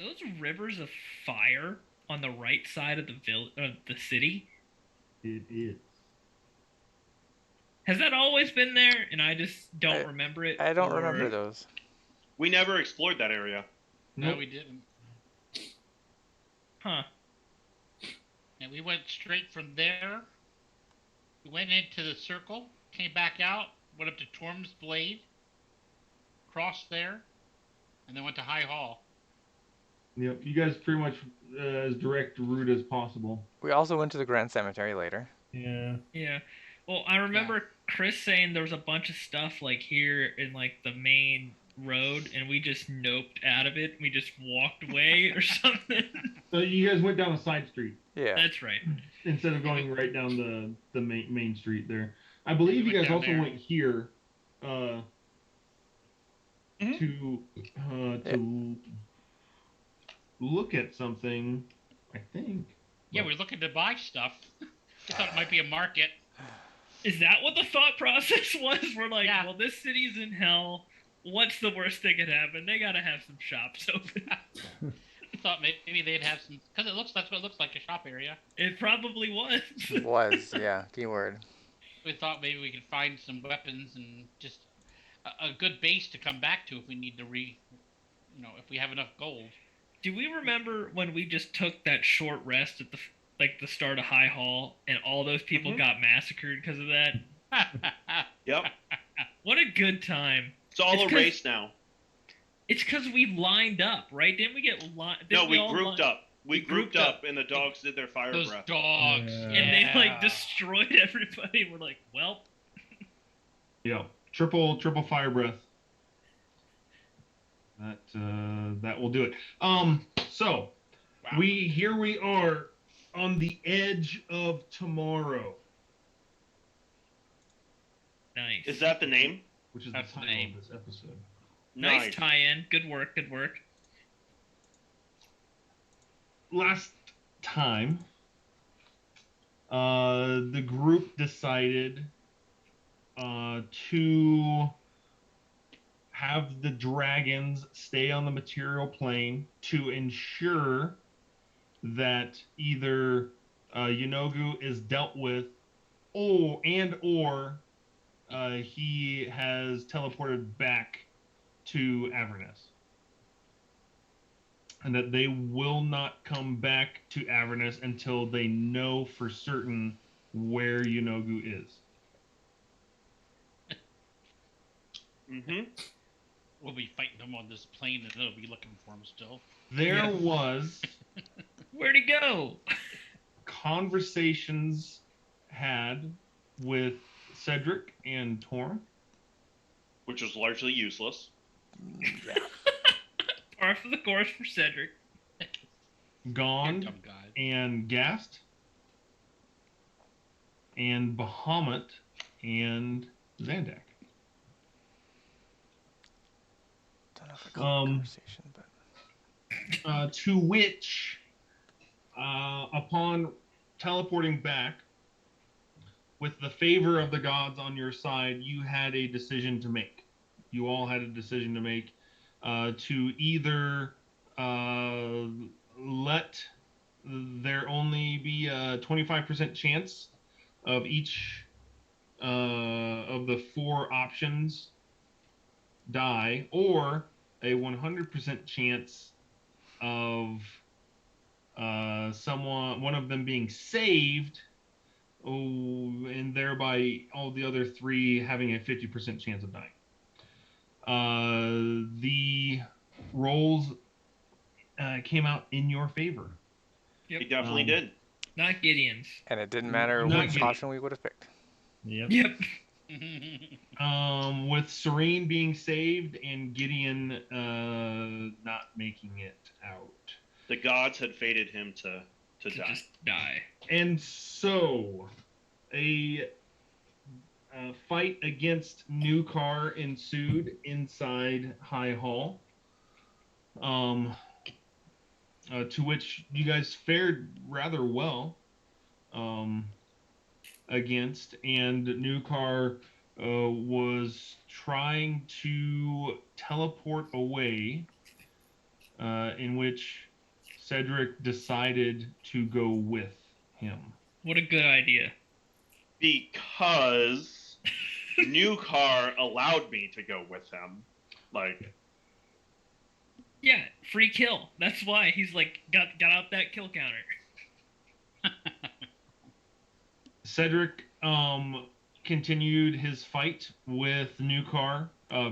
those rivers of fire on the right side of the city? It is. Has that always been there, and I just don't remember it? I don't remember those. We never explored that area. No, Nope. we didn't. Huh. And we went straight from there. We went into the circle, came back out, went up to Torm's Blade, crossed there, and then went to High Hall. Yep, you guys pretty much as direct route as possible. We also went to the Grand Cemetery later. Yeah. Yeah. Well, I remember Chris saying there was a bunch of stuff like here in like the main road, and we just noped out of it. We just walked away or something. So you guys went down a side street Yeah. That's right. instead of going right down the main street there. I believe We you went guys down also there. went here Mhm. to look at something, I think. Yeah, we're looking to buy stuff. We thought it might be a market. Is that what the thought process was? We're like, Yeah. well, this city's in hell. What's the worst that could happen? They gotta have some shops open. We thought maybe they'd have some, because that's what it looks like, a shop area. It probably was. Was, yeah, keyword. We thought maybe we could find some weapons and just a good base to come back to if we need to if we have enough gold. Do we remember when we just took that short rest at the start of High Hall, and all those people Mhm. got massacred because of that? Yep. What a good time! It's all It's a 'cause- race now. It's because we lined up, right? Didn't we get lined? No, we grouped up. We grouped grouped up, and the dogs did their fire Those breath. dogs. Yeah. And they like destroyed everybody. We're like, well, Yeah, triple fire breath. That will do it. So Wow. here we are on the edge of tomorrow, nice. Is that the name? which is That's the the title name. of this episode. nice tie-in? Good work. Good work. Last time, the group decided to have the dragons stay on the material plane to ensure that either Yunogu is dealt with, or he has teleported back to Avernus. And that they will not come back to Avernus until they know for certain where Yunogu is. Mm-hmm. We'll be fighting them on this plane, and they'll be looking for them still. There Yeah. was Where'd he go? conversations had with Cedric and Torm. Which was largely useless. Yeah. Par for the course for Cedric. Gond Dumb guy. and Gast, and Bahamut and Zandak. Don't know if I call it conversation, but To which, upon teleporting back, with the favor of the gods on your side, you had a decision to make. You all had a decision to make to either let there only be a 25% chance of each of the four options die, or a 100% chance of one of them being saved, and thereby all the other three having a 50% chance of dying. The rolls came out in your favor. Yep. He definitely did. Not Gideon's. and it didn't matter Not which good. option we would have picked. Yep. Yep. With Serene being saved and Gideon not making it out. The gods had fated him to To die. just die. And so, a fight against Newcar ensued inside High Hall. To which you guys fared rather well against, and Newcar was trying to teleport away in which Cedric decided to go with him. What a good idea. Because Newcar allowed me to go with him. Like, Yeah, free kill. That's why he's like got out that kill counter. Cedric continued his fight with Newcar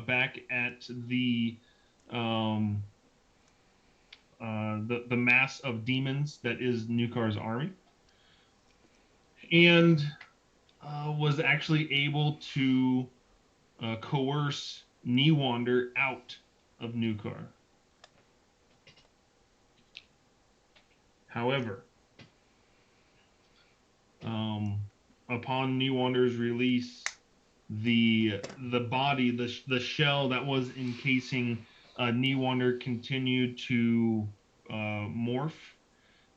back at the mass of demons that is Newcar's army, and was actually able to coerce Newander out of Newcar. However, upon Newander's release, the body, the shell that was encasing Newander continued to morph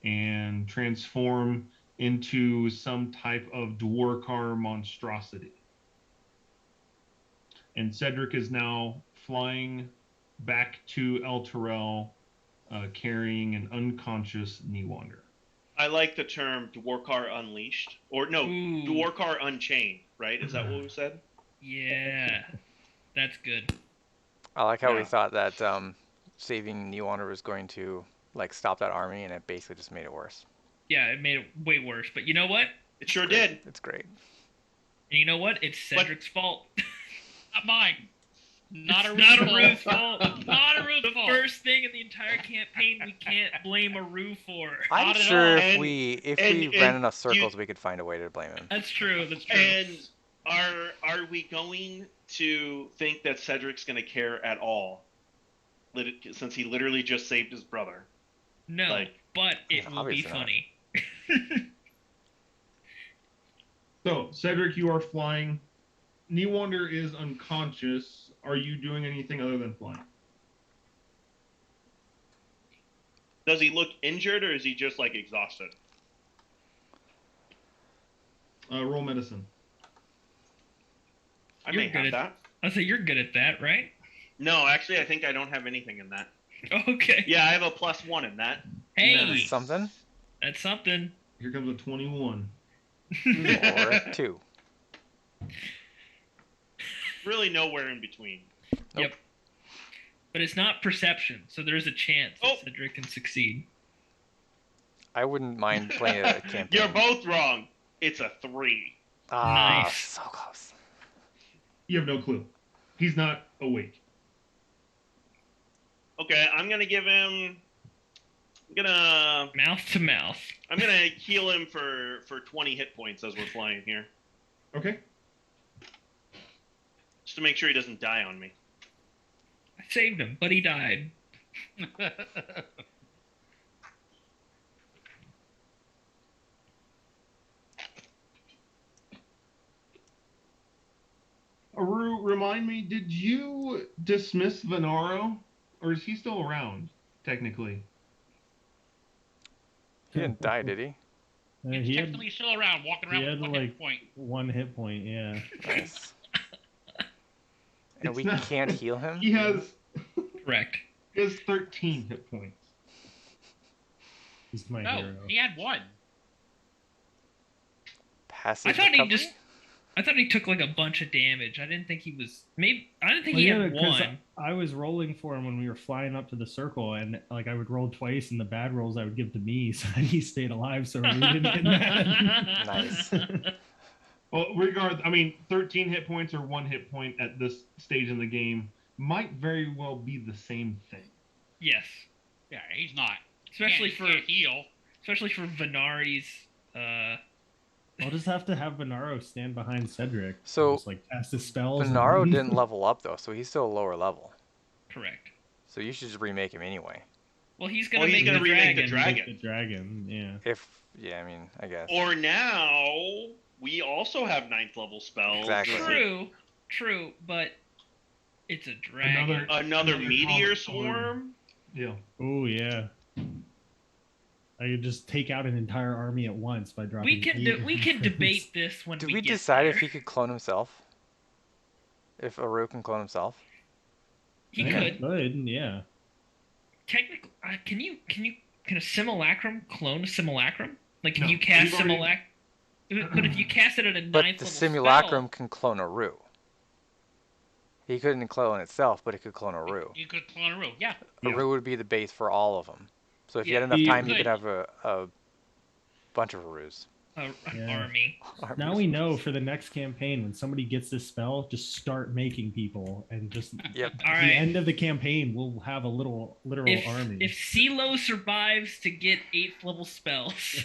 and transform into some type of Dwarkar monstrosity. And Cedric is now flying back to El Terrell, carrying an unconscious Newander. I like the term Dwarkar Unleashed. Or, no, Ooh. Dwarkar Unchained, right? Is that what we said? Yeah, that's good. I like how we Yeah. thought that saving Newander was going to like stop that army, and it basically just made it worse. Yeah, it made it way worse. But you know what? It sure did. It's great. And you know what? It's Cedric's fault. Not mine. Not It's a not Ruth's Aru's fault. fault. Not a Ruth's The fault. first thing in the entire campaign we can't blame Aru for. I'm Not at sure all. if And- we and ran enough you- circles, we could find a way to blame him. That's true. That's true. And are we going to think that Cedric's going to care at all? Since he literally just saved his brother. No, like- but it will be Obviously not. funny. So, Cedric, you are flying. Newander is unconscious. Are you doing anything other than flying? Does he look injured or is he just like exhausted? Roll medicine. I You're may good have at- that. I'll say you're good at that, right? No, actually, I think I don't have anything in that. Okay. Yeah, I have a +1 in that. Hey, Nice. Something that's something. Here comes a 21. or 2. Really nowhere in between. Yep. But it's not perception, so there's a chance that Oh. Cedric can succeed. I wouldn't mind playing a campaign. You're both wrong. It's a 3. Ah, Nice. so close. You have no clue. He's not awake. Okay, I'm gonna give him. Mouth to mouth. I'm gonna heal him for 20 hit points as we're flying here, Okay. just to make sure he doesn't die on me. I saved him, but he died. Aru, remind me, did you dismiss Venaro? Or is he still around, technically? He didn't die, did he? He's He had technically still around, walking around he with had, one like- hit point. 1 hit point, yeah. Nice. And It's we not- can't heal him? He has 13 hit points. He's my No, hero. he had 1. Passive I thought he recovery? I thought he took like a bunch of damage. I didn't think he was. Maybe I didn't think Well, he yeah, had 'cause one. I was rolling for him when we were flying up to the circle, and like I would roll twice, and the bad rolls I would give to me, so he stayed alive, so we didn't get mad. Nice. Well, 13 hit points or 1 hit point at this stage in the game might very well be the same thing. Yes, Yeah, he's not. especially Can't heal. for Venari's. I'll just have to have Venaro stand behind Cedric. So, just, like cast his spells. Venaro and- didn't level up, though, so he's still a lower level. Correct. So you should just remake him anyway. Well, he's gonna Well, he's make gonna the remake the dragon. the dragon, yeah. I guess. Or now we also have 9th level spells. Exactly. True, but it's a dragon. Another Meteor comet Swarm. Yeah. Oh yeah. I could just take out an entire army at once by dropping. We can 8 we can weapons. debate this when Did we we get decide there. if he could clone himself? If Aru can clone himself? He Yeah, could. yeah. technically, can a simulacrum clone a simulacrum? Like, can No, you cast we've already- simulacrum? But if you cast it at a But ninth the level simulacrum spell, can clone a Rue. He couldn't clone itself, but it could clone a Rue. You could clone a Rue. Yeah. A Yeah. Rue would be the base for all of them. So if you Yeah. had enough You time, you could could. have a bunch of Rues. an Yeah. army. Now we know for the next campaign, when somebody gets this spell, just start making people, and just Yep. All at the right. end of the campaign, we'll have a literal army. If CeeLo survives to get 8th level spells,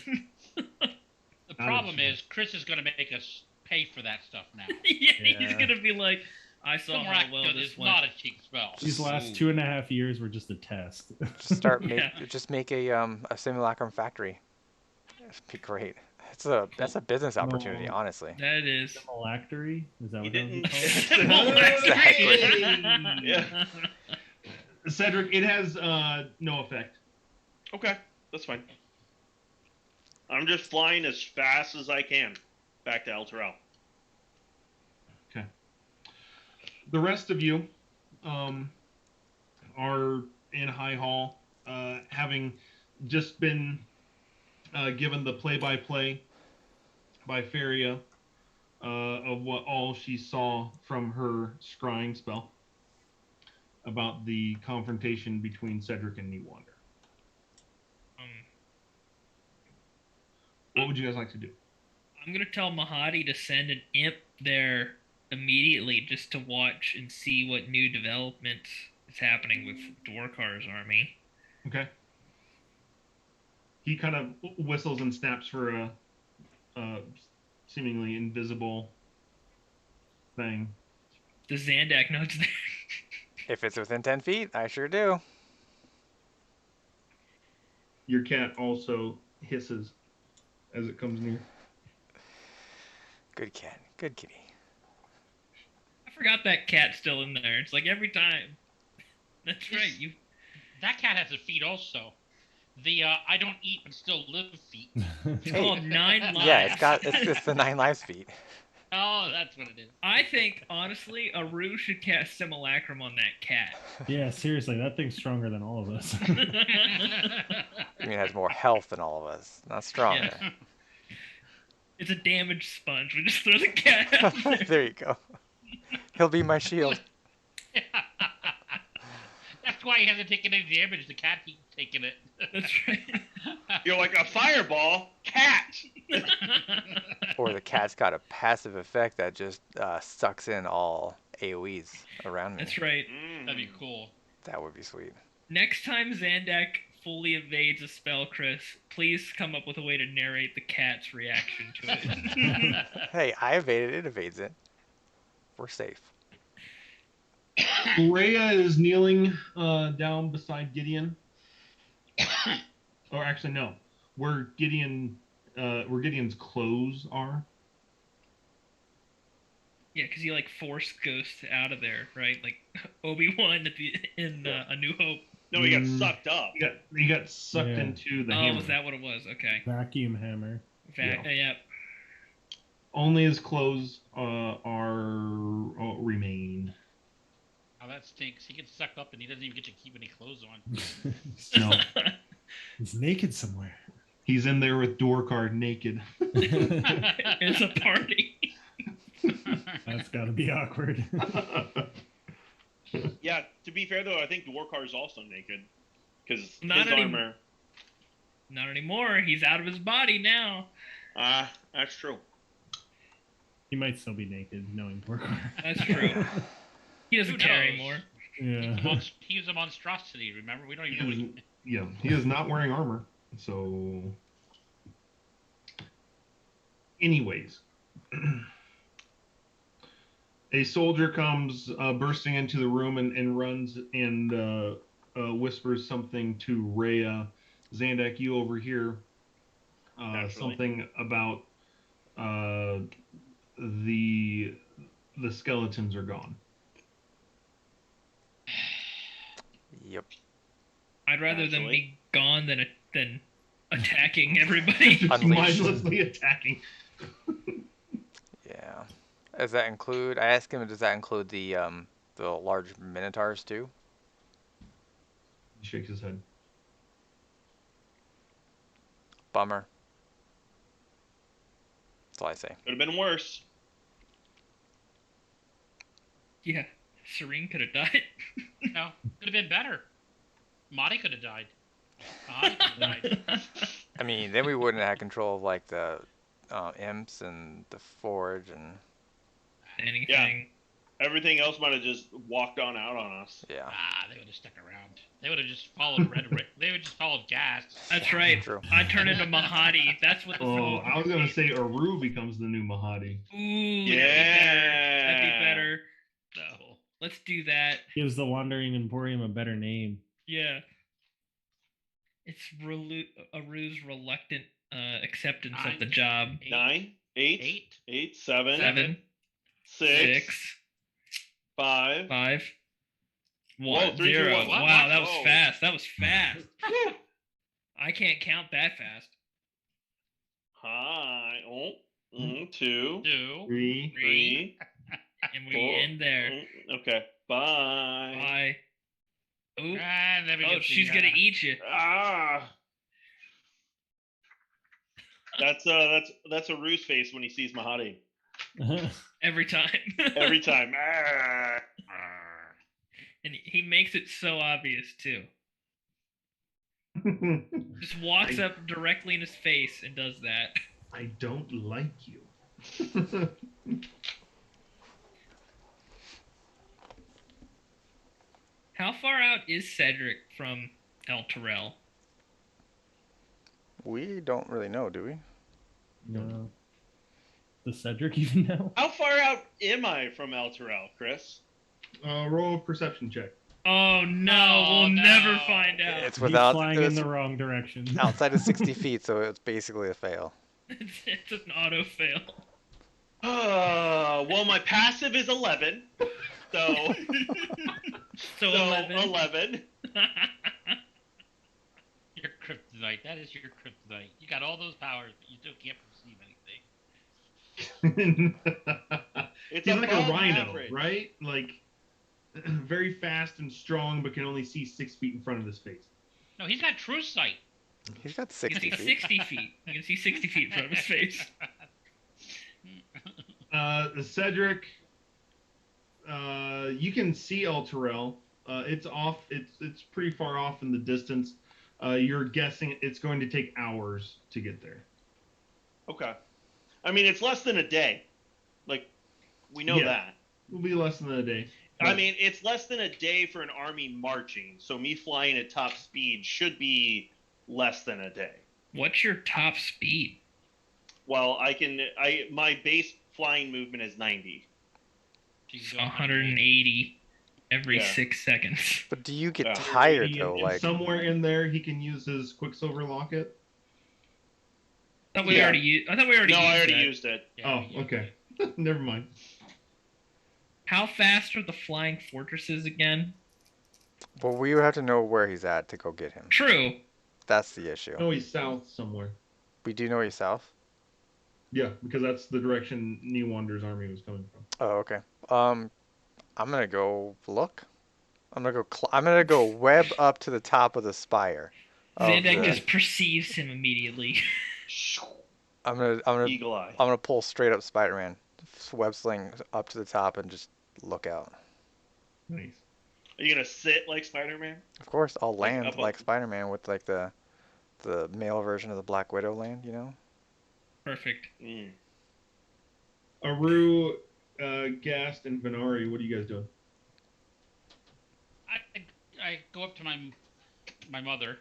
The problem is Chris is going to make us pay for that stuff now. yeah, he's Yeah. gonna be like, I saw how Simulacrum well this is went. not a cheap spell. These last 2.5 years were just a test. Just make a simulacrum factory. That'd be great. That's a business opportunity, No. honestly. That is. Simulactory? Is that You what that didn't. was called? Yeah. Cedric, it has no effect. Okay, that's fine. I'm just flying as fast as I can back to El Terrell. Okay. The rest of you are in High Hall, having just been given the play-by-play by Feria of what all she saw from her scrying spell about the confrontation between Cedric and Newander. What would you guys like to do? I'm gonna tell Mahadi to send an imp there immediately just to watch and see what new development is happening with Dwarkar's army. Okay. He kind of whistles and snaps for a seemingly invisible thing. Does Zandak know it's there? If it's within 10 feet, I sure do. Your cat also hisses as it comes near. Good cat. Good kitty. I forgot that cat's still in there. It's like every time. That's Yes. right. You. That cat has a feat also. The I don't eat but still live feat. It's called 9 lives. Yeah, it's the 9 lives feat. Oh, that's what it is. I think honestly, Aru should cast Simulacrum on that cat. Yeah, seriously, that thing's stronger than all of us. I mean, it has more health than all of us. Not stronger. Yeah. It's a damage sponge. We just throw the cat out there. There you go. He'll be my shield. That's why he hasn't taken any damage. The cat keeps taking it. That's right. You're like a fireball cat. Or the cat's got a passive effect that just sucks in all AoEs around me. That's right. That'd be cool. That would be sweet. Next time Zandak fully evades a spell, Chris, please come up with a way to narrate the cat's reaction to it. Hey, I evaded it, evades it. We're safe. Rhea is kneeling down beside Gideon. Or actually, no, where Gideon's clothes are. Yeah, because you like force Ghost out of there, right? Like Obi-Wan in A New Hope. No, he got sucked up. He got sucked Yeah. into the Oh, hammer. was that what it was? Okay. Vacuum hammer. Yeah. Yeah. Only his clothes remain. Oh, that stinks. He gets sucked up and he doesn't even get to keep any clothes on. No, He's naked somewhere. he's in there with Dorkard naked. It's a party. That's got to be awkward. Yeah, to be fair though, I think Dwarkar is also naked because his Not any- armor. Not anymore. He's out of his body now. That's true. He might still be naked, knowing Porcar. That's true. He doesn't Who care knows? anymore. Yeah. He was a monstrosity, remember? We don't even know what he... Yeah, he is not wearing armor. So, anyways, a soldier comes bursting into the room and runs and whispers something to Rhea. Zandak, you over here. Naturally. Something about the skeletons are gone. Yep. I'd rather them Naturally. be gone than attacking everybody. Just Unleashed. mindlessly attacking. Yeah. Does that include? I asked him. Does that include the large minotaurs too? He shakes his head. Bummer. That's all I say. Could have been worse. Yeah, Serene could have died. No, could have been better. Mahdi could have died. Mahdi could have died. I mean, then we wouldn't have had control of like the imps and the forge and Anything. Everything else might have just walked on out on us. yeah. They would have stuck around. They would have just followed They would just followed gas. That's right. True. I turn into Mahadi. That's what the Oh, I was gonna say Aru becomes the new Mahadi. Ooh, Yeah. that'd be better. No. Let's do that. Gives the Wandering Emporium a better name. Yeah. It's Aru's reluctant acceptance of the job. 9, 8, 8, 7, 7, 6, 5. 5, Whoa, 1, 3, 2, 0. 1. Wow, that was Whoa. fast. That was fast. I can't count that fast. Hi. 2, 2. 3. 3. And we 4. end there. Okay. Bye. Bye. Ooh. And then we Oh, get she's the, gonna eat you. Ah. That's Aru's face when he sees Mahadi. Every time. Every time. Ah. And he makes it so obvious too. Just walks up directly in his face and does that. I don't like you. How far out is Cedric from El Terrell? We don't really know, do we? No. Does Cedric even know? How far out am I from El Terrell, Chris? Roll a perception check. Oh no, Oh, we'll no. never find out. It's He's without. flying in It's the wrong direction. outside of 60 feet, so it's basically a fail. It's an auto fail. Well, my passive is 11. So, So 11. 11. Your kryptonite. That is your kryptonite. You got all those powers, but you still can't perceive anything. It's He's like a above rhino, average. right? Like very fast and strong, but can only see 6 feet in front of his face. No, he's got true sight. He's got You can 60 see feet. 60 feet. You can see 60 feet in front of his face. Cedric, you can see El Terrell. It's off. It's pretty far off in the distance. You're guessing it's going to take hours to get there. Okay. I mean, it's less than a day. Like, we know Yeah. that. It'll be less than a day. I mean, it's less than a day for an army marching, so me flying at top speed should be less than a day. What's your top speed? Well, my base flying movement is 90. It's 180 every Yeah. 6 seconds. But do you get Yeah. tired And- though? and Like, somewhere in there, he can use his Quicksilver locket. I thought we Yeah. already used. I thought we already No, used I already that. used it. Oh, okay. Never mind. How fast are the flying fortresses again? well, we would have to know where he's at to go get him. True. That's the issue. No, he's south somewhere. We do know he's south. Yeah, because that's the direction Newander's army was coming from. Oh, okay. I'm gonna go look. I'm gonna go web up to the top of the spire. of Zandak the- just perceives him immediately. I'm gonna Eagle eye. I'm gonna pull straight up Spider-Man, web sling up to the top and just look out. Nice. Are you gonna sit like Spider-Man? Of course, I'll Like land up like on- Spider-Man with like the male version of the Black Widow land, you know? Perfect. Mm. Aru, Gast, and Venari, what are you guys doing? I go up to my mother,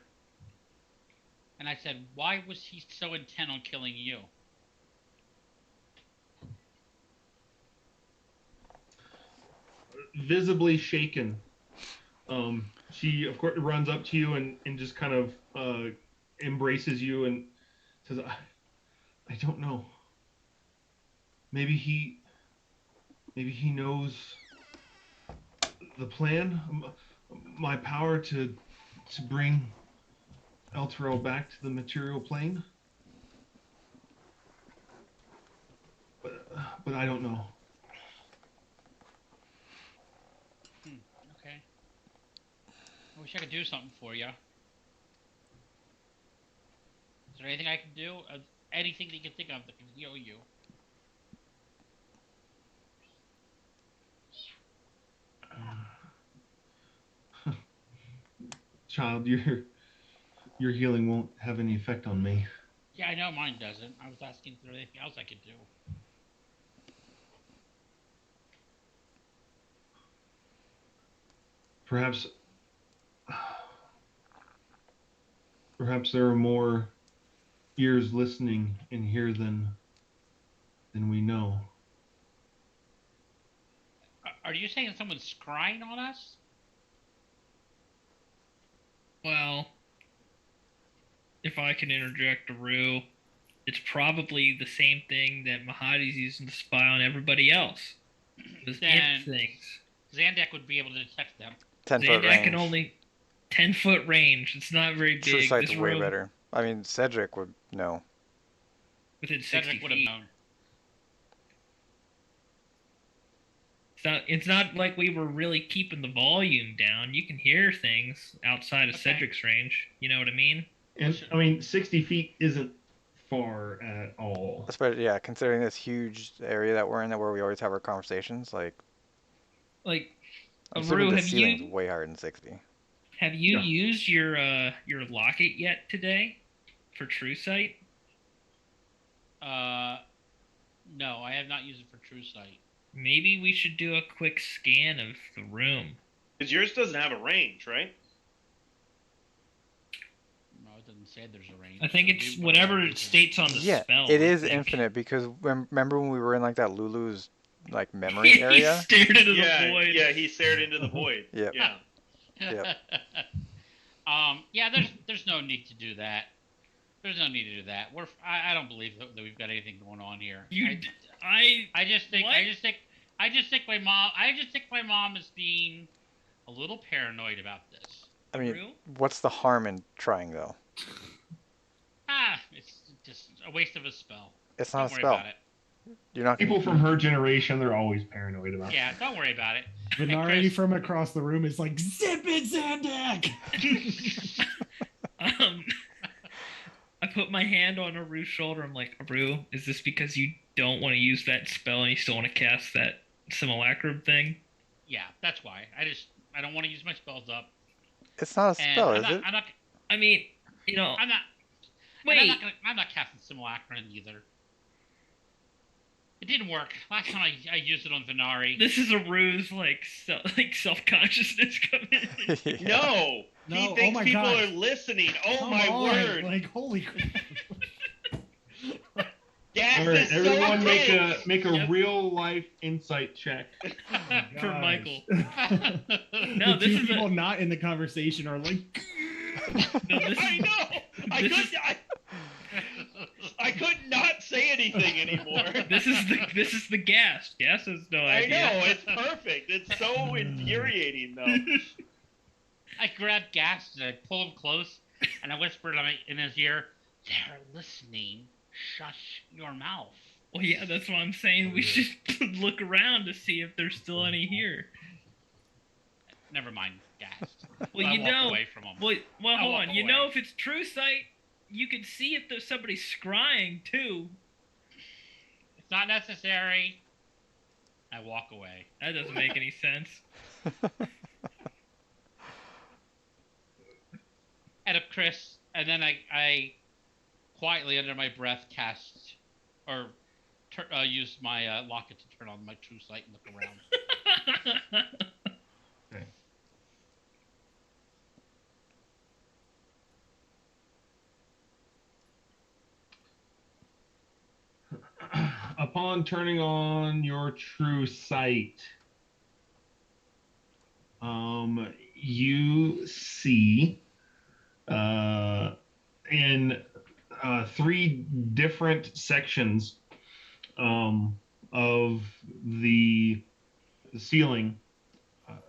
and I said, "Why was he so intent on killing you?" Visibly shaken. She, of course, runs up to you and just kind of embraces you and says, I don't know. Maybe he knows the plan. My power to bring El Terrell back to the material plane. But I don't know. Okay. I wish I could do something for you. Is there anything I can do? Anything that you can think of that can heal you? Child, your healing won't have any effect on me. Yeah, I know mine doesn't. I was asking if there anything else I could do. Perhaps there are more ears listening in here than we know. Are you saying someone's scrying on us? Well, if I can interject a rue, it's probably the same thing that Mahadi's using to spy on everybody else. Those Then- imp things. Zandak would be able to detect them. 10-foot Zandak range. can only 10-foot range. It's not very big. True sight's This way room better. I mean, Cedric would know. within 60 Cedric would have feet. known. It's not like we were really keeping the volume down. You can hear things outside of Okay. Cedric's range. You know what I mean? And I mean, 60 feet isn't far at all. Especially, yeah, considering this huge area that we're in, where we always have our conversations, like, Like, I'm assuming Aru, the have ceiling's you way higher than 60. used your locket yet today for True Sight? No, I have not used it for True Sight. Maybe we should do a quick scan of the room. Because yours doesn't have a range, right? No, it doesn't say there's a range. I think it's whatever it states on the Yeah, spell. it I is think. infinite, because remember when we were in, like, that Lulu's, like, memory area? He stared into Yeah, the void. yeah, he stared into the void. Yep. Yeah. Yep. Yeah, there's no need to do that. There's no need to do that. I don't believe that we've got anything going on here. I just think my mom is being a little paranoid about this. I mean, True? what's the harm in trying, though? It's just a waste of a spell. It's Don't not a worry spell. about it. You're not People gonna... from her generation, they're always paranoid about. Yeah, don't worry about it. Venari Chris. from across the room is like, zip it, Zandak! I put my hand on Aru's shoulder. I'm like, Aru, is this because you don't want to use that spell and you still want to cast that simulacrum thing? Yeah, that's why. I don't want to use my spells up. It's not a And spell, I'm is not, it? I'm not. I mean, you know, I'm not. wait. I'm not casting simulacrum either. It didn't work last time. I used it on Venari. This is Aru's like self-consciousness coming. Yeah. No! No, He oh thinks my people gosh. are listening. Oh Come my on, word! Like, holy crap. Gas All right, is everyone, so make a Yep. real life insight check. For Gosh. Michael. The this two is a- people not in the conversation are like, No, this I is, know. this I could not say anything anymore. this is the gas. Gas has no I idea. know, it's perfect. It's so infuriating, though. I grabbed Gas and I pulled him close, and I whispered in his ear, "They're listening. Shush your mouth." Well, yeah, that's what I'm saying. We should look around to see if there's still any here. Never mind, Gas. Well, I you walk know. away from him. Well, I'll hold walk on. You away. know, if it's true sight, you can see if there's somebody scrying too. It's not necessary. I walk away. That doesn't make any sense. Head up, Chris, and then I quietly under my breath cast or use my locket to turn on my true sight and look around. Upon turning on your true sight, you see in three different sections of the ceiling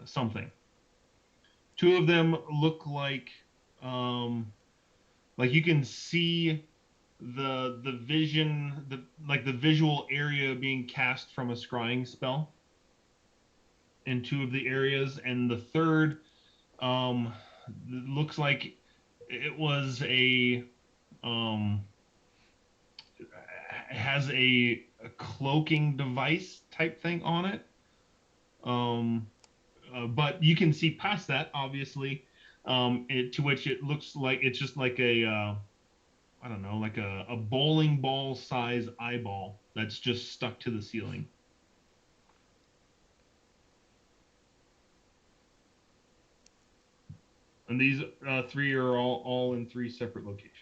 something. Two of them look like you can see the vision, the visual area being cast from a scrying spell in two of the areas, and the third looks like it was a has a cloaking device type thing on it. But you can see past that, obviously. To which it looks like it's just like I don't know, like a bowling ball size eyeball that's just stuck to the ceiling. And these three are all in three separate locations.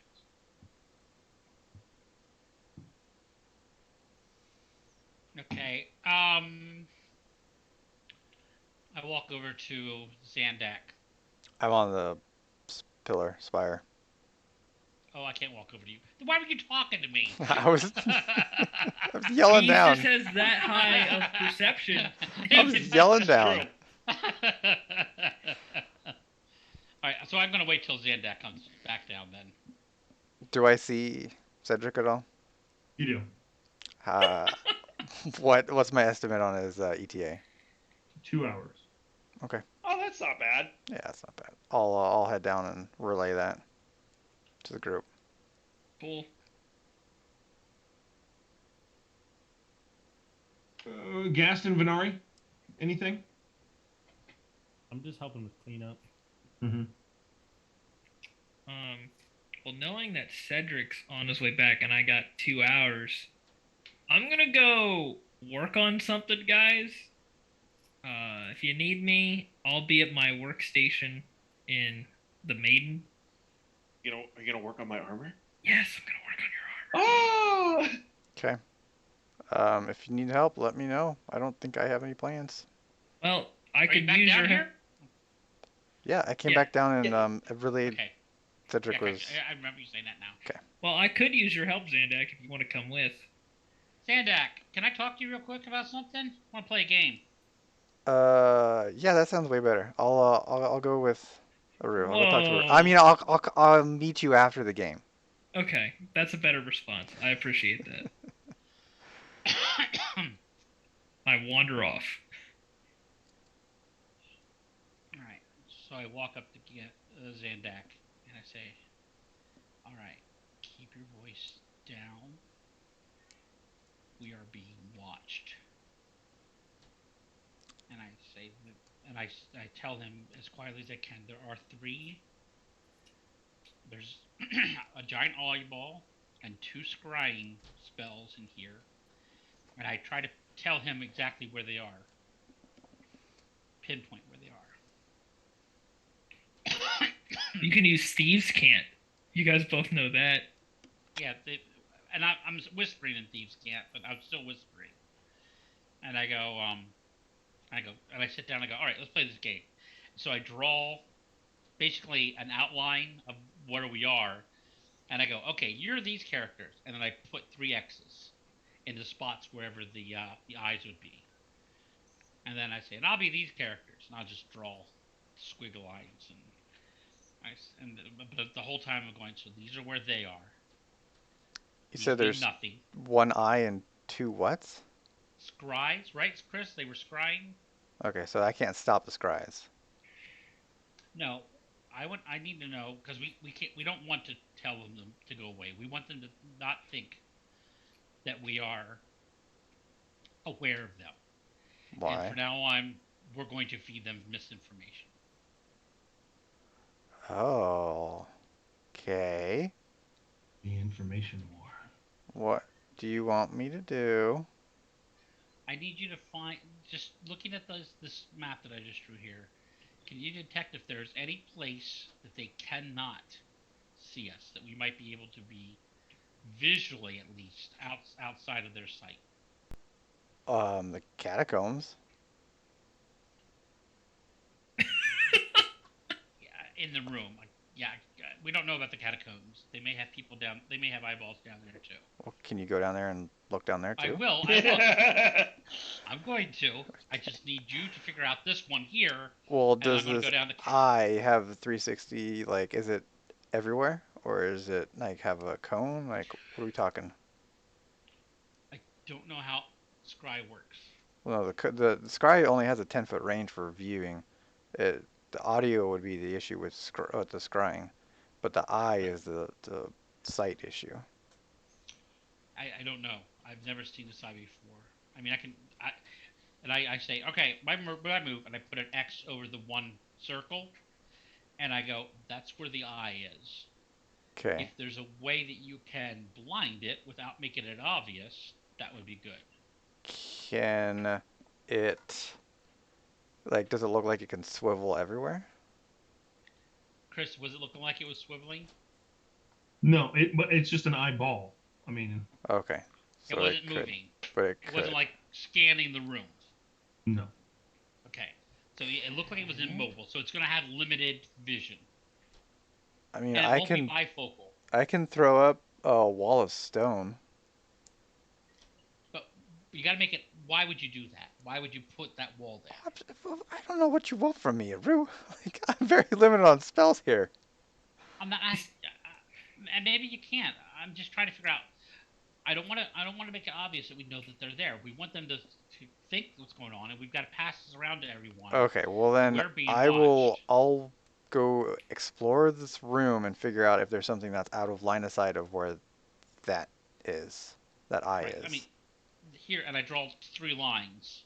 Okay. I walk over to Zandak. I'm on the pillar spire. Oh, I can't walk over to you. Then why were you talking to me? I was yelling He down. just has that high of perception. I was yelling down. True. Alright, so I'm gonna wait till Zandak comes back down then. Do I see Cedric at all? You do. What's my estimate on his ETA? 2 hours. Oh, that's not bad. Yeah, that's not bad. I'll head down and relay that to the group. Cool. Gaston, Venari, anything? I'm just helping with cleanup. Mm-hmm. Well, knowing that Cedric's on his way back and I got 2 hours, I'm gonna go work on something, guys. If you need me, I'll be at my workstation in the Maiden. You know, are you gonna work on my armor? Yes, I'm gonna work on your armor. Oh! Okay. If you need help, let me know. I don't think I have any plans. Well, I Are you could back use down your here? Yeah, I came Yeah. back down and Yeah. relayed. Okay. Cedric Yeah, was. I remember you saying that now. Well, I could use your help, Zandak, if you want to come with. Zandak, can I talk to you real quick about something? I want to play a game. Yeah, that sounds way better. I'll go with Aru. I'll go talk to her. Whoa. I mean, I'll meet you after the game. Okay, that's a better response. I appreciate that. I wander off. Alright, so I walk up to get Zandak and I say, alright, keep your voice down. We are being watched. And I say, and I tell him as quietly as I can, there are three. There's a giant eyeball and 2 scrying spells in here. And I try to tell him exactly where they are. Pinpoint where they are. You can use Steve's Cant. You guys both know that. Yeah, and I'm whispering in Thieves' Cant, but I'm still whispering. And I go, and I sit down and I go, all right, let's play this game. So I draw basically an outline of where we are, and I go, okay, you're these characters, and then I put 3 X's in the spots wherever the eyes would be. And then I say, and I'll be these characters, and I'll just draw squiggle lines, but the whole time I'm going, so these are where they are. You said there's nothing. 1 eye and 2 whats? Scries, right, Chris? They were scrying. Okay, so I can't stop the scries. No, I need to know because we don't want to tell them to go away. We want them to not think that we are aware of them. Why? And for now on, we're going to feed them misinformation. Oh. Okay. The information war. What do you want me to do? I need you to find, just looking at this map that I just drew here, can you detect if there's any place that they cannot see us, that we might be able to be visually at least outside of their sight? The catacombs. Yeah, in the room. Yeah, we don't know about the catacombs. They may have people down. They may have eyeballs down there too. Well, can you go down there and look down there I too? will. I'm going to. I just need you to figure out this one here. Well, And does I'm gonna this go down the. eye have 360? Like, is it everywhere, or is it like have a cone? Like, what are we talking? I don't know how Scry works. Well, no, the scry only has a 10-foot range for viewing. It the audio would be the issue with the scrying, but the eye is the sight issue. I don't know. I've never seen this eye before. I mean, I say, okay, my move, and I put an X over the one circle, and I go, that's where the eye is. Okay. If there's a way that you can blind it without making it obvious, that would be good. Can it, like, does it look like it can swivel everywhere? Chris, was it looking like it was swiveling? No, but it's just an eyeball. I mean, Okay. So It wasn't could, moving. but It wasn't like scanning the room. no. Okay. So it looked like it was immobile, so it's going to have limited vision. I mean, And it won't be bifocal. I can throw up a wall of stone. But you got to make it. Why would you do that? Why would you put that wall there? I don't know what you want from me, Rue. Like, I'm very limited on spells here. I'm not. And maybe you can't. I'm just trying to figure out. I don't want to make it obvious that we know that they're there. We want them to think what's going on, and we've got to pass this around to everyone. Okay, well then We're being I'll go explore this room and figure out if there's something that's out of line of sight of where that is. That eye Right. is. I mean, here, and I draw 3 lines.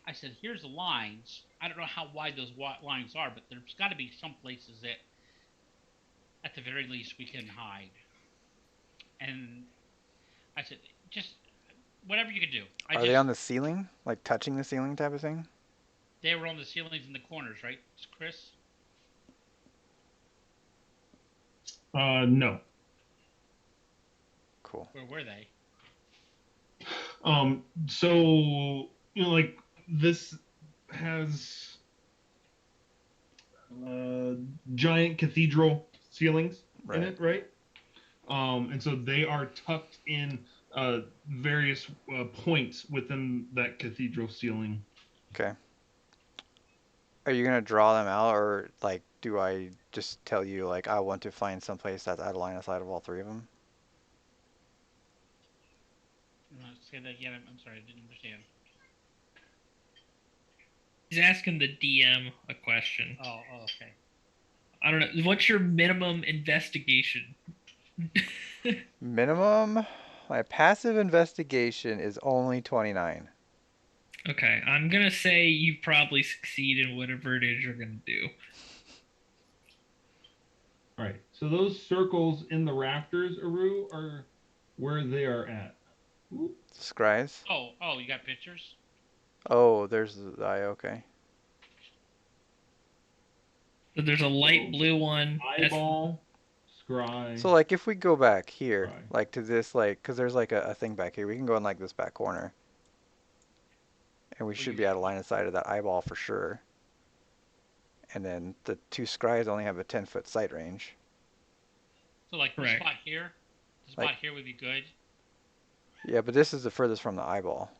I said, here's the lines. I don't know how wide those lines are, but there's got to be some places that, at the very least, we can hide. And I said, just whatever you could do. Are they on the ceiling? Like touching the ceiling type of thing? They were on the ceilings in the corners, right, Chris? No. Cool. Where were they? So like this has giant cathedral ceilings in it, right? And so they are tucked in various points within that cathedral ceiling. Okay. Are you gonna draw them out, or like, do I just tell you like I want to find some place that's out of line of sight of all 3 of them? Say that again. I'm sorry, I didn't understand. He's asking the DM a question. Oh, okay. I don't know. What's your minimum investigation? Minimum? My passive investigation is only 29. Okay, I'm gonna say you probably succeed in whatever it is you're gonna do. All right. So those circles in the rafters, Aru, are where they are at. Ooh. Scries? Oh, you got pictures? Oh, there's the eye. Okay. So there's a light blue one. Eyeball, scry. So like if we go back here, Right. like to this, like, because there's like a thing back here, we can go in like this back corner. And we should be out of line of sight of that eyeball for sure. And then the 2 scries only have a 10-foot sight range. So like the spot here? The spot here would be good? Yeah, but this is the furthest from the eyeball.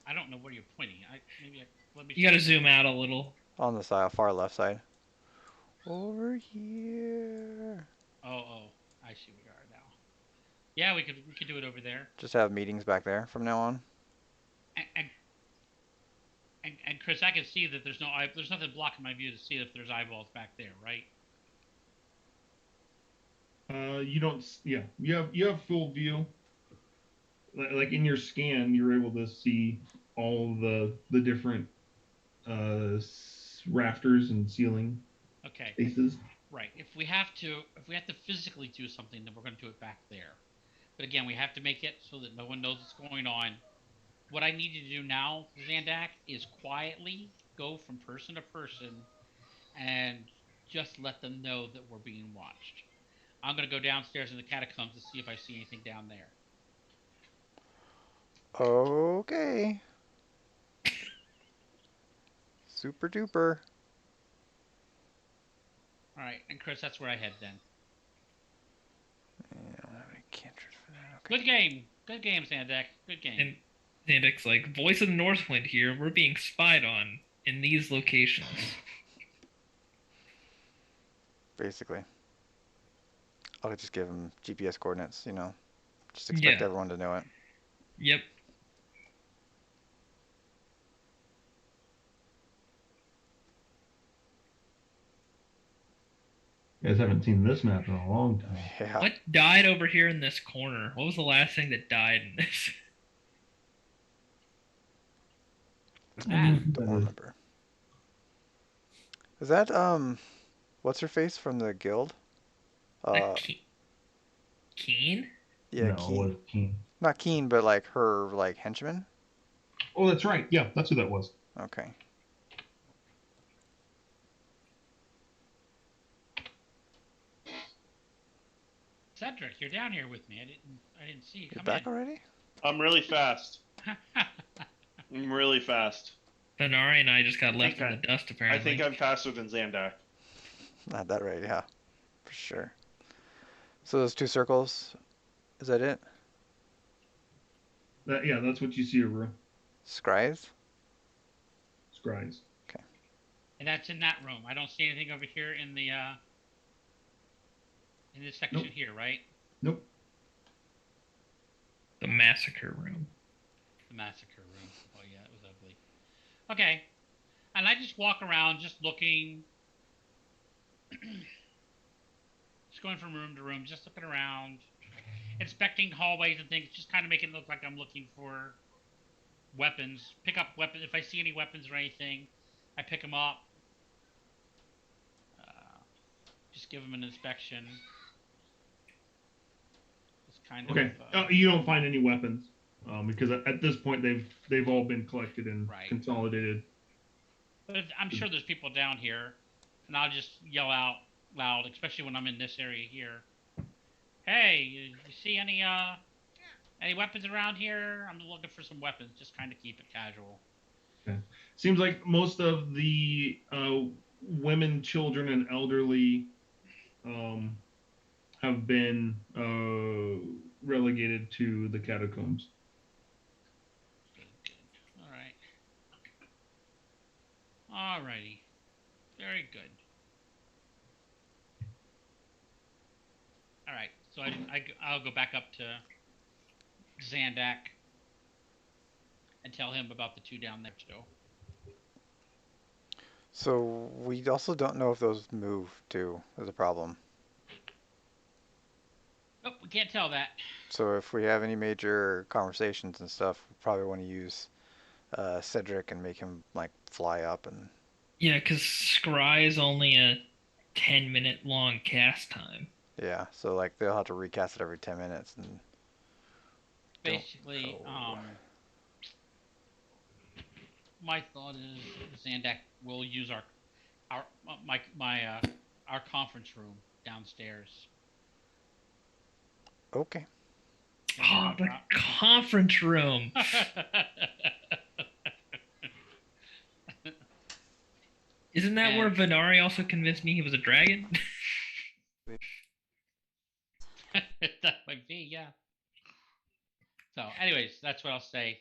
I don't know where you're pointing. Let me. You gotta zoom out a little. On the side, far left side. Over here. Oh, I see where you are now. Yeah, we could do it over there. Just have meetings back there from now on. And Chris, I can see that there's nothing blocking my view to see if there's eyeballs back there, right? You don't. Yeah, you have full view. Like in your scan, you're able to see all the different rafters and ceiling spaces. Right. If we have to physically do something, then we're going to do it back there. But again, we have to make it so that no one knows what's going on. What I need you to do now, Zandak, is quietly go from person to person and just let them know that we're being watched. I'm going to go downstairs in the catacombs to see if I see anything down there. Okay. Super duper. All right, and Chris, that's where I head then. I don't have any cantrips for that. Okay. Good game, Zandak. Good game. And Zandak's like, voice of the Northwind here. We're being spied on in these locations. Basically. I'll just give him GPS coordinates, you know. Just expect everyone to know it. Yep. You guys haven't seen this map in a long time. Yeah. What died over here in this corner? What was the last thing that died in this? Don't remember. Is that what's her face from the guild? Keen? Yeah, No, it Keen. was Keen. Not Keen, but like her like henchman. Oh, that's right. Yeah, that's who that was. Okay. Cedric, you're down here with me. I didn't see you You're come back in. already? I'm really fast. I'm really fast. Venari and I just got left in think the dust, apparently. I think I'm faster than Zandak. Not that right, yeah. For sure. So those 2 circles, is that it? Yeah, that's what you see over Scries? Scries. And that's in that room. I don't see anything over here in the in this section Nope. here, right? Nope. The massacre room. The massacre room. Oh yeah, it was ugly. Okay. And I just walk around just looking, just going from room to room, just looking around, inspecting hallways and things, just kind of making it look like I'm looking for weapons. Pick up weapons. If I see any weapons or anything, I pick them up. Just give them an inspection. It's kind Okay. of... You don't find any weapons because at this point they've all been collected and Right. consolidated. But I'm sure there's people down here, and I'll just yell out loud, especially when I'm in this area here. Hey, you see any weapons around here? I'm looking for some weapons. Just kind of keep it casual. Okay. Seems like most of the women, children, and elderly have been relegated to the catacombs. Good. All right. Alrighty. Very good. All right. So I'll go back up to Zandak and tell him about the 2 down there still. So we also don't know if those move too, is a problem. Nope, we can't tell that. So if we have any major conversations and stuff, we probably want to use Cedric and make him like fly up and... Yeah, because Scry is only a 10-minute long cast time. Yeah, so like they'll have to recast it every 10 minutes and... Basically, my thought is Zandak will use our conference room downstairs. Okay. Oh, the conference room. Isn't that where Venari also convinced me he was a dragon? That might be, yeah. So, anyways, that's what I'll say.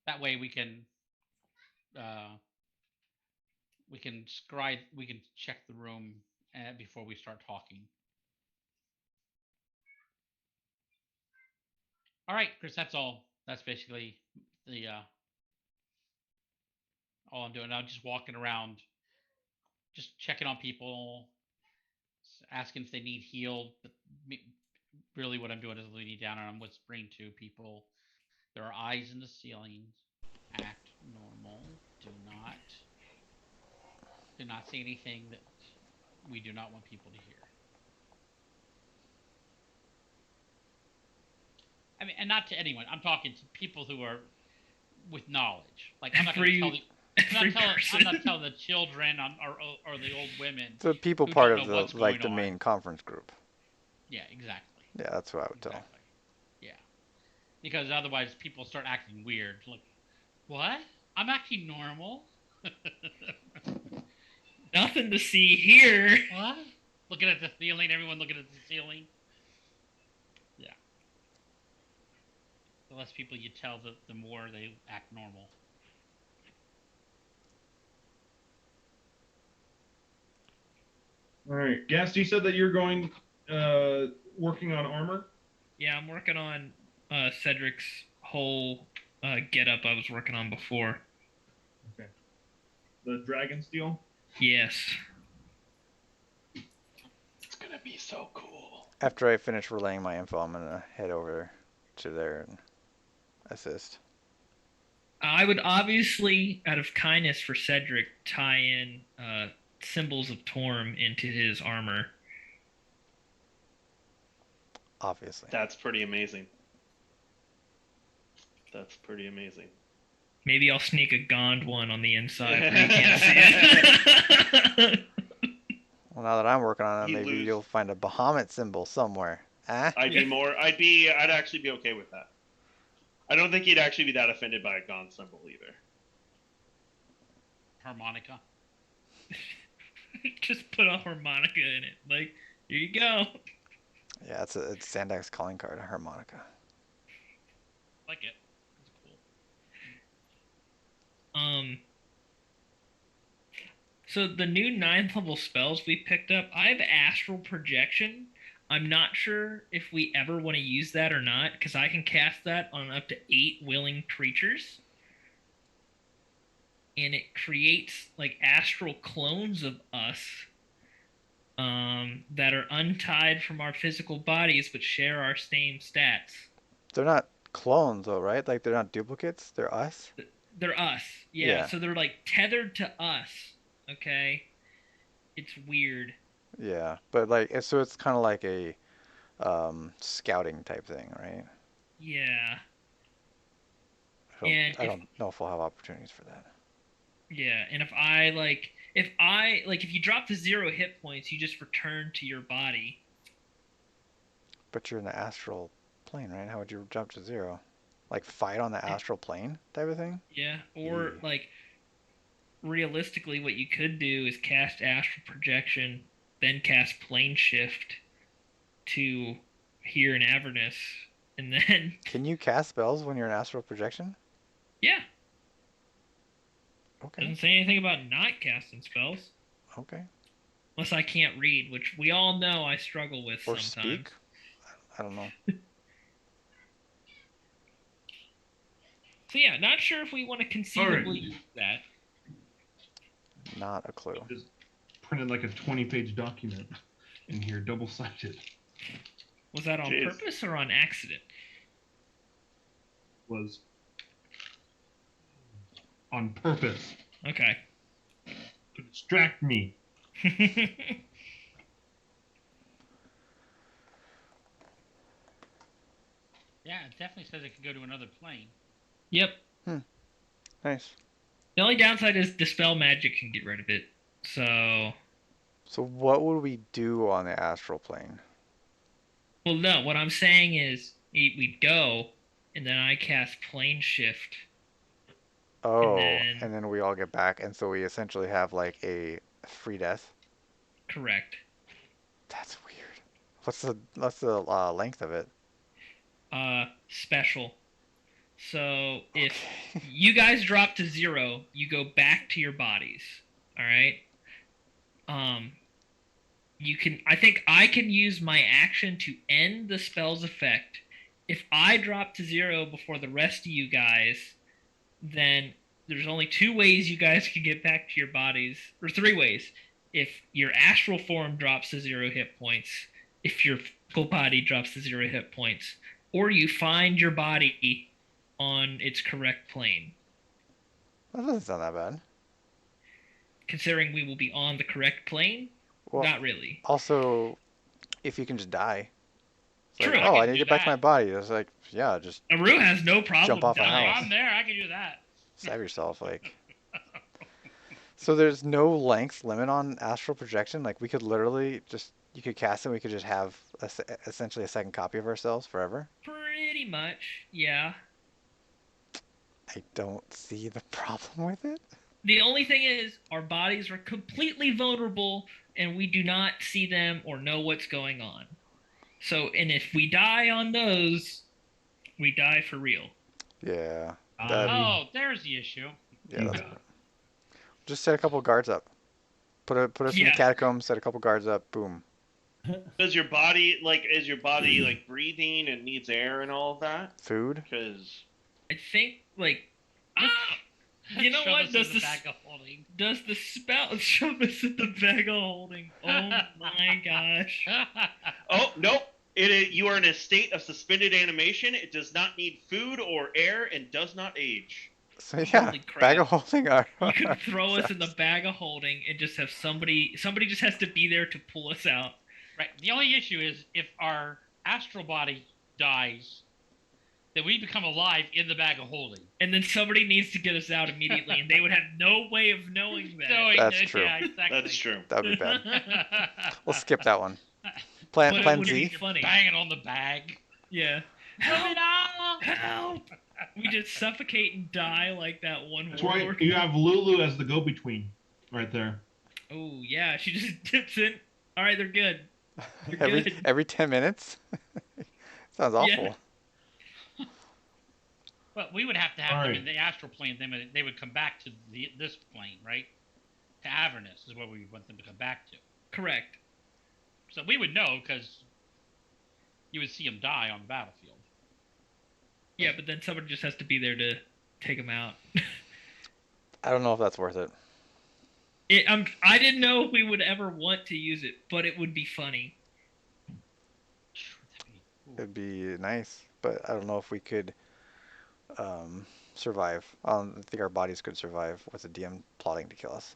That way we can check the room before we start talking. All right, Chris, that's all. That's basically the all I'm doing. I'm just walking around, just checking on people, asking if they need healed. But really, what I'm doing is leaning down and I'm whispering to people. There are eyes in the ceilings. Act normal. Do not say anything that we do not want people to hear. I mean, and not to anyone. I'm talking to people who are with knowledge. Like I'm not going to tell the. I'm not telling the children or the old women. The people part of the main conference group. Yeah, exactly. Yeah, that's what I would tell. Yeah, because otherwise people start acting weird. Like, what? I'm acting normal. Nothing to see here. What? Looking at the ceiling. Everyone looking at the ceiling. Yeah. The less people you tell, the more they act normal. All right, Gast, you said that you're going working on armor. Yeah, I'm working on Cedric's whole get-up I was working on before. Okay. The dragon steel. Yes. gonna be so cool. After I finish relaying my info, I'm gonna head over to there and assist. I would obviously, out of kindness for Cedric, tie in symbols of Torm into his armor. Obviously. That's pretty amazing. That's pretty amazing. Maybe I'll sneak a Gond one on the inside where you can't see it. Well, now that I'm working on it, You maybe lose. you'll find a Bahamut symbol somewhere. Eh? I'd actually be okay with that. I don't think he'd actually be that offended by a Gaunt symbol either. Harmonica. Just put a harmonica in it. Like, here you go. Yeah, it's Sandak's calling card, a harmonica. Like it. It's cool. So the new 9th level spells we picked up, I have Astral Projection. I'm not sure if we ever want to use that or not, because I can cast that on up to 8 willing creatures. And it creates like astral clones of us that are untied from our physical bodies but share our same stats. They're not clones, though, right? Like, they're not duplicates? They're us? They're us. Yeah. So they're like tethered to us. Okay? It's weird. Yeah, but like, so it's kind of like a scouting type thing, right? Yeah. I don't know if we'll have opportunities for that. Yeah, and if you drop to 0 hit points, you just return to your body. But you're in the astral plane, right? How would you jump to 0? Like, fight on the astral plane type of thing? Yeah, or Yeah. like realistically, what you could do is cast Astral Projection, then cast Plane Shift to here in Avernus, and then Can you cast spells when you're in astral projection? yeah, Okay. doesn't say anything about not casting spells Okay. unless I can't read, which we all know I struggle with Or sometimes. speak? I don't know. So yeah, not sure if we want to conceivably use that. Not a clue. Just printed like a 20-page document in here, double-sided. Was that on Jeez. purpose or on accident? Was on purpose Okay. to distract me. Yeah, it definitely says it could go to another plane. Yep. Nice. The only downside is Dispel Magic can get rid of it. So, So what would we do on the astral plane? well, no. What I'm saying is we'd go, and then I cast Plane Shift. Oh, then- and then we all get back, and so we essentially have like a free death. Correct. That's weird. What's the length of it? Special. So if Okay. you guys drop to 0, you go back to your bodies. All right. I think I can use my action to end the spell's effect. If I drop to 0 before the rest of you guys, then there's only 2 ways you guys can get back to your bodies, or 3 ways. If your astral form drops to 0 hit points, if your physical body drops to 0 hit points, or you find your body on its correct plane. That doesn't sound that bad. Considering we will be on the correct plane, Well, not really. also, if you can just die. It's True, like, I oh, can I need to do get back to my that. body. It's like, yeah, just Aru has no problem Jump off a dying. house. I'm there. I can do that. stab yourself. Like, so there's no length limit on astral projection. Like, we could literally just, you could cast it. We could just have essentially a second copy of ourselves forever. Pretty much, yeah. I don't see the problem with it. The only thing is, our bodies are completely vulnerable, and we do not see them or know what's going on. So, and if we die on those, we die for real. Yeah. Oh, there's the issue. Yeah. That's, just set a couple guards up. Put us in the Yeah. catacombs. Set a couple guards up. Boom. Is your body like breathing and needs air and all of that? Food. Because I think, like, You know Shove what? us in the bag of holding. Does the spell shove us in the bag of holding? Oh my gosh. Oh, nope. You are in a state of suspended animation. It does not need food or air and does not age. So yeah, Holy crap. bag of holding are. You could throw us in the bag of holding and just have somebody just has to be there to pull us out. Right. The only issue is if our astral body dies, then we become alive in the bag of holding. And then somebody needs to get us out immediately, and they would have no way of knowing that. That's true. Yeah, exactly. That's true. That would be bad. We'll skip that one. But it Plan would Z. be funny. Banging on the bag. Yeah. Help! We just suffocate and die like that one That's why warlord. you have Lulu as the go-between right there. Oh yeah, she just dips in. All right, they're good. They're Every good. every 10 minutes. Sounds awful. Yeah. But we would have to have All them right. in the astral plane. Then they would come back to this plane, right? To Avernus is where we want them to come back to. Correct. So we would know because you would see them die on the battlefield. Yeah, but then somebody just has to be there to take them out. I don't know if that's worth it. I didn't know if we would ever want to use it, but it would be funny. It'd be nice, but I don't know if we could survive. I don't think our bodies could survive with the DM plotting to kill us.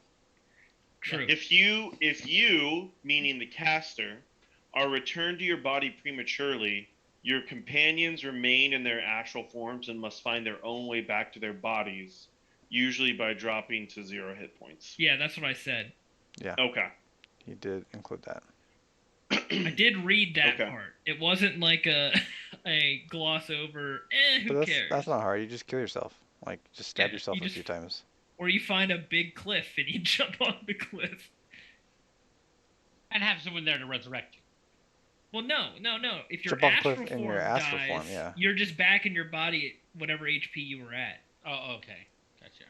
True. If you, meaning the caster, are returned to your body prematurely, your companions remain in their astral forms and must find their own way back to their bodies, usually by dropping to 0 hit points. Yeah, that's what I said. Yeah, Okay. he did include that. I did read that Okay. part. It wasn't like a gloss over. Who But cares? that's not hard. You just kill yourself. Like, just stab Yeah, yourself you a just- few times. Or you find a big cliff and you jump on the cliff. And have someone there to resurrect you. Well, no. If your Jump off a astral cliff form in your astral dies, form, yeah. you're just back in your body at whatever HP you were at. Oh, okay. Gotcha.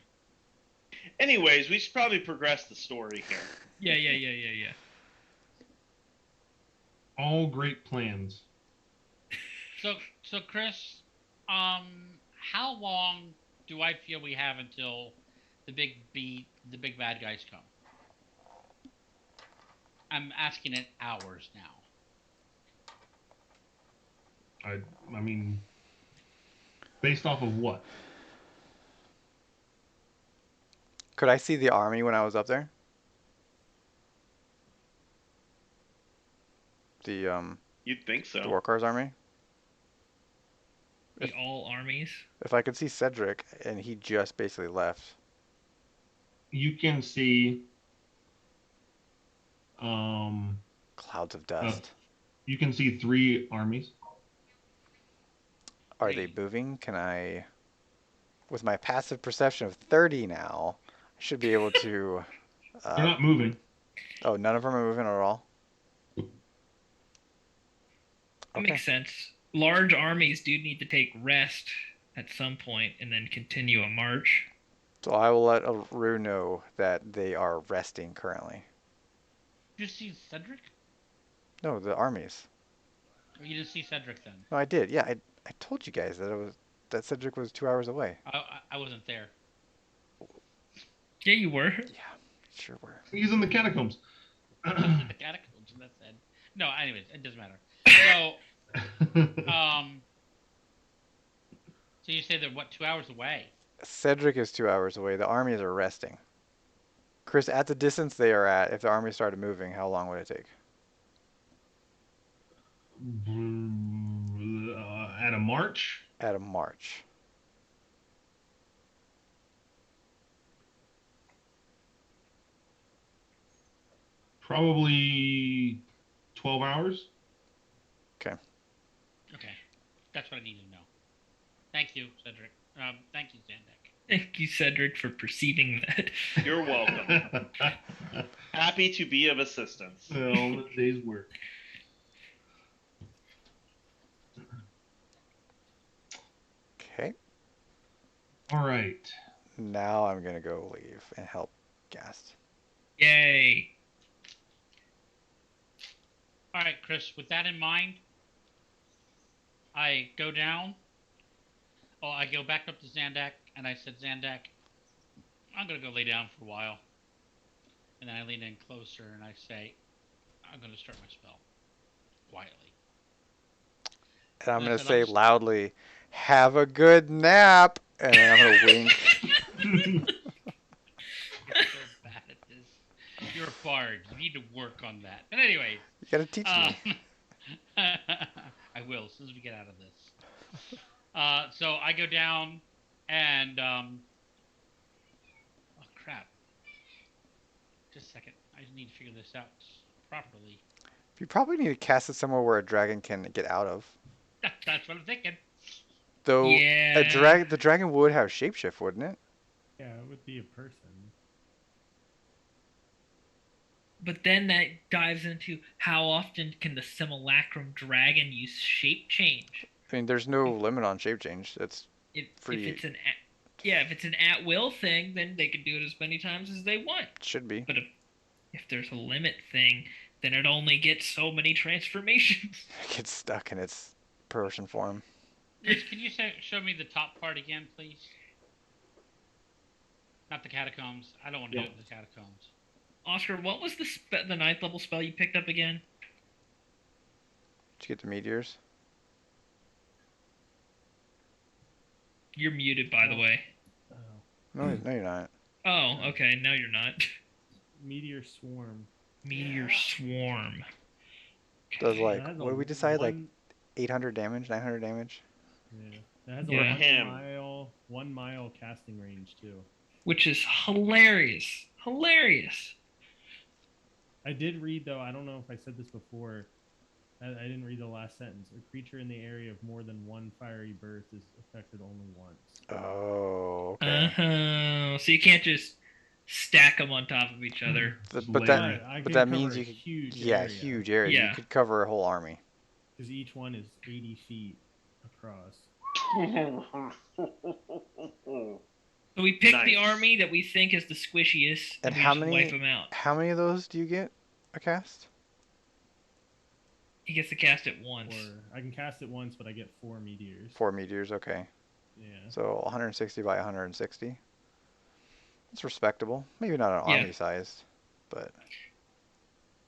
Anyways, we should probably progress the story here. Yeah. All great plans. So Chris, how long do I feel we have until the big bad guys come? I'm asking it hours now. I mean, based off of what? Could I see the army when I was up there? The You'd think so. Dwarkar's army? The all armies. If I could see Cedric and he just basically left. You can see. Um, Clouds of dust. you can see 3 armies. Are they moving? Can I, with my passive perception of 30 now, I should be able to. They're not moving. Oh, none of them are moving at all? That Okay. makes sense. Large armies do need to take rest at some point and then continue a march. So I will let Rue know that they are resting currently. Did you see Cedric? No, the armies. Or you didn't see Cedric then? No, I did. Yeah, I told you guys that Cedric was 2 hours away. I wasn't there. Yeah, you were. Yeah, sure were. He's in the catacombs. The Catacombs, and that's said. No, anyways, it doesn't matter. So, so you say they're what, 2 hours away? Cedric is 2 hours away. The armies are resting. Chris, at the distance they are at, if the army started moving, how long would it take? At a march, At a march. probably 12 hours. Okay. Okay, that's what I need to know. Thank you, Cedric. Thank you, Zandak. Thank you, Cedric, for perceiving that. You're welcome. Happy to be of assistance. Well, the day's work. Okay. All right. Now I'm going to go leave and help Gast. Yay. All right, Chris, with that in mind, I go down. Oh, I go back up to Zandak, and I said, Zandak, I'm gonna go lay down for a while, and then I lean in closer and I say, I'm gonna start my spell quietly. And I'm And I gonna said, say loudly, "Have a good nap," and then I'm gonna wink. You're so bad at this. You're a bard. You need to work on that. But anyways, You gotta teach me. I will as soon as we get out of this. So I go down and oh crap! Just a second. I just need to figure this out properly. You probably need to cast it somewhere where a dragon can get out of. That's what I'm thinking. Though Yeah. the dragon would have shapeshift, wouldn't it? Yeah, it would be a person. But then that dives into how often can the simulacrum dragon use shape change? I mean, there's no limit on shape change. It's If free. it's if it's an at will thing, then they can do it as many times as they want. Should be. But if there's a limit thing, then it only gets so many transformations. It gets stuck in its person form. Chris, can you show me the top part again, please? Not the catacombs. I don't want to do it in the catacombs. Oscar, what was the 9th level spell you picked up again? Did you get the meteors? You're muted, by the way. Oh. No, no, you're not. Oh, okay. Now you're not. Meteor Swarm. Meteor Swarm. Does like That has what a did we decide? Like one- 800 damage, 900 damage. Yeah. That has Yeah. a Him. 1 mile casting range too. Which is hilarious. Hilarious. I did read though. I don't know if I said this before. I didn't read the last sentence. A creature in the area of more than one fiery burst is affected only once. Oh, okay. So you can't just stack them on top of each other. But But that means you could, huge huge area. Yeah. You could cover a whole army. Because each one is 80 feet across. So we pick the Nice. army that we think is the squishiest, And we how just many- wipe them out. How many of those do you get a cast? He gets to cast it once. Or I can cast it once, but I get 4 meteors. 4 meteors, okay. Yeah. So 160 by 160. That's respectable. Maybe not an Yeah. army sized, but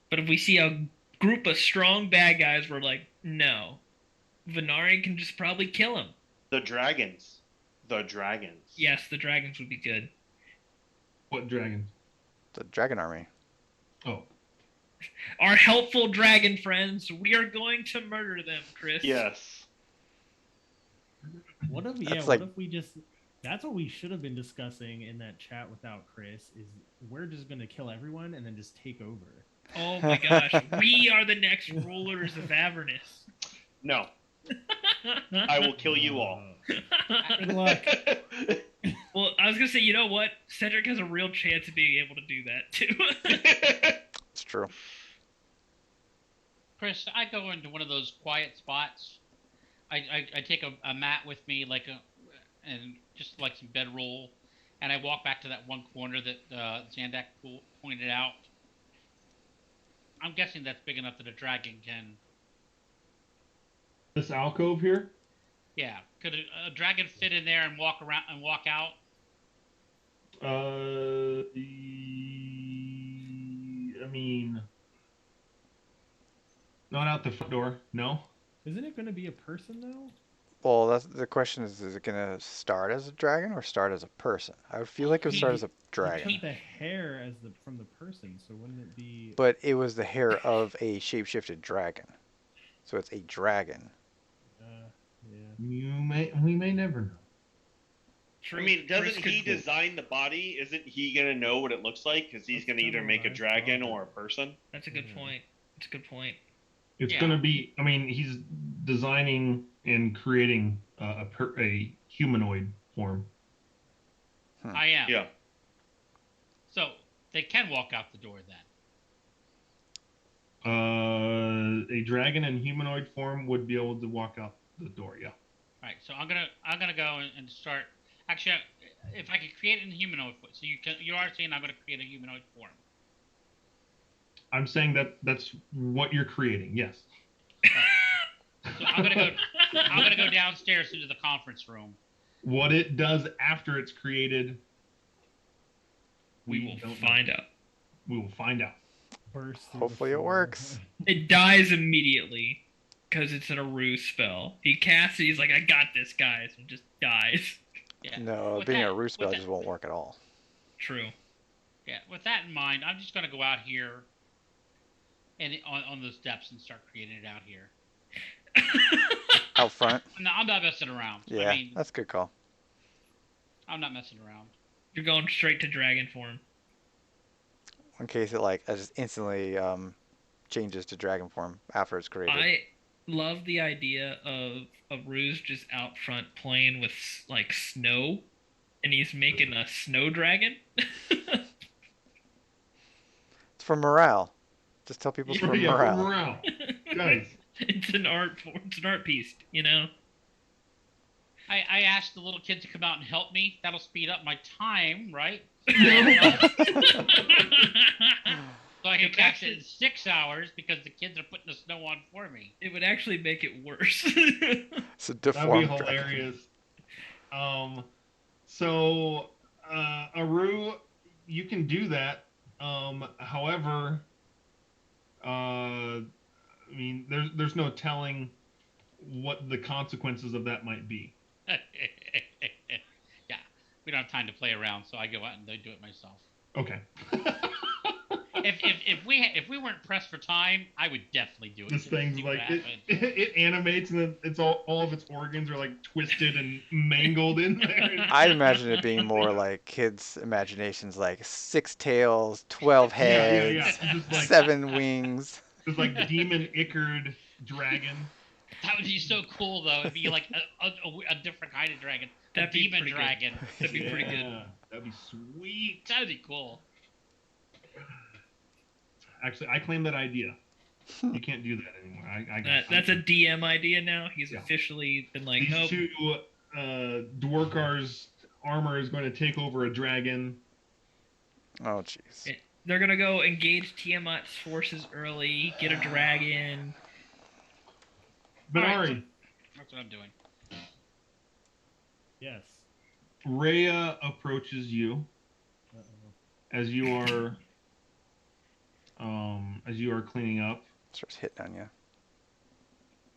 But if we see a group of strong bad guys, we're like, no. Venari can just probably kill him. The dragons. The dragons. Yes, the dragons would be good. What dragon? the dragon army. Oh, Our helpful dragon friends, we are going to murder them, Chris. Yes. What if That's what like- if we just that's what we should have been discussing in that chat without Chris is we're just gonna kill everyone and then just take over. Oh my gosh. We are the next rulers of Avernus. No. I will kill you all. Good luck. Well, I was going to say, you know what? Cedric has a real chance of being able to do that, too. It's true. Chris, I go into one of those quiet spots. I take a mat with me, and just like some bedroll, and I walk back to that one corner that Zandak pointed out. I'm guessing that's big enough that a dragon can. this alcove here? Yeah, could a dragon fit in there and walk around and walk out? I mean, not out the front door. No. Isn't it gonna be a person though? Well, that's the question is it gonna start as a dragon or start as a person? I would feel like it would start as a You dragon. keep the hair as from the person, so wouldn't it be But it was the hair of a shapeshifted dragon. So it's a dragon. yeah. We may never know. I mean, doesn't Chris he could- design the body? Isn't he gonna know what it looks like? Because he's That's gonna either kinda make a what I dragon thought. or a person. That's a good Yeah. point. That's a good point. It's Yeah. gonna be. I mean, he's designing and creating a humanoid form. I am. Yeah. So they can walk out the door then. A dragon in humanoid form would be able to walk out the door. Yeah. All right, so I'm gonna go and start. Actually, if I could create a humanoid form, so you are saying I'm gonna create a humanoid form. I'm saying that's what you're creating. Yes. So I'm gonna go downstairs into the conference room. What it does after it's created, We will don't know. find out. We will find out. Burst through the Hopefully it floor. works. It dies immediately because it's an Aru spell. He casts it. He's like, "I got this, guys," and just dies. Yeah. No, With being that- a roost spell with just that- won't work at all. True. Yeah, with that in mind, I'm just gonna go out here and on those steps and start creating it out here. Out front? I'm not messing around. Yeah, I mean, that's a good call. I'm not messing around. You're going straight to dragon form. In case it like just instantly changes to dragon form after it's created. I love the idea of Aru's just out front playing with like snow, and he's making a snow dragon. It's for morale. Just tell people it's for Yeah, morale. for morale. Guys, It's an art piece, you know. I asked the little kid to come out and help me. That'll speed up my time, right? So I can catch it in 6 hours because the kids are putting the snow on for me. It would actually make it worse. It's a that'd be deformed dragon. hilarious. So Aru, you can do that. However, I mean, there's no telling what the consequences of that might be. Yeah, we don't have time to play around, so I go out and do it myself. Okay. If we weren't pressed for time, I would definitely do it. This just to thing's see what like happens. it animates and then it's all of its organs are like twisted and mangled in there. I'd imagine it being more like kids' imaginations, like 6 tails, 12 heads, Yeah. Just like 7 wings. just like demon Ichard dragon. That would be so cool, though. It'd be like a different kind of dragon. That'd A be demon pretty good. dragon. That'd be pretty good. Yeah, that'd be sweet. That'd be cool. Actually, I claim that idea. You can't do that anymore. I got That's a DM idea now. He's Yeah. officially been like, These nope. two Dwarkar's armor is going to take over a dragon. Oh, jeez. They're gonna go engage Tiamat's forces early, get a dragon. But All right. Ari, That's what I'm doing. Yes. Rhea approaches you Uh-oh. as you are cleaning up. Starts hitting on you.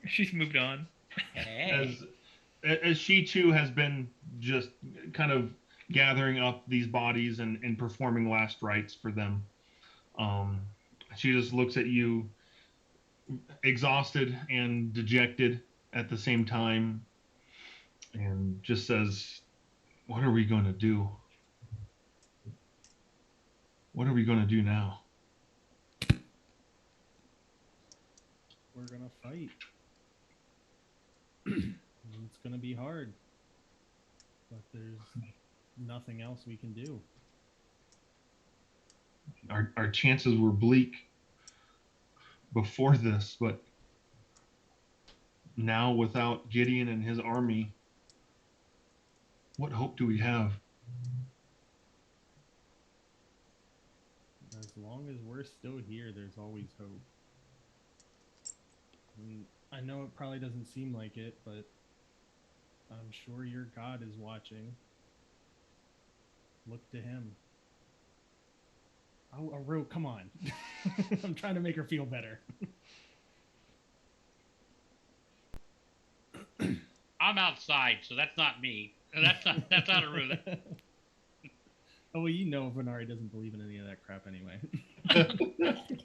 She's moved on. Hey. As she too has been just kind of gathering up these bodies and performing last rites for them. She just looks at you exhausted and dejected at the same time and just says, "What are we going to do? What are we going to do now?" We're gonna fight. And it's gonna be hard. But there's nothing else we can do. Our chances were bleak before this, but now without Gideon and his army, what hope do we have? As long as we're still here, there's always hope. And I know it probably doesn't seem like it, but I'm sure your God is watching. Look to him. Oh, Aru, come on. I'm trying to make her feel better. I'm outside, so that's not me. That's not a rule. Oh, well, you know Venari doesn't believe in any of that crap anyway.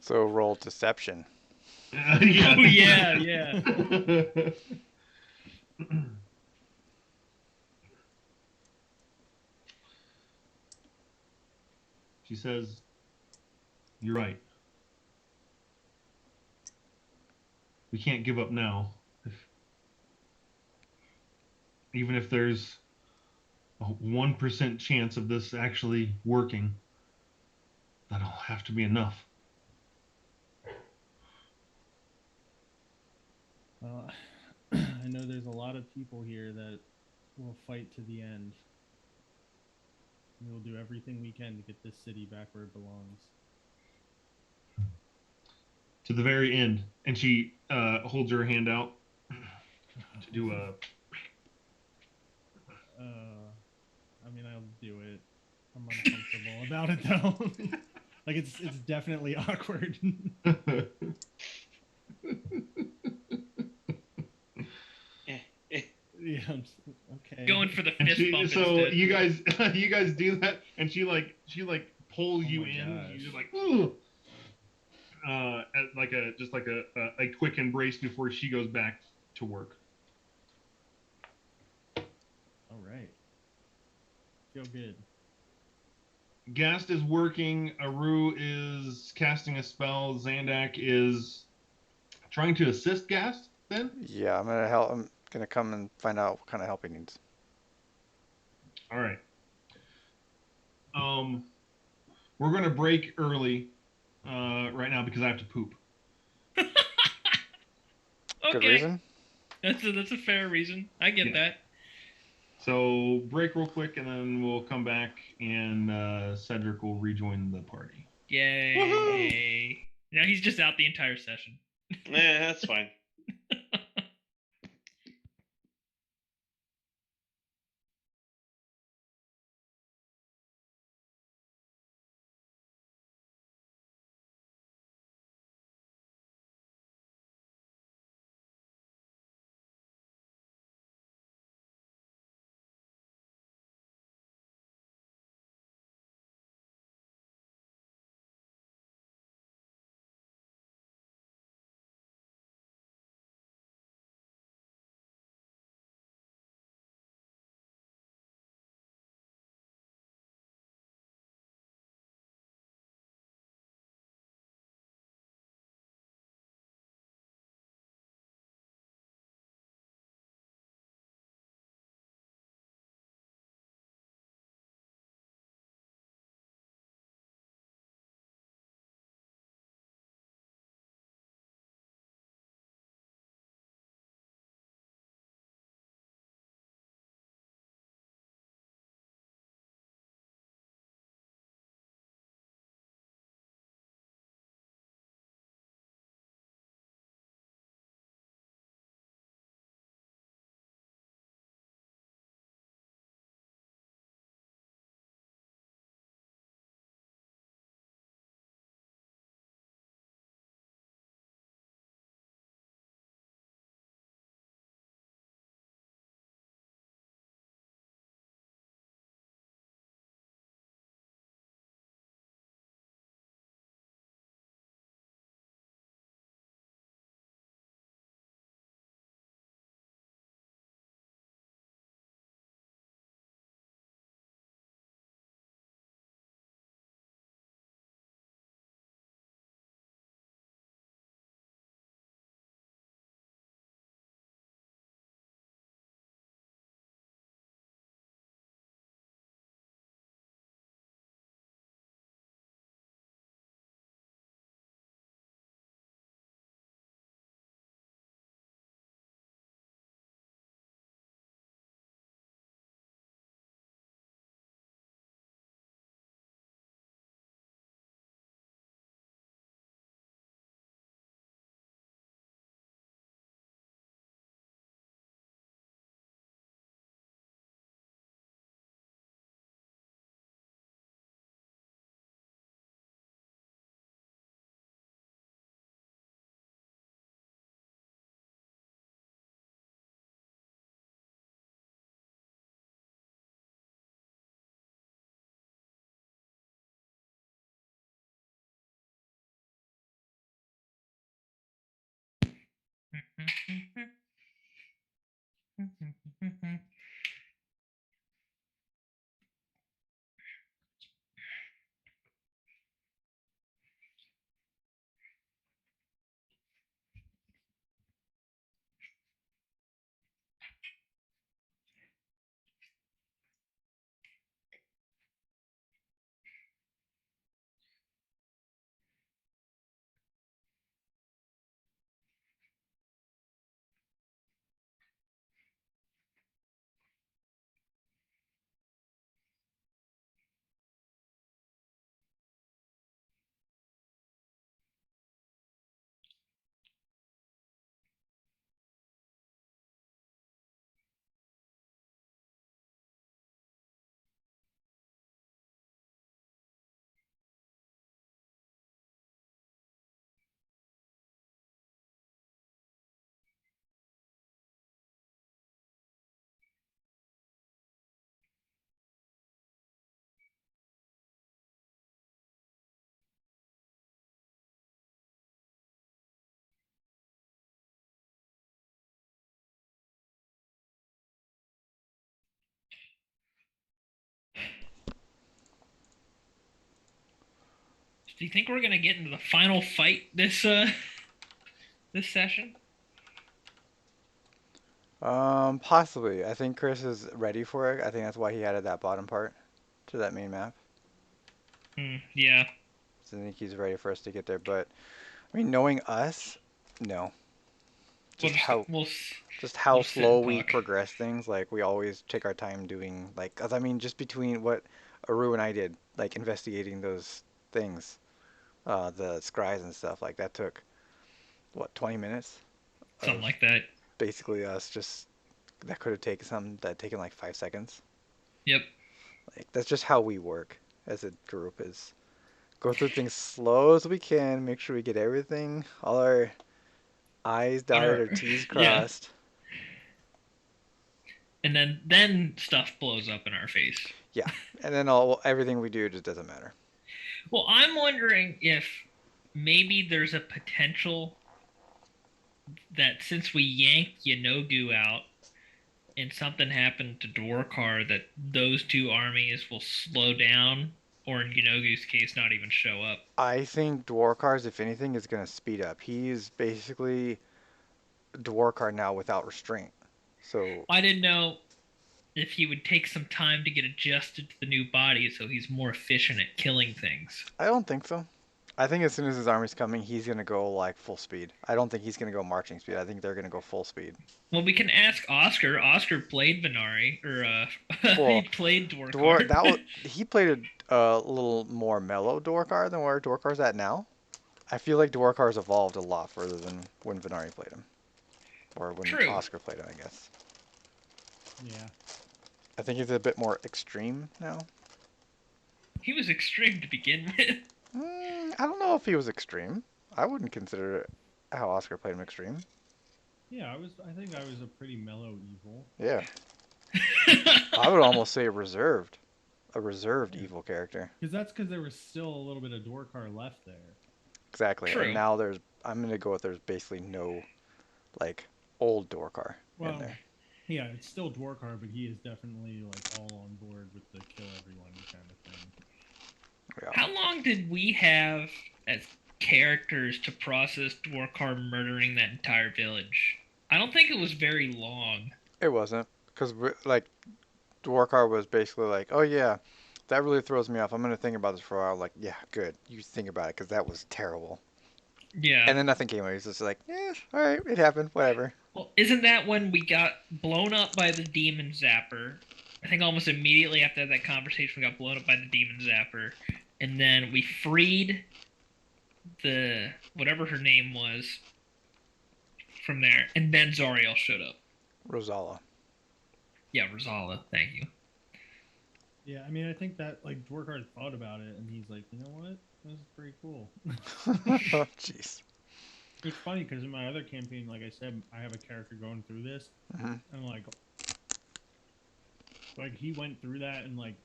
So roll deception. Yeah. Oh yeah, yeah. She says, "You're right. We can't give up now. Even if there's a 1% chance of this actually working, that'll have to be enough." Well, I know there's a lot of people here that will fight to the end. We will do everything we can to get this city back where it belongs. To the very end. And she holds her hand out to do a... I mean, I'll do it. I'm I'm uncomfortable about it though. Like it's definitely awkward. Yeah. Okay. Going for the And fist bump so instead. you guys do that, and she pulls Oh you my in. gosh. You're like, ooh, like a quick embrace before she goes back to work. All right. Feel good. Gast is working. Aru is casting a spell. Zandak is trying to assist Gast. Then, Yeah, I'm gonna help. I'm gonna come and find out what kind of help he needs. all right. We're gonna break early right now because I have to poop. Good Okay, reason. that's a fair reason. I get Yeah. that. So break real quick, and then we'll come back, and Cedric will rejoin the party. Yay! Woohoo! Now he's just out the entire session. That's fine. Do you think we're gonna get into the final fight this session? Possibly. I think Chris is ready for it. I think that's why he added that bottom part to that main map. Yeah. So I think he's ready for us to get there. But I mean, knowing us, no. Just how We'll how just sit and slow we talk. progress things. Like we always take our time doing like, 'cause I mean, just between what Aru and I did, like investigating those things, the scries and stuff, like that took what 20 minutes Something of like that. basically us just that could have taken something that taken like 5 seconds. Yep. Like that's just how we work as a group is go through things slow as we can, make sure we get everything, all our I's dotted or T's Yeah. crossed. And then stuff blows up in our face. Yeah, and then all everything we do just doesn't matter. Well, I'm wondering if maybe there's a potential that since we yanked Yanogu out and something happened to Dwarkar, that those two armies will slow down, or in Yanogu's case, not even show up. I think Dwarkars, if anything, is going to speed up. He's basically Dwarkar now without restraint. So I didn't know if he would take some time to get adjusted to the new body so he's more efficient at killing things. I don't think so. I think as soon as his army's coming, he's going to go like full speed. I don't think he's going to go marching speed. I think they're going to go full speed. Well, we can ask Oscar. Oscar played Venari, or he Well, played Dwarkar. He played a little more mellow Dwarkar than where Dwarkar's at now. I feel like Dwarkar's evolved a lot further than when Venari played him. Or when True. Oscar played him, I guess. Yeah. I think he's a bit more extreme now. He was extreme to begin with. I don't know if he was extreme. I wouldn't consider it how Oscar played him extreme. Yeah, I think I was a pretty mellow evil. Yeah. I would almost say reserved. A reserved Yeah. evil character. Because there was still a little bit of Dwarkar left there. Exactly. True. And now I'm going to go with there's basically no, like, old Dwarkar in Well, there. yeah, it's still Dwarkar, but he is definitely like all on board with the kill everyone kind of thing. Yeah. How long did we have as characters to process Dwarkar murdering that entire village? I don't think it was very long. It wasn't. Because, like, Dwarkar was basically like, oh, yeah, that really throws me off. I'm going to think about this for a while. Like, yeah, good. You think about it because that was terrible. Yeah. And then nothing came out. He's just like, all right, it happened. Whatever. Well, isn't that when we got blown up by the demon zapper? I think almost immediately after that conversation, we got blown up by the demon zapper, and then we freed the whatever her name was from there, and then Zariel showed up. Rosala. Yeah, Rosala. Thank you. Yeah, I mean, I think that like Dwarkar thought about it, and he's like, you know what, this is pretty cool. Oh, jeez. It's funny because in my other campaign, like I said, I have a character going through this, Mhm. and like he went through that and like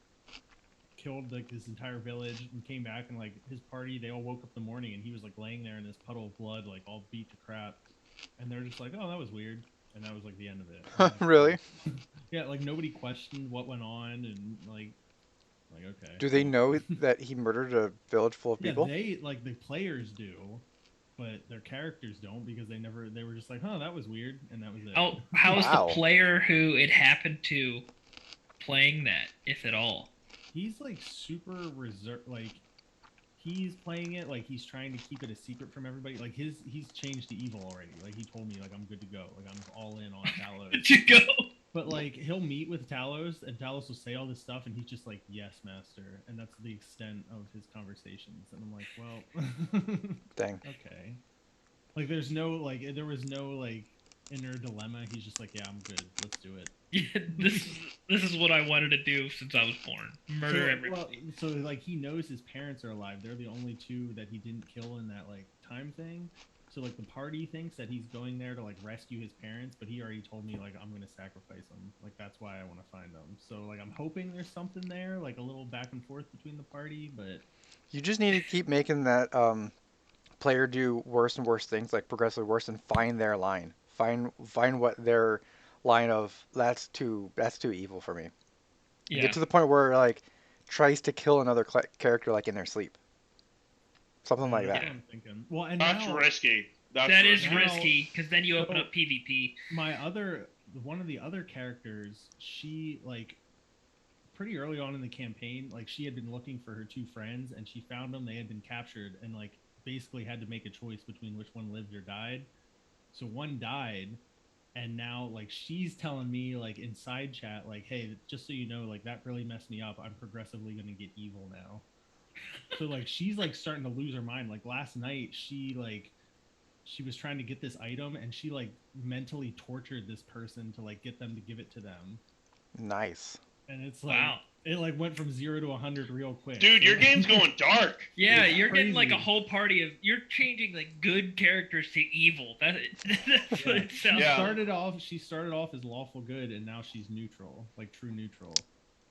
killed like this entire village and came back, and like his party, they all woke up in the morning and he was like laying there in this puddle of blood, like all beat to crap, and they're just like, oh, that was weird, and that was like the end of it. Like, Really? yeah, like nobody questioned what went on, and like okay. Do they know that he murdered a village full of people? Yeah, they like the players do, but their characters don't because they were just like, huh, that was weird, and that was it. How's Wow. the player who it happened to playing that, if at all? He's like super reserved, like he's playing it like he's trying to keep it a secret from everybody. Like he's changed to evil already. Like he told me like I'm good to go. Like I'm all in on Talos. Did you go? But like he'll meet with Talos and Talos will say all this stuff and he's just like, yes, master, and that's the extent of his conversations. And I'm like, well, Dang. okay. Like there was no like inner dilemma. He's just like, yeah, I'm good. Let's do it. Yeah, this is what I wanted to do since I was born. Murder everybody. Well, so like he knows his parents are alive. They're the only two that he didn't kill in that like time thing. So like the party thinks that he's going there to like rescue his parents, but he already told me like I'm gonna sacrifice them. Like that's why I want to find them. So like I'm hoping there's something there, like a little back and forth between the party, but You just need to keep making that player do worse and worse things, like progressively worse, and find their line. Find what their line of that's too evil for me. Yeah. Get to the point where like tries to kill another character like in their sleep. Something like That's that. what I'm thinking. Well, and That's now, risky. That is Now- risky because then you open so- up PvP. one of the other characters, she like pretty early on in the campaign, like she had been looking for her two friends and she found them. They had been captured and like basically had to make a choice between which one lived or died. So one died, and now like she's telling me like in side chat like, hey, just so you know, like that really messed me up. I'm progressively gonna get evil now. So like she's like starting to lose her mind. Like last night she was trying to get this item and she like mentally tortured this person to like get them to give it to them. Nice. And it's like Wow. it like went from 0 to 100 real quick. Dude, So, your game's going dark. Yeah, It's you're getting like a crazy. whole party of you're changing like good characters to evil. That's what Yeah. it sounds. Yeah. She started off as lawful good and now she's neutral, like true neutral.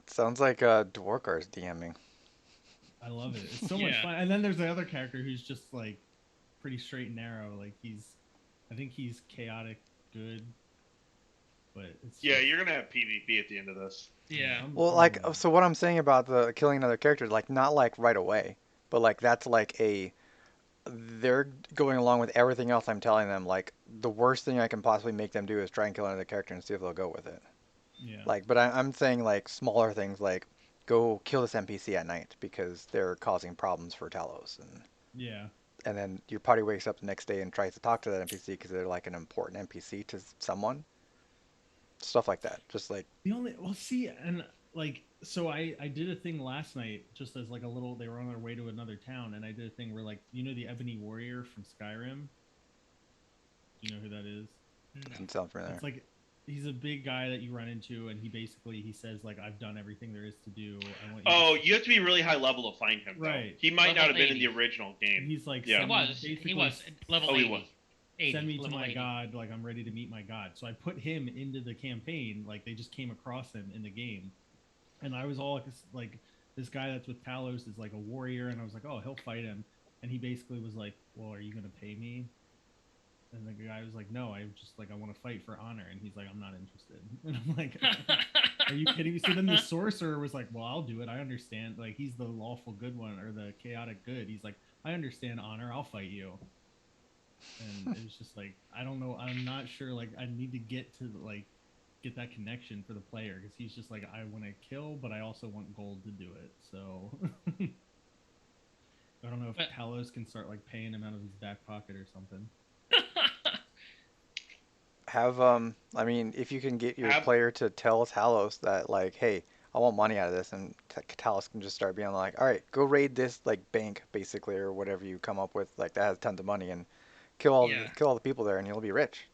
Sounds like Dwarkar's DMing. I love it. It's so much Yeah. fun. And then there's the other character who's just like pretty straight and narrow. Like I think he's chaotic good, but it's Yeah, just- you're gonna have PvP at the end of this. Yeah. Well, like, so what I'm saying about the killing another character, like, not like right away, but like that's like they're going along with everything else I'm telling them. Like, the worst thing I can possibly make them do is try and kill another character and see if they'll go with it. yeah. Like, but I'm saying like smaller things, like go kill this NPC at night because they're causing problems for Talos, Yeah. and then your party wakes up the next day and tries to talk to that NPC because they're like an important NPC to someone. Stuff like that, just like And like so I did a thing last night just as like a little, they were on their way to another town and I did a thing where like, you know, the Ebony Warrior from Skyrim, do you know who that is? doesn't sound familiar. It's like he's a big guy that you run into and he says like, I've done everything there is to do, I want you Oh, to... you have to be really high level to find him. Though. Right. He might Level not have been in 80. the original game. He's like Yeah. He was level Oh, 80. he was. 80, send me to level my 80. god, like I'm ready to meet my god. So I put him into the campaign, like they just came across him in the game, and I was all like, this guy that's with Talos is like a warrior, and I was like, oh, he'll fight him, and he basically was like, well, are you gonna pay me? And the guy was like, no, I just like I want to fight for honor, and he's like, I'm not interested. And I'm like, are you kidding me? So then the sorcerer was like, well, I'll do it. I understand. Like he's the lawful good one or the chaotic good. He's like, I understand honor. I'll fight you. And it was just like, I don't know, I'm not sure, like I need to get that connection for the player because he's just like, I want to kill but I also want gold to do it, so I don't know if But- Talos can start like paying him out of his back pocket or something. Have I mean, if you can get your Have- player to tell Talos that like, hey, I want money out of this, and Talos can just start being like, all right, go raid this like bank basically or whatever you come up with like that has tons of money and kill all Yeah. the people there and you'll be rich.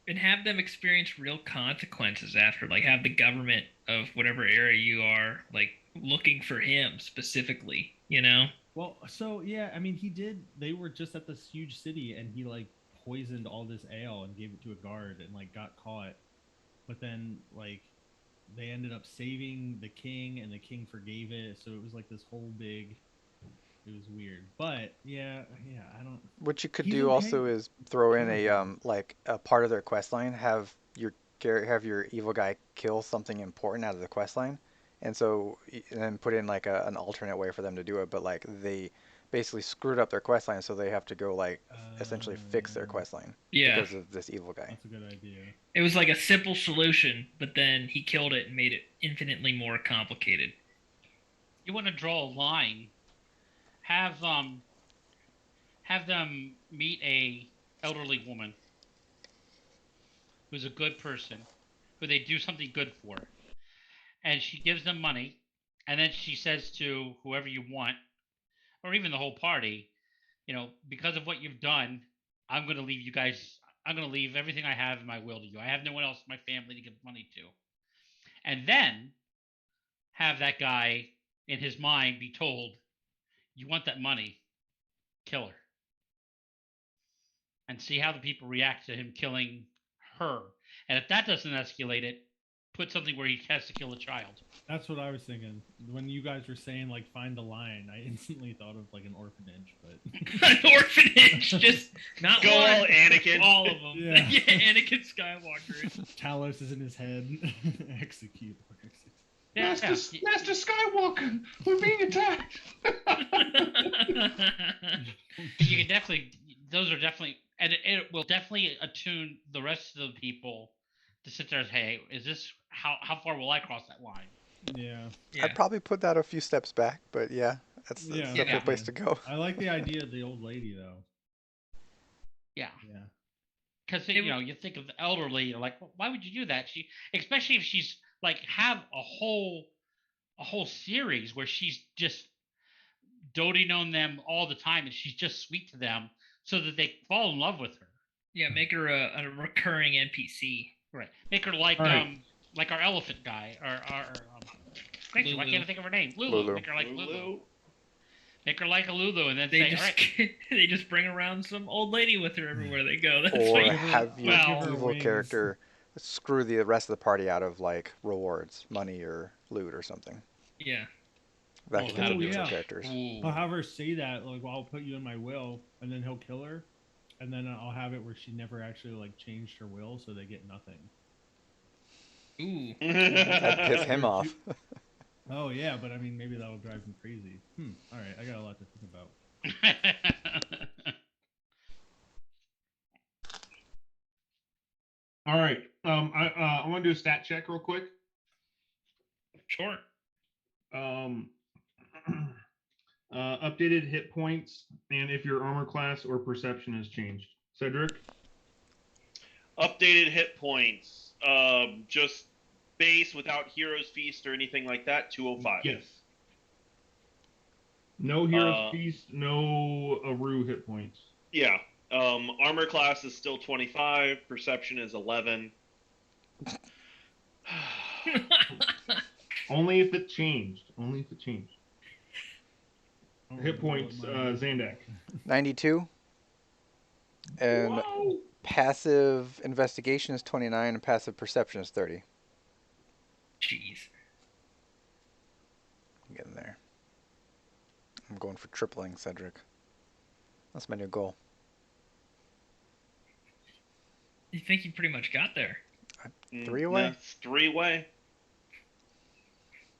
And have them experience real consequences after, like have the government of whatever area you are like looking for him specifically, you know? Well, so yeah, I mean, they were just at this huge city and he like poisoned all this ale and gave it to a guard and like got caught, but then like they ended up saving the king and the king forgave it, so it was like this whole big, it was weird. But yeah, I don't... What you could He's do okay. also is throw in a Terrible. like a part of their quest line, have your evil guy kill something important out of the quest line, and then put in like an alternate way for them to do it, but like they basically screwed up their quest line, so they have to go like essentially fix their quest line Yeah. because of this evil guy. That's a good idea. It was like a simple solution, but then he killed it and made it infinitely more complicated. You want to draw a line. Have them meet a elderly woman who's a good person, who they do something good for, and she gives them money, and then she says to whoever you want, or even the whole party, you know, because of what you've done, I'm going to leave you guys. I'm going to leave everything I have in my will to you. I have no one else in my family to give money to, and then have that guy in his mind be told, you want that money, kill her. And see how the people react to him killing her. And if that doesn't escalate it, put something where he has to kill a child. That's what I was thinking when you guys were saying like find the line. I instantly thought of like an orphanage, but An orphanage, just not Go one, all Anakin. all of them. Yeah. Yeah, Anakin Skywalker. Talos is in his head. Execute. Yeah, Master Skywalker, we're being attacked. you can definitely. Those are definitely, and it will definitely attune the rest of the people to sit there and hey, is this how far will I cross that line? Yeah. I'd probably put that a few steps back, but yeah, that's Yeah. definitely a place to go. I like the idea of the old lady though. Yeah. Yeah. Because you think of the elderly, you're like, well, why would you do that? Especially if she's like have a whole series where she's just doting on them all the time, and she's just sweet to them, so that they fall in love with her. Yeah, make her a recurring NPC. Right. Make her like Right. like our elephant guy, or crazy. Why Lulu. can't I think of her name? Lulu. Make her like Lulu. Lulu. Make her like a Lulu, and then They say, just all right. they just bring around some old lady with her everywhere they go. That's Or what you, have your well, give her evil wings. character screw the rest of the party out of like rewards, money or loot or something. yeah. That Oh, could that'd contribute be to cool. characters. Ooh. I'll have her say that, like, well, I'll put you in my will, and then he'll kill her, and then I'll have it where she never actually like changed her will, so they get nothing. Ooh. That'd piss him Or off. Oh yeah, but I mean, maybe that'll drive him crazy. All right, I got a lot to think about. All right. I want to do a stat check real quick. Sure. Updated hit points, and if your armor class or perception has changed. Cedric? Updated hit points. Just base without Hero's Feast or anything like that. 205. Yes. No Hero's Feast, no Aru hit points. Yeah. Armor class is still 25. Perception is 11. Only if it changed. Only if it changed. I don't Hit remember points, what mine is. Zandak. 92. And Whoa! passive investigation is 29 and passive perception is 30. Jeez. I'm getting there. I'm going for tripling Cedric. That's my new goal. You think you pretty much got there? 3 away? That's 3 away.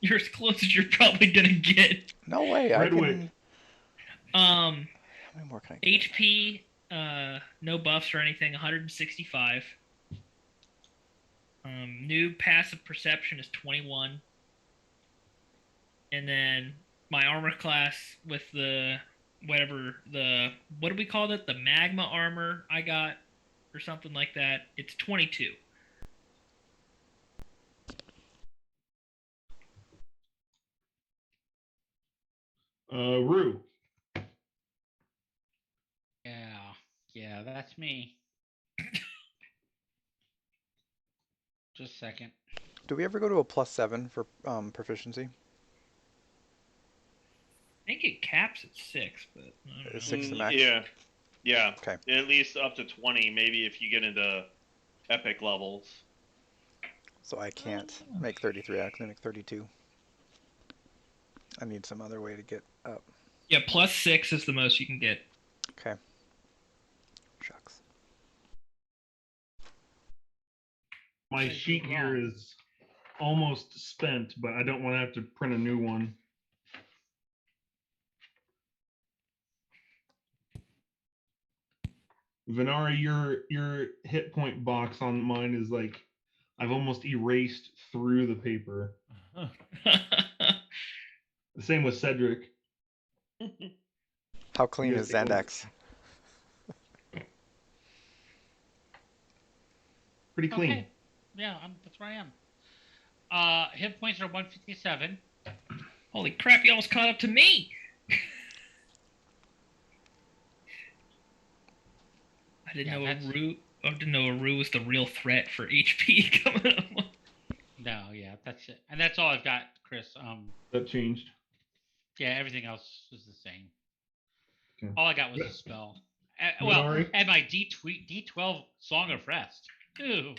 You're as close as you're probably gonna get. No way. I Redwick. can... How many more can I get? HP, no buffs or anything, 165. New passive perception is 21. And then my armor class with the what do we call it? The magma armor I got or something like that. It's 22. Rue. Yeah, that's me. Just a second. Do we ever go to a +7 for proficiency? I think it caps at 6, but I don't know. 6 the max? Yeah. Okay. At least up to 20, maybe if you get into epic levels. So I can't make 33. I can make 32. I need some other way to get up. Yeah, +6 is the most you can get. Okay. Shucks. My sheet here is almost spent, but I don't want to have to print a new one. Venari, your hit point box on mine is like I've almost erased through the paper. The same with Cedric. How clean Yeah, is Xandax? Pretty clean. Okay. Yeah, that's where I am. Hit points are 157. Holy crap, you almost caught up to me! I didn't know Aru was the real threat for HP coming up. No, yeah, that's it. And that's all I've got, Chris. That changed. Yeah, everything else is the same. Okay. All I got was a spell. Minari? And my D12 Song of Rest. Ooh.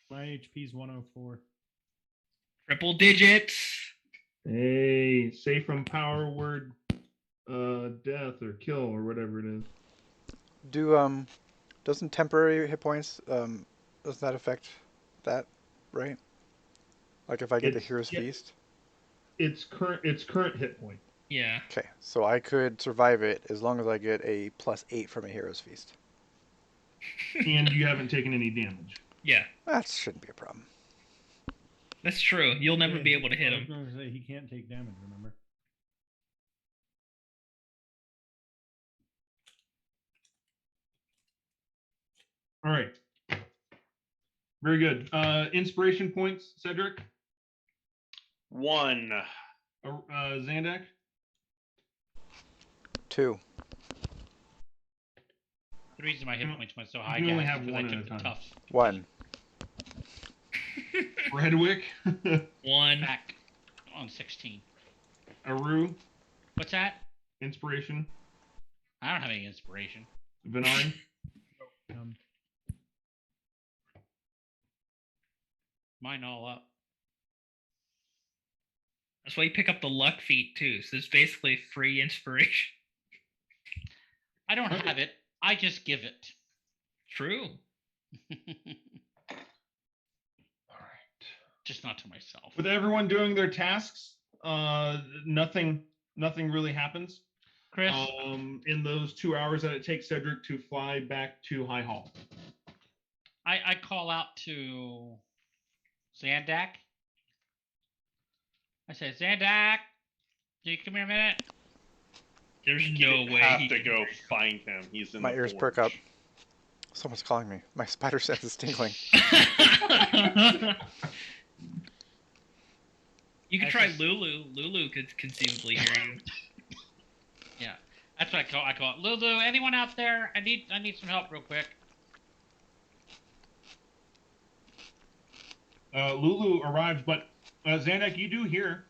My HP's 104. Triple digits. Hey, safe from power word death or kill or whatever it is. Doesn't temporary hit points doesn't that affect that, right? Like if I get the It's- Hero's yeah. Feast? Its current hit point. Yeah. Okay, so I could survive it as long as I get a +8 from a Hero's Feast. And you haven't taken any damage. Yeah, That shouldn't be a problem. that's true. You'll never Yeah, be able to hit I was him. going to say he can't take damage. Remember? All right. Very good. Inspiration points, Cedric. 1. Zandak. 2. The reason my hit You points went so you high, can only guys, have is because one I at a took the time. tough 1. Redwick. One. back on 16. Aru. What's that? Inspiration. I don't have any inspiration. Venari. Mine all up. That's why you pick up the luck feat too. So it's basically free inspiration. I don't Okay. have it. I just give it. True. All right. Just not to myself. With everyone doing their tasks, nothing really happens. Chris, In those 2 hours that it takes Cedric to fly back to High Hall. I call out to Zandak. I say, Zandak, can you come here a minute? There's You no way have he to go find him. He's in My the ears forge. perk up. Someone's calling me. My spider sense is tingling. You could I try just- Lulu. Lulu could conceivably hear you. Yeah, that's what I call it. Lulu, anyone out there? I need some help real quick. Lulu arrives, but Zandak, you do hear,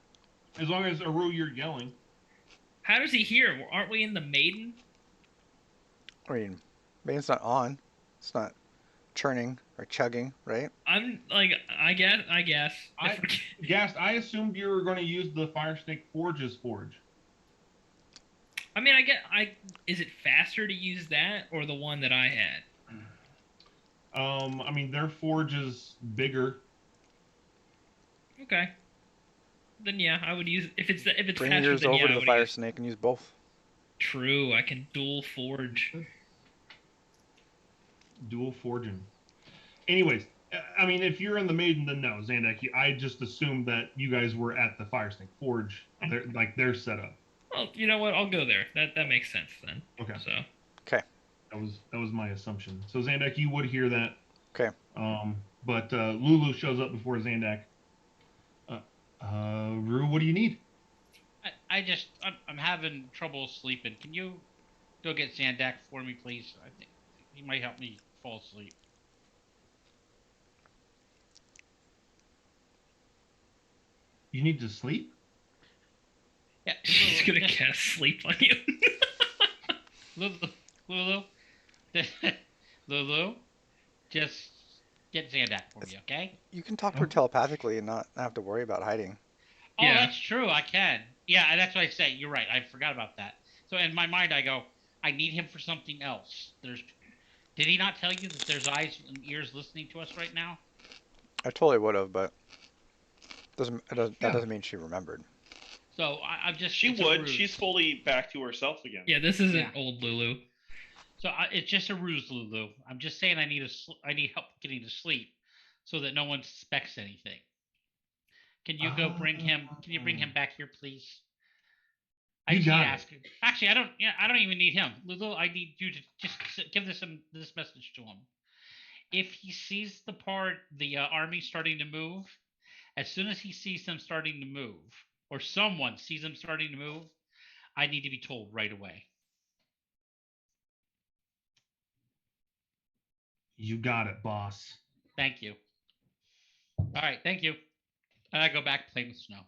as long as Aru, you're yelling. How does he hear? Aren't we in the Maiden? I mean, it's not on. It's not churning or chugging, right? I'm like, I guess. I Gast, I assumed you were going to use the Fire Snake Forge's forge. I mean, is it faster to use that or the one that I had? I mean, their forge is bigger. Okay. Then yeah, I would use if it's Bring faster. yours Then over yeah, to I the would Fire use. Snake and use both. True, I can dual forge. Dual forging. Anyways, I mean, if you're in the Maiden, then no, Zandak. I just assumed that you guys were at the Fire Snake Forge. They're set up. Well, you know what? I'll go there. That makes sense then. Okay. So Okay. That was my assumption. So Zandak, you would hear that. Okay. But Lulu shows up before Zandak. Rue, what do you need? I'm having trouble sleeping. Can you go get Zandak for me, please? I think he might help me fall asleep. You need to sleep? Yeah, she's gonna just- cast sleep on you. Lulu, just get Zandak for me, okay? You can talk to her telepathically and not have to worry about hiding. Oh, Yeah. that's true. I can. Yeah, and that's what I say. You're right. I forgot about that. So in my mind, I go, I need him for something else. Did he not tell you that there's eyes and ears listening to us right now? I totally would have, but that doesn't mean she remembered. So I'm just. She it's a would. ruse. She's fully back to herself again. Yeah, this isn't Yeah. old Lulu. So it's just a ruse, Lulu. I'm just saying I need help getting to sleep, so that no one suspects anything. Can you go bring him? Can you bring him back here, please? I You just need to got it. ask him. Actually, I don't. Yeah, I don't even need him, Lulu. I need you to just give this message to him. If he sees the army starting to move, as soon as he sees them starting to move, or someone sees them starting to move, I need to be told right away. You got it, boss. Thank you. All right, thank you. And I go back to play with snow.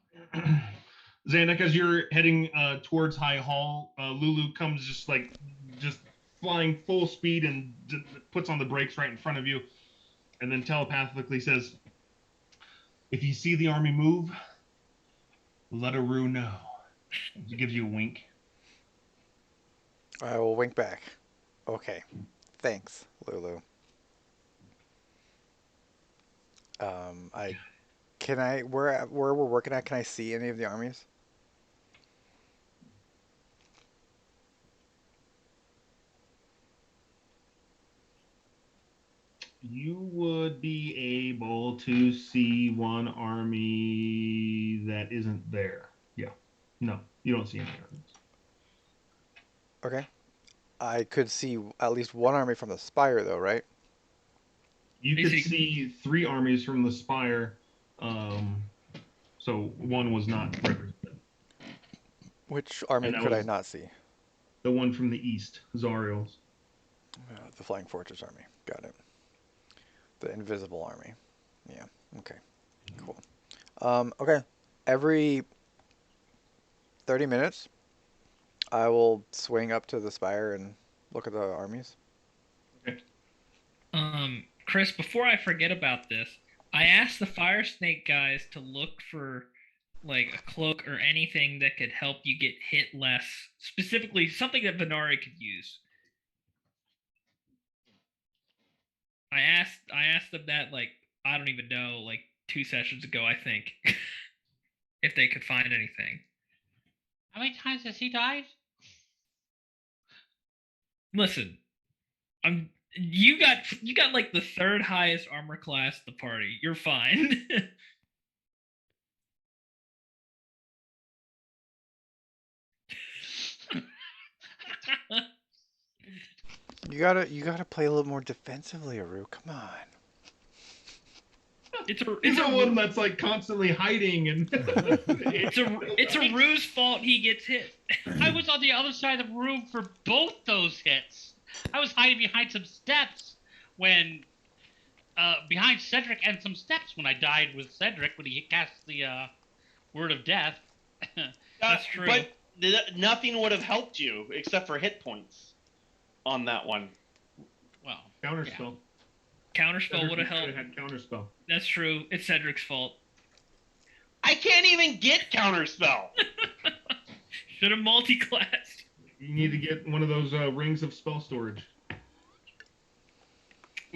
Zandak, as you're heading towards High Hall, Lulu comes just flying full speed and puts on the brakes right in front of you, and then telepathically says, "If you see the army move, let Aru know." She gives you a wink. I will wink back. Okay. Thanks, Lulu. I Can I where we're working at? Can I see any of the armies? You would be able to see one army that isn't there. Yeah. No, you don't see any armies. Okay. I could see at least one army from the spire, though, right? You could Basically, see 3 armies from the spire. Um, so one was not represented. Which army And that could I was not see? the one from the east, Zariel's. The Flying Fortress Army. Got it. The Invisible Army. Yeah. Okay. Cool. Okay. Every 30 minutes, I will swing up to the spire and look at the armies. Okay. Chris, before I forget about this, I asked the fire snake guys to look for like a cloak or anything that could help you get hit less. Specifically, something that Venari could use. I asked them that like I don't even know, like 2 sessions ago, I think, if they could find anything. How many times has he died? Listen, you got like the third highest armor class in the party. You're fine. You gotta play a little more defensively, Aru. Come on. He's the one that's like constantly hiding and it's a Rue's fault he gets hit. I was on the other side of the room for both those hits. I was hiding behind some steps when, behind Cedric and some steps when I died with Cedric when he cast the Word of Death. That's true. But nothing would have helped you except for hit points on that one. Well, counterspell. Counterspell would have helped. Had counterspell. That's true. It's Cedric's fault. I can't even get counterspell. Should have multi-classed. You need to get one of those rings of spell storage.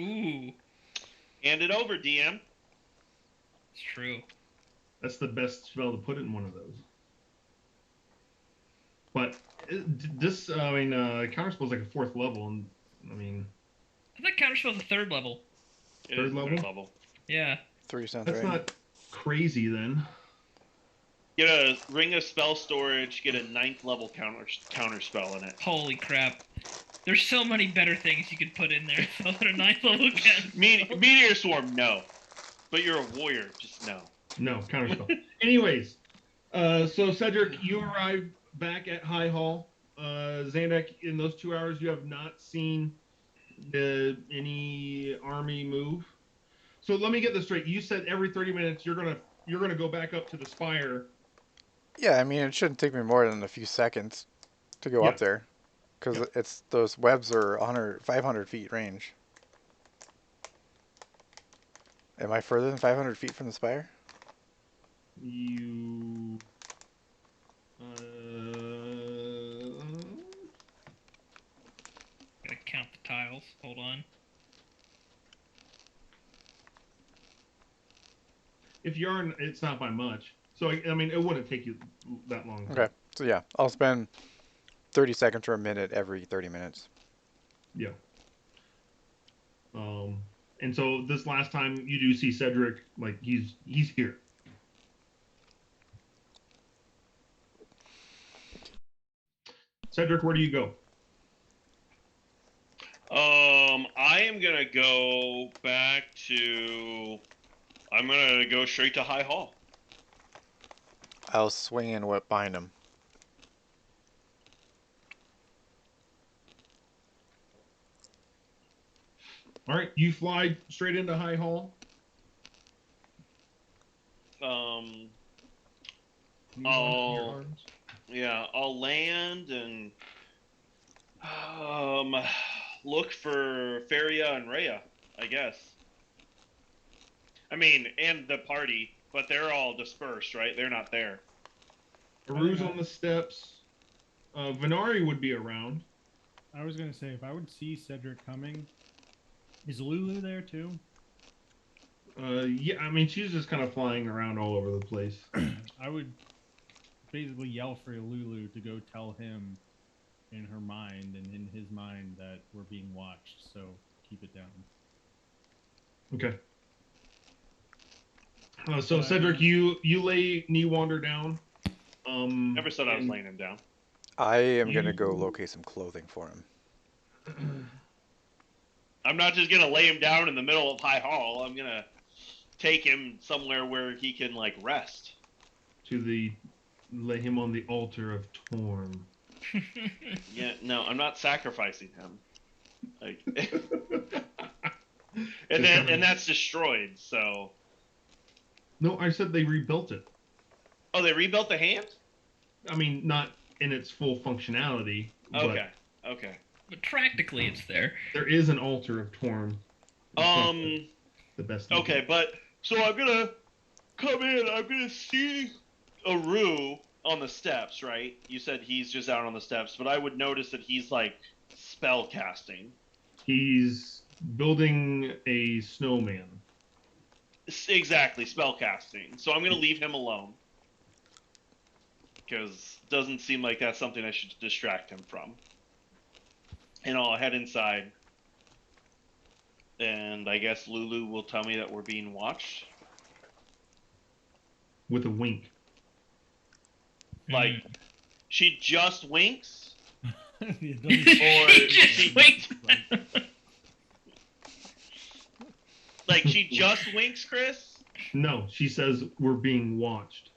Ooh, Hand it over, DM. it's true. That's the best spell to put in one of those. But this, counterspell is like a 4th level, and I mean, I thought Counterspell's a 3rd level. It Third is level? third level. Yeah. 3 sounds that's right. not crazy then. Get a ring of spell storage. Get a 9th level counter spell in it. Holy crap. There's so many better things you could put in there than a 9th level counterspell. Meteor Swarm, no. But you're a warrior, just no. No, counterspell. Anyways, so Cedric, you arrive back at High Hall. Zandek, in those 2 hours, you have not seen any army move. So let me get this straight. You said every 30 minutes you're gonna go back up to the spire. Yeah, I mean, it shouldn't take me more than a few seconds to go Yeah. up there. Because Yeah. it's those webs are 500 feet range. Am I further than 500 feet from the spire? You. Gotta count the tiles. Hold on. If you are, it's not by much. So I mean, it wouldn't take you that long. Okay, so yeah, I'll spend 30 seconds or a minute every 30 minutes. Yeah. And so this last time you do see Cedric, like he's here. Cedric, where do you go? I am gonna go back to. I'm gonna go straight to High Hall. I'll swing in what behind him. All right, you fly straight into High Hall. You launch from your arms. Yeah, I'll land and look for Feria and Rhea, I guess. I mean, and the party, but they're all dispersed, right? They're not there. Aru's on the steps. Venari would be around. I was gonna say if I would see Cedric coming, is Lulu there too? Yeah, I mean, she's just kind of flying around all over the place. I would basically yell for Lulu to go tell him in her mind and in his mind that we're being watched. So keep it down. Okay. So But, Cedric, you lay Newander down. Never said I was and laying him down. I am gonna go You- locate some clothing for him. I'm not just gonna lay him down in the middle of High Hall. I'm gonna take him somewhere where he can like rest. lay him on the altar of Torm. Yeah, no, I'm not sacrificing him. Like, and that's destroyed. So, No, I said they rebuilt it. oh, they rebuilt the hand. I mean, not in its full functionality, Okay, okay. But practically, it's there. but there is an altar of Torm. It's not the best. Okay, but so I'm gonna come in. I'm gonna see Aru on the steps, right? You said he's just out on the steps, but I would notice that he's like spell casting. He's building a snowman. Exactly, spell casting. So I'm gonna leave him alone because it doesn't seem like that's something I should distract him from. And I'll head inside, and I guess Lulu will tell me that we're being watched. With a wink. Like, she just winks, It or doesn't- she Wink. like she just winks, Chris. No, she says we're being watched.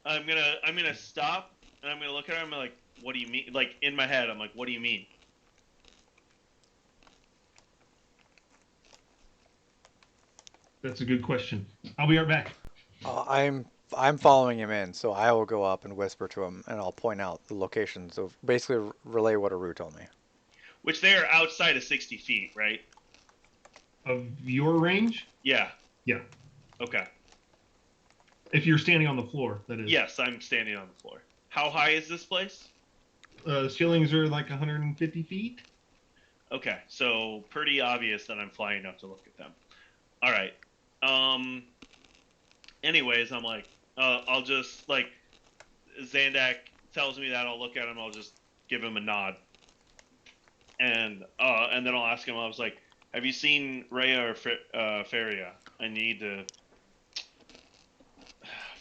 I'm gonna stop and I'm gonna look at her. I'm like, what do you mean? Like in my head, I'm like, what do you mean? That's a good question. I'll be right back. I'm following him in, so I will go up and whisper to him, and I'll point out the locations of basically relay what Aru told me. Which they are outside of 60 feet, right? Of your range? Yeah. Yeah. Okay. If you're standing on the floor, that is. Yes, I'm standing on the floor. How high is this place? Ceilings are like 150 feet. Okay, so pretty obvious that I'm flying up to look at them. All right. Anyways, I'm like, I'll just like, Zandak tells me that I'll look at him. I'll just give him a nod, and then I'll ask him. I was like, have you seen Rhea or Feria? I need to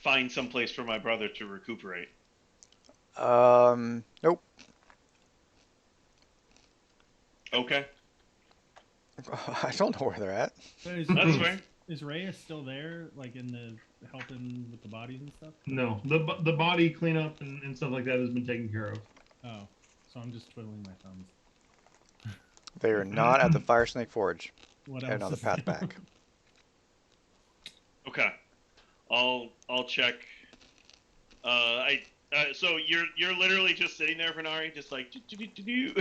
find some place for my brother to recuperate. Nope. Okay, I don't know where they're at. that's fair. Is Rhea still there, like in the helping with the bodies and stuff? No, the body cleanup and stuff like that has been taken care of. Oh, so I'm just twiddling my thumbs. They are not at the Fire Snake Forge, What and else on the is path there? back. Okay, I'll check. So you're literally just sitting there, Venari, just like do.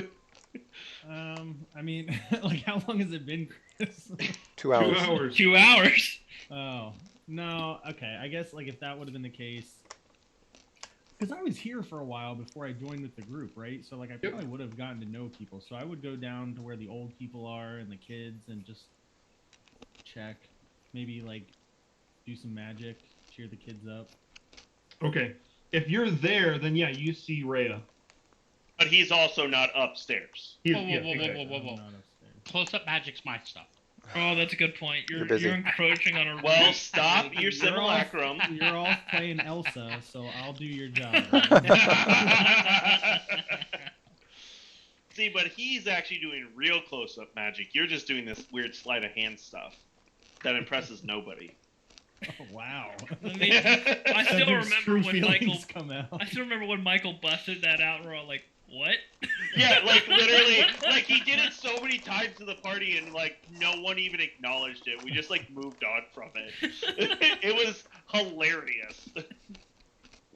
I mean, like how long has it been, Chris? 2 hours. 2 hours. 2 hours. Oh, no. Okay, I guess like if that would have been the case, because I was here for a while before I joined with the group, right? So like I probably would have gotten to know people. So I would go down to where the old people are and the kids and just check, maybe like do some magic, cheer the kids up. Okay. If you're there, then yeah, you see Rhea. But he's also not upstairs. He- Whoa, whoa, yeah, whoa, whoa, exactly. whoa, whoa. I'm not upstairs. Close-up magic's my stuff. Oh, that's a good point. You're You're busy. encroaching on a. Well, stop your You're simulacrum. You're all playing Elsa, so I'll do your job. See, but he's actually doing real close-up magic. You're just doing this weird sleight of hand stuff that impresses nobody. Oh, wow. I mean, I still Cedric's remember true when Michael. feelings come out. I still remember when Michael busted that out, and we're all like, "What?" Yeah, like literally, like he did it so many times to the party, and like no one even acknowledged it. We just like moved on from it. It was hilarious.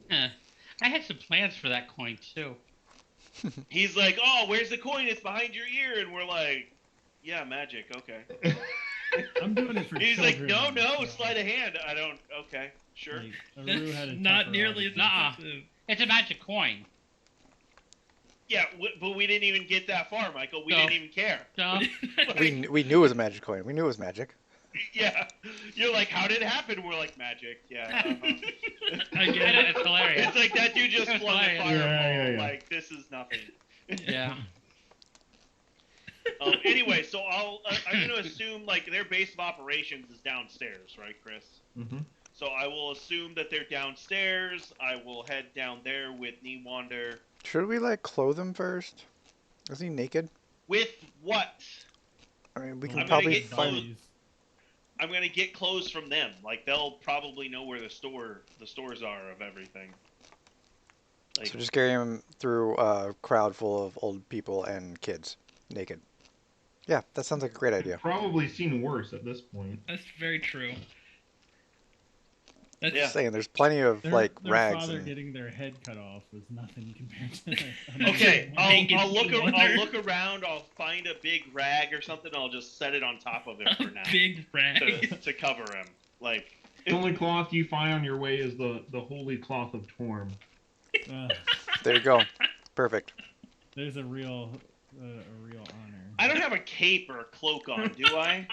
Huh. I had some plans for that coin too. He's like, "Oh, where's the coin? It's behind your ear," and we're like, "Yeah, magic. Okay." I'm doing it for He's like, children. "No, sleight of hand. I don't. Okay, sure." Like, Aru had a That's not tougher nearly as attitude. Nuh-uh. expensive. It's a magic coin. Yeah, but we didn't even get that far, Michael. We No. didn't even care. So, We knew it was a magic coin. We knew it was magic. Yeah. You're like, how did it happen? We're like, magic. Yeah. I get it. It's hilarious. It's like that dude just It's flung a hilarious. fireball. Yeah. Like, this is nothing. Yeah. Anyway, so I'm going to assume, like, their base of operations is downstairs, right, Chris? Mm-hmm. So I will assume that they're downstairs. I will head down there with Newander. Should we like clothe him first? Is he naked? With what? I mean, we I'm can gonna probably get find. clothes. I'm gonna get clothes from them. Like they'll probably know where the stores are of everything. Like, So just carry him through a crowd full of old people and kids, naked. Yeah, that sounds like a great idea. Probably seen worse at this point. That's very true. That's Yeah. Just saying, there's plenty of Their like rags father and getting their head cut off was nothing compared to that. okay, Naked I'll look Newander. around. I'll find a big rag or something. I'll just set it on top of him for now big rag. to cover him. Like, The only cloth you find on your way is the holy cloth of Torm. there you go, perfect. There's a real honor. I don't have a cape or a cloak on, do I?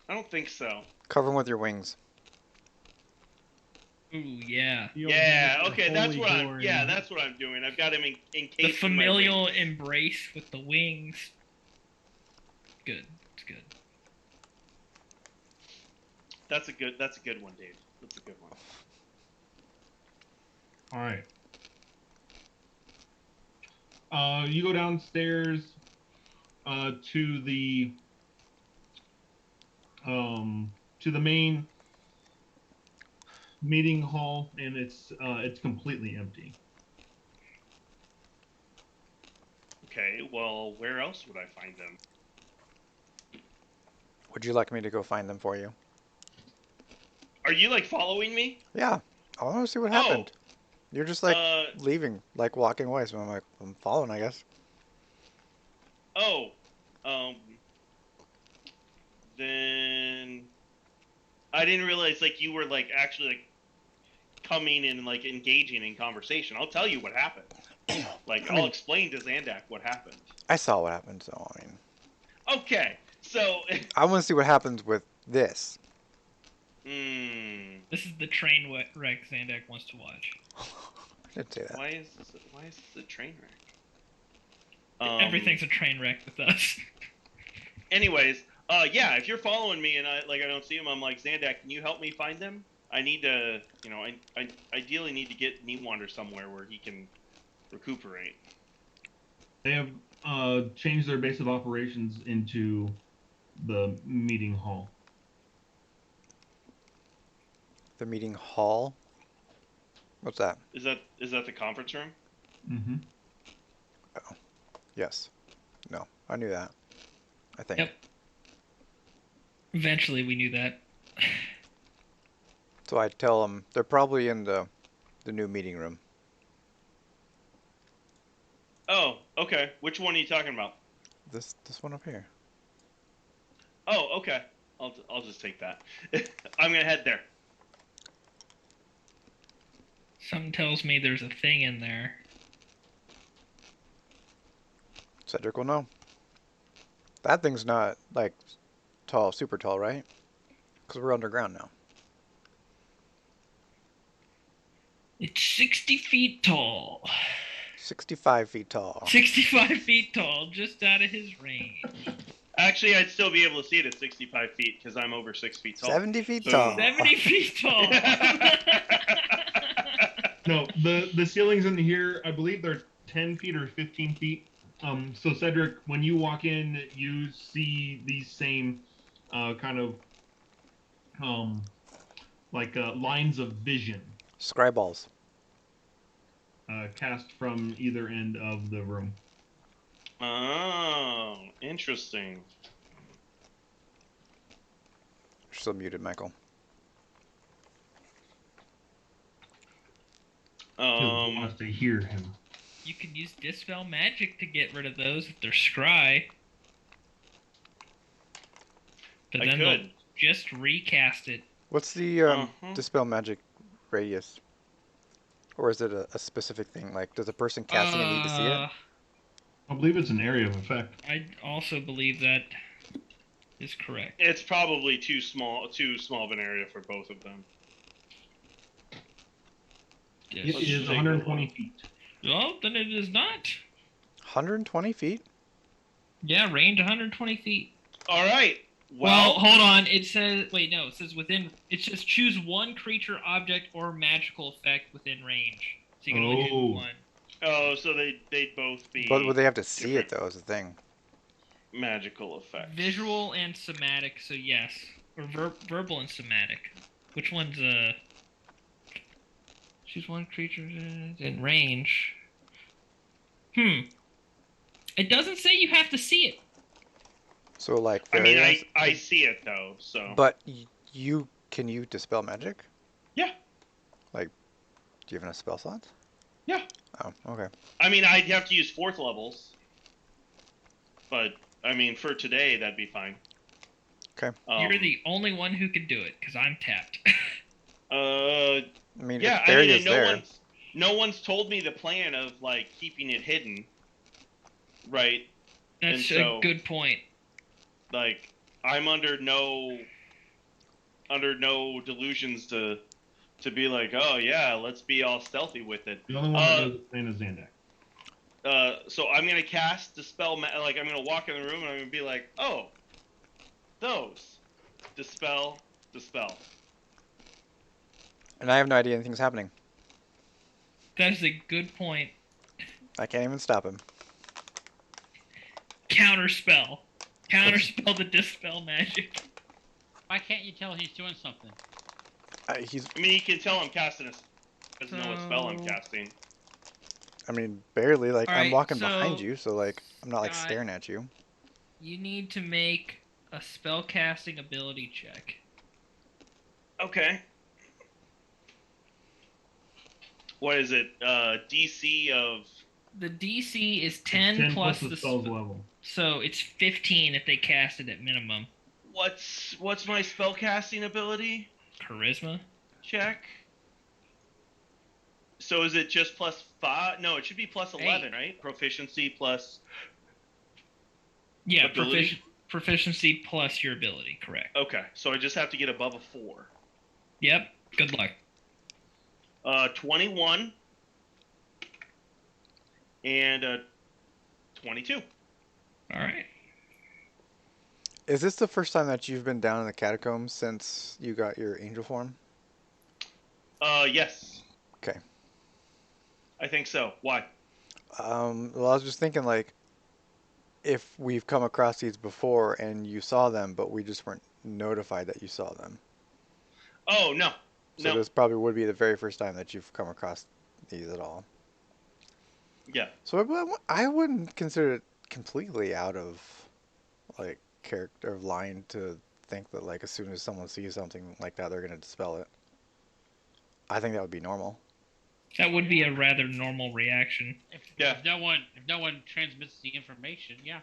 I don't think so. Cover him with your wings. Ooh, yeah. The old Yeah, Mr. okay, that's Holy what I'm. Glory. Yeah, that's what I'm doing. I've got him encased. The in my familial wings. embrace with the wings. Good. It's good. That's a good one, Dave. That's a good one. All right. You go downstairs to the main meeting hall, and it's completely empty. Okay, well, where else would I find them? Would you like me to go find them for you? Are you like following me? Yeah, I want to see what Oh. happened. You're just like Uh, leaving, like walking away. So I'm like, I'm following, I guess. oh, then I didn't realize like you were like actually like coming and like engaging in conversation. I'll tell you what happened. Like I mean- I'll explain to Zandak what happened. I saw what happened, so I mean, Okay, so I want to see what happens with this. This is the train wreck Zandak wants to watch. I didn't say that. why is this a train wreck? Everything's a train wreck with us. Anyways, yeah, if you're following me and I don't see him, I'm like, Zandak, can you help me find them? I need to, I ideally need to get Newander somewhere where he can recuperate. They have changed their base of operations into the meeting hall. The meeting hall. What's that? Is that the conference room? Mm-hmm. Yes. No, I knew that. I think. Yep. Eventually, we knew that. So I tell them they're probably in the new meeting room. Oh, okay. Which one are you talking about? This one up here. Oh, okay. I'll just take that. I'm gonna head there. Something tells me there's a thing in there. Cedric will know. That thing's not like tall, super tall, right? Because we're underground now. It's 60 feet tall. 65 feet tall. 65 feet tall, just out of his range. Actually, I'd still be able to see it at 65 feet because I'm over 6 feet tall. 70 feet So- tall. 70 feet tall. No, the ceilings in here, I believe they're 10 feet or 15 feet. So Cedric, when you walk in, you see these same kind of lines of vision Scriballs. cast from either end of the room. Oh, interesting. You're still muted, Michael. Who wants to hear him? You can use Dispel Magic to get rid of those if they're scry. But I then they'll could. just recast it. What's the Uh-huh. dispel magic radius? Or is it a specific thing? Like, does a person casting it need to see it? I believe it's an area of effect. I also believe that. is correct. It's probably too small of an area for both of them. It Yes. is 120 feet. Well, then it is not. 120 feet? Yeah, range 120 feet. All right. Well, Well, hold on. It says it says within. It says choose one creature, object, or magical effect within range. So you can only Oh. choose one. oh, so they'd both be But would they have to see it, different though, is the thing. magical effects. Visual and somatic, so yes. Or verbal and somatic. Which one's choose one creature in range. It doesn't say you have to see it. So, like, I mean, fairies- I see it though, so. But can you dispel magic? Yeah. Like, do you have enough spell slots? Yeah. Oh, okay. I mean, I'd have to use 4th levels, but I mean, for today, that'd be fine. Okay. You're the only one who can do it, because I'm tapped. I mean, Yeah, if fairy is and there. no one's told me the plan of like keeping it hidden, right? That's And so- a good point. Like, I'm under no delusions to be like, oh yeah, let's be all stealthy with it. The only one that knows the plan is Zandak. So I'm gonna cast dispel. Like, I'm gonna walk in the room and I'm gonna be like, oh, those dispel. And I have no idea anything's happening. That's a good point. I can't even stop him. Counterspell. Counterspell the dispel magic. Why can't you tell he's doing something? He's. I mean, you can tell I'm casting a. Doesn't know what spell I'm casting. I mean, barely. Like, I'm Alright, walking so- behind you, so, like, I'm not, like, Got- staring at you. You need to make a spellcasting ability check. Okay. What is it? DC of. The DC is 10, 10 plus the the spell's level. So it's 15 if they cast it at minimum. What's my spellcasting ability Charisma? check? So is it just +5? No, it should be +11, right? Proficiency plus. Yeah, Ability? proficiency plus your ability, correct. Okay, so I just have to get above a 4. Yep, good luck. 21 and 22. Alright. Is this the first time that you've been down in the catacombs since you got your angel form? Yes. Okay. I think so. Why? Well, I was just thinking, like, if we've come across these before and you saw them, but we just weren't notified that you saw them. Oh, no. So No. this probably would be the very first time that you've come across these at all. Yeah. So I wouldn't consider it completely out of, like, character line to think that, like, as soon as someone sees something like that, they're going to dispel it. I think that would be normal. That would be a rather normal reaction. If Yeah. no one transmits the information, yeah.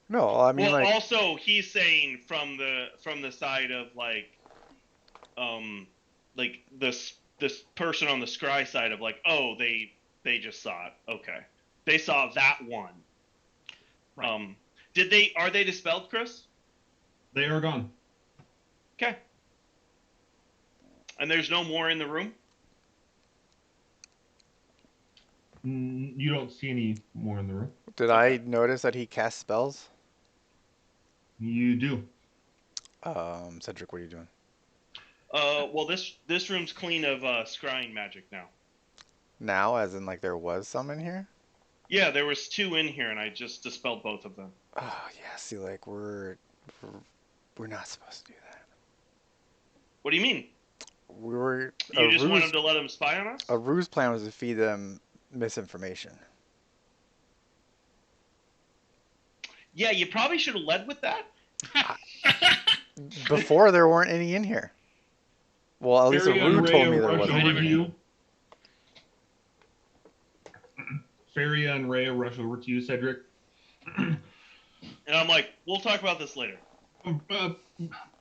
No, I mean, Well, like, also he's saying from the side of like this person on the scry side of like, oh, they just saw it. Okay, they saw that one. Right. Are they dispelled, Chris? They are gone. Okay. And there's no more in the room? You don't see any more in the room. did I notice that he cast spells? You do. Cedric, what are you doing? Well, this room's clean of scrying magic now. Now, as in, like, there was some in here? Yeah, there was 2 in here, and I just dispelled both of them. Oh, yeah, see, like, we're not supposed to do that. What do you mean? We were... You just want them to let them spy on us? A ruse plan was to feed them misinformation. Yeah, you probably should have led with that. Before, there weren't any in here. Well, at least a Fairy and ruse told Rhea me there rush wasn't. over any. to you. Faria and Rhea rush over to you, Cedric. And I'm like, we'll talk about this later.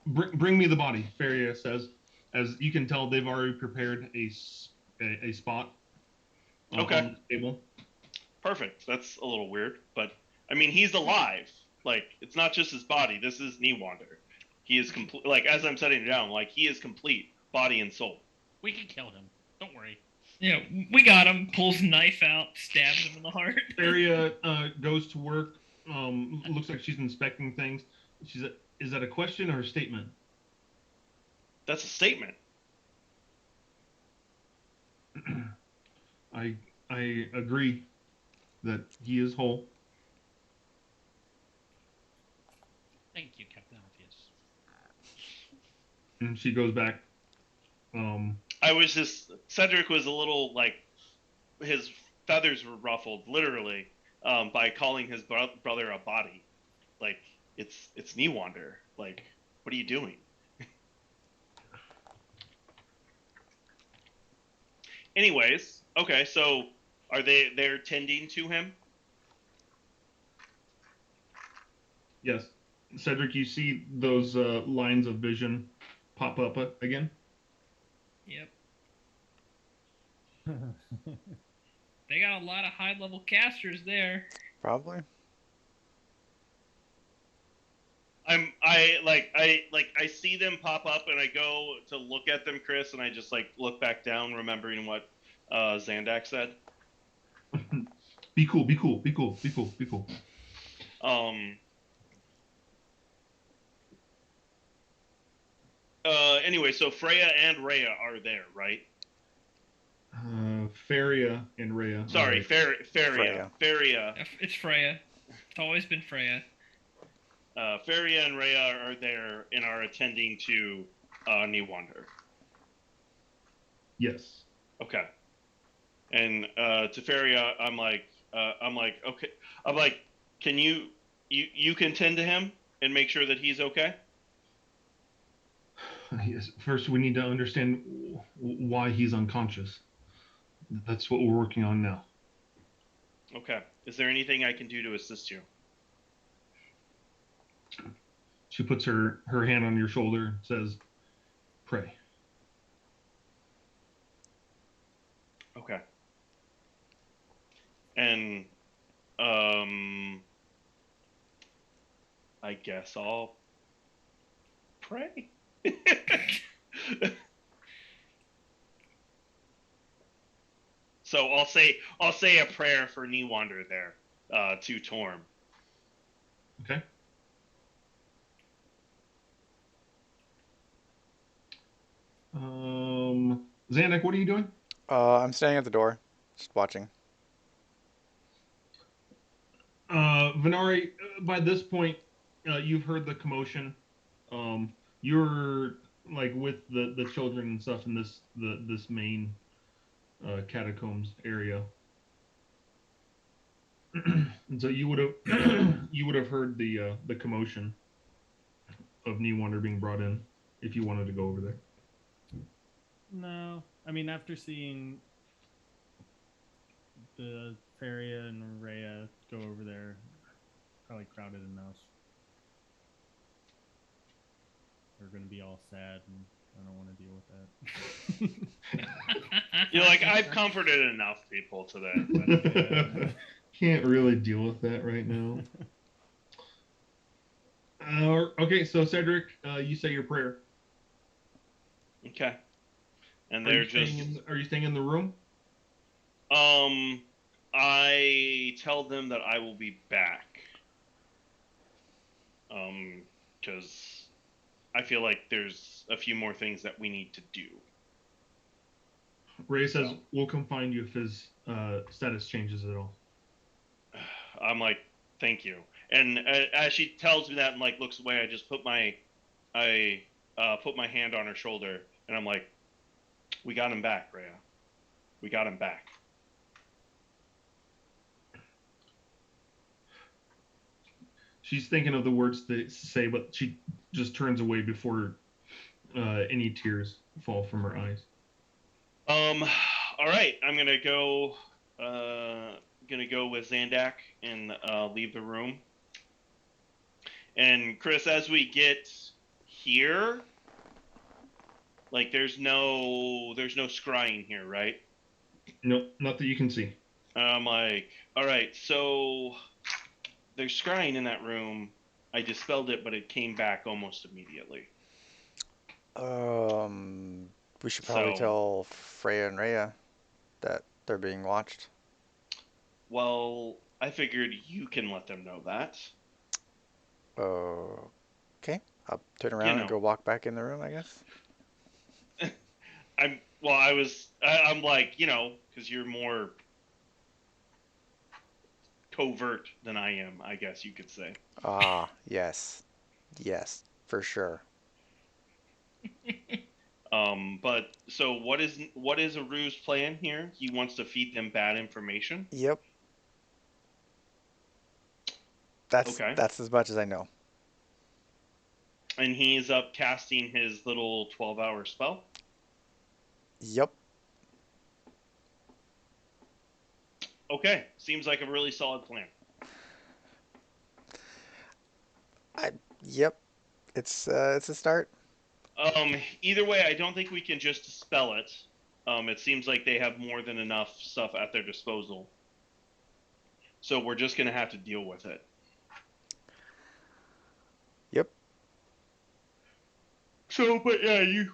Bring me the body, Faria says. As you can tell, they've already prepared a spot Okay. on the table. Perfect. That's a little weird, but I mean, he's alive. Like, it's not just his body. This is Newander. He is complete. Like, as I'm setting it down, like, he is complete, body and soul. We can kill him. Don't worry. Yeah, we got him. Pulls knife out, stabs him in the heart. Aria goes to work. Looks like she's inspecting things. Is that a question or a statement? That's a statement. I agree that he is whole. Thank you, Captain Obvious. And she goes back. Cedric was a little, like, his feathers were ruffled, literally, by calling his brother a body. Like, it's Newander. Like, what are you doing? Anyways, okay, so they're tending to him? Yes. Cedric, you see those lines of vision pop up again? Yep. They got a lot of high-level casters there. Probably. I see them pop up and I go to look at them, Chris, and I just like look back down, remembering what Zandak said. Be cool, be cool, be cool, be cool, be cool. Anyway, so Freya and Rhea are there, right? Faria and Rhea. Sorry, Faria. Faria. It's Freya. It's always been Freya. Faria and Rhea are there and are attending to Newander. Yes. Okay. And to Faria, I'm like, okay. I'm like, can you can tend to him and make sure that he's okay? Yes. First, we need to understand why he's unconscious. That's what we're working on now. Okay. Is there anything I can do to assist you? She puts her hand on your shoulder and says, pray. Okay. And I guess I'll pray. So I'll say a prayer for Newander there, to Torm. Okay. Zandak, what are you doing? I'm standing at the door, just watching. Venari, by this point, you've heard the commotion. You're like with the children and stuff in this main catacombs area, and so you would have heard the commotion of Newander being brought in if you wanted to go over there. No, I mean after seeing the Faria and Rhea go over there, probably crowded enough. They're gonna be all sad, and I don't want to deal with that. You're like, I've comforted enough people today. But, Yeah. Can't really deal with that right now. Okay, so Cedric, you say your prayer. okay. And Are they're you just. Are you staying in the room? I tell them that I will be back. Because I feel like there's a few more things that we need to do. Ray says, we'll come find you if his status changes at all. I'm like, thank you. And as she tells me that and like looks away, I just put my hand on her shoulder and I'm like, we got him back, Rhea. We got him back. She's thinking of the words to say, but she just turns away before any tears fall from her eyes. All right, I'm gonna go with Zandak and leave the room. And Chris, as we get here, like there's no scrying here, right? Nope, not that you can see. I'm like, all right, so There's scrying in that room. I dispelled it, but it came back almost immediately. We should probably So, tell Freya and Rhea that they're being watched. well, I figured you can let them know that. Okay. I'll turn You around and know, go walk back in the room, I guess. I'm like, because you're more covert than I am, I guess you could say. Ah, yes. Yes, for sure. But so what is Aru's plan here? He wants to feed them bad information. Yep. That's Okay. that's as much as I know. And he's up casting his little 12-hour spell. Yep. Okay, seems like a really solid plan. Yep. It's a start. Either way, I don't think we can just dispel it. It seems like they have more than enough stuff at their disposal. So we're just gonna have to deal with it. Yep. So, but yeah,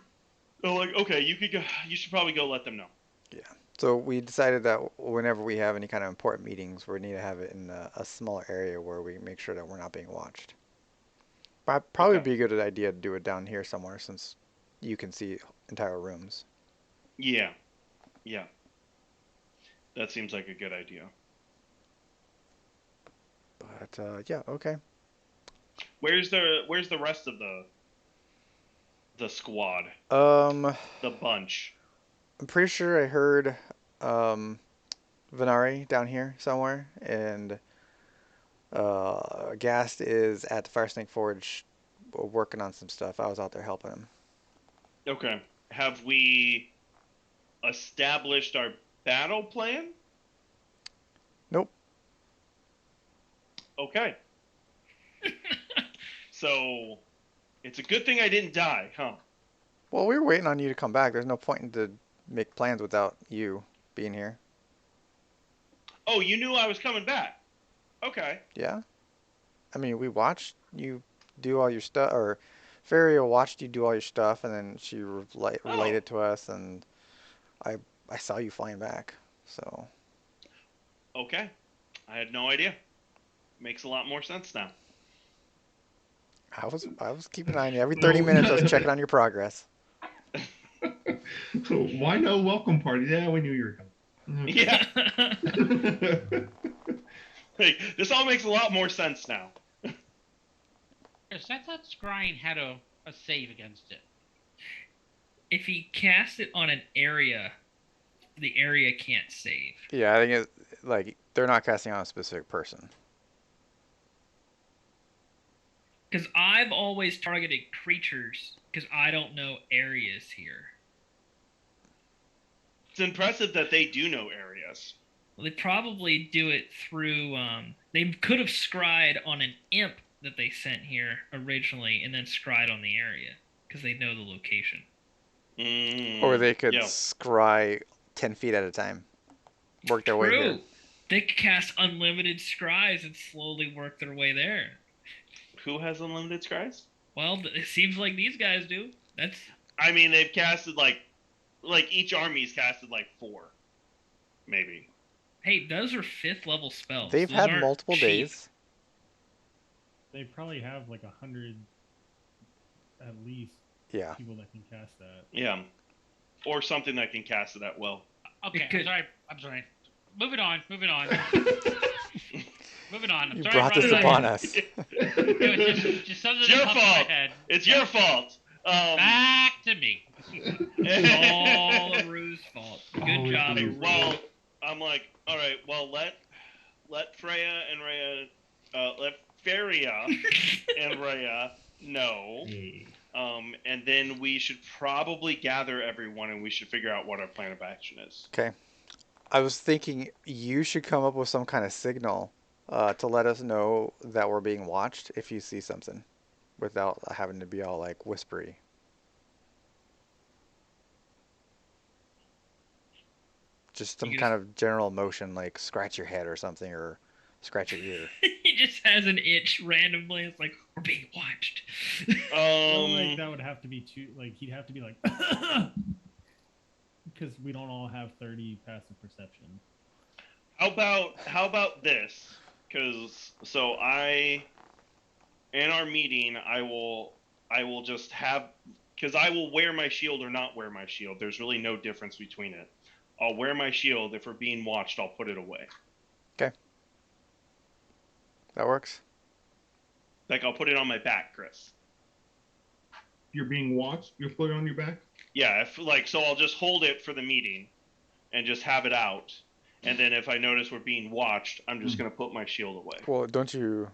okay, you could go. You should probably go let them know. Yeah. So we decided that whenever we have any kind of important meetings, we need to have it in a smaller area where we make sure that we're not being watched. Probably Okay. be a good idea to do it down here somewhere since you can see entire rooms. Yeah, yeah, that seems like a good idea. But yeah, okay. Where's the rest of the squad, Um, the bunch? I'm pretty sure I heard Venari down here somewhere, and Gast is at the Fire Snake Forge working on some stuff. I was out there helping him. Okay. Have we established our battle plan? Nope. Okay. So it's a good thing I didn't die, huh? Well, we were waiting on you to come back. There's no point in to make plans without you being here. Oh, you knew I was coming back. Okay. Yeah? I mean, we watched you do all your stuff, or Feria watched you do all your stuff, and then she relayed Oh, it to us, and I I saw you flying back. So okay. I had no idea. Makes a lot more sense now. I was keeping an eye on you. Every 30 So, minutes, I was checking on your progress. so why no welcome party? Yeah, we knew you were coming. Yeah. Okay. Like, this all makes a lot more sense now. Yes, I thought scrying had a save against it. If he casts it on an area, the area can't save. Yeah, I think it's like they're not casting on a specific person. Because I've always targeted creatures because I don't know areas here. It's impressive that they do know areas. Well, they probably do it through. They could have scryed on an imp that they sent here originally, and then scryed on the area because they know the location. Or they could Yeah. scry 10 feet at a time. Work their way here. True. They could cast unlimited scries and slowly work their way there. Who has unlimited scries? Well, it seems like these guys do. That's I mean, they've casted like each army's casted like 4, maybe. hey, those are 5th level spells. They've Those had aren't multiple cheap. days. They probably have like 100 at least Yeah. people that can cast that. Yeah, or something that can cast it at will. Okay, It could- I'm sorry. Moving on. Moving on. I'm You sorry brought to this run upon away. us. It was just something It's that your popped in my fault. head. It's your fault. Back to me. It's all Aru's fault. Good Always job, Aru's Aru. Well, I'm like, all right. Well, let Freya and Rhea, let Feria and Rhea know. Hey. And then we should probably gather everyone, and we should figure out what our plan of action is. Okay. I was thinking you should come up with some kind of signal to let us know that we're being watched if you see something without having to be all like whispery. Just some You kind of general motion like scratch your head or something or scratch your ear. He just has an itch randomly. It's like, we're being watched. Well, like that would have to be too. Like he'd have to be like, because we don't all have 30 passive perception. How about this? Because in our meeting, I will just have, because I will wear my shield or not wear my shield. There's really no difference between it. I'll wear my shield. If we're being watched, I'll put it away. Okay. That works. Like, I'll put it on my back, Chris. You're being watched. You're putting it on your back. Yeah, so I'll just hold it for the meeting, and just have it out. And then if I notice we're being watched, I'm just gonna put my shield away. Well, don't you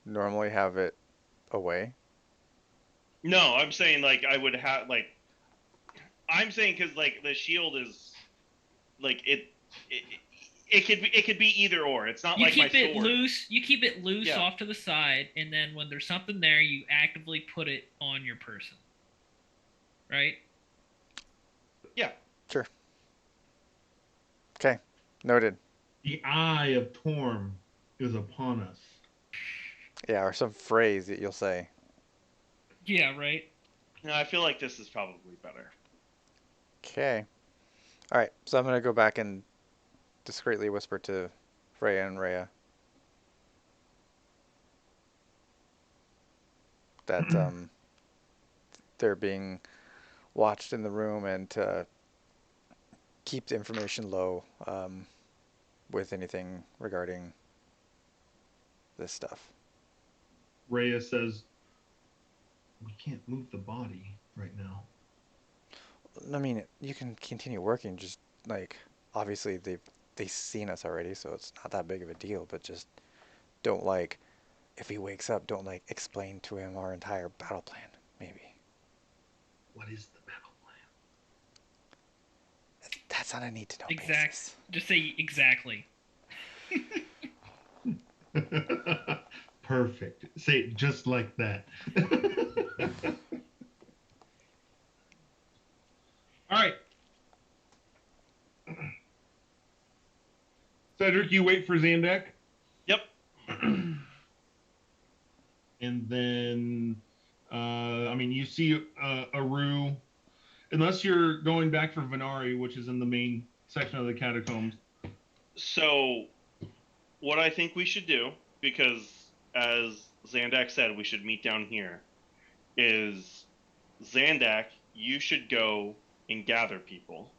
normally have it away? No, I'm saying like I would have like. I'm saying because like the shield is, like it could be either or. It's not You like my keep it sword. loose. You keep it loose Yeah. off to the side, and then when there's something there, you actively put it on your person. Right? Yeah. Sure. Okay. Noted. The eye of Torm is upon us. Yeah, or some phrase that you'll say. Yeah, right. No, I feel like this is probably better. Okay. All right. So I'm gonna go back and discreetly whisper to Freya and Rhea that they're being watched in the room, and to keep the information low with anything regarding this stuff. Rhea says, "We can't move the body right now." I mean, you can continue working. Just like, obviously they've seen us already, so it's not that big of a deal. But just don't, like, if he wakes up, don't, like, explain to him our entire battle plan. Maybe What is the battle that's on a need to know Exact. basis. Just say exactly. plan? Perfect. Say it just like that. All right. Cedric, you wait for Zandak. Yep. And then, I mean, you see Aru, unless you're going back for Venari, which is in the main section of the catacombs. So, what I think we should do, because as Zandak said, we should meet down here, is Zandak, you should go and gather people.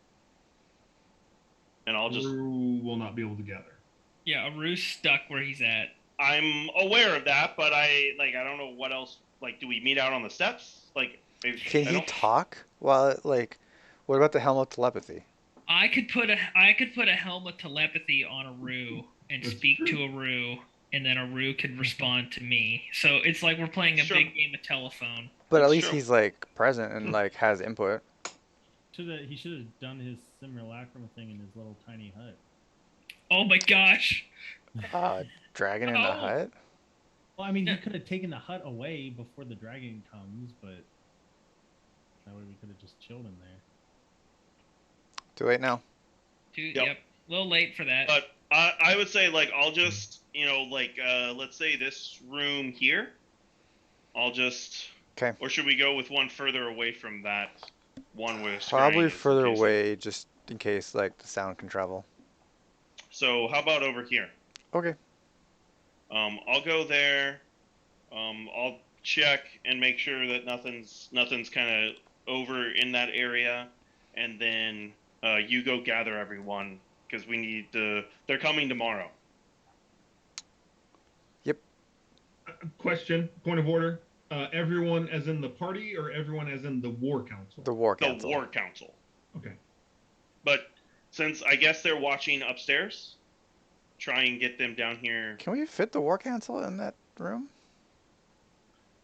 And I'll just. Aru will not be able to gather. Yeah, Aru's stuck where he's at. I'm aware of that, but I don't know what else. Like, do we meet out on the steps? Like, Can I he don't- talk? Well, like, what about the helm of telepathy? I could put a helm of telepathy on Aru and That's speak true. to Aru, and then Aru could respond to me. So it's like we're playing a Sure. big game of telephone. But at That's least true. he's, like, present and, like, has input. He should have done his simulacrum thing in his little tiny hut. Oh my gosh! Dragon in the Oh. hut? Well, I mean, Yeah. he could have taken the hut away before the dragon comes, but that way we could have just chilled in there. Too late now. Dude, Yep. yep. A little late for that. But I would say, like, I'll just, let's say this room here. I'll just. Okay. Or should we go with one further away from that one where. Probably scrying is, in further case away, just in case, like, the sound can travel. So how about over here? Okay. I'll go there. I'll check and make sure that nothing's kind of over in that area, and then you go gather everyone because we need to. They're coming tomorrow. Question, point of order. Everyone as in the party or everyone as in the war council? The War The Council. War Council. Okay. But since I guess they're watching upstairs, try and get them down here. Can we fit the War Council in that room?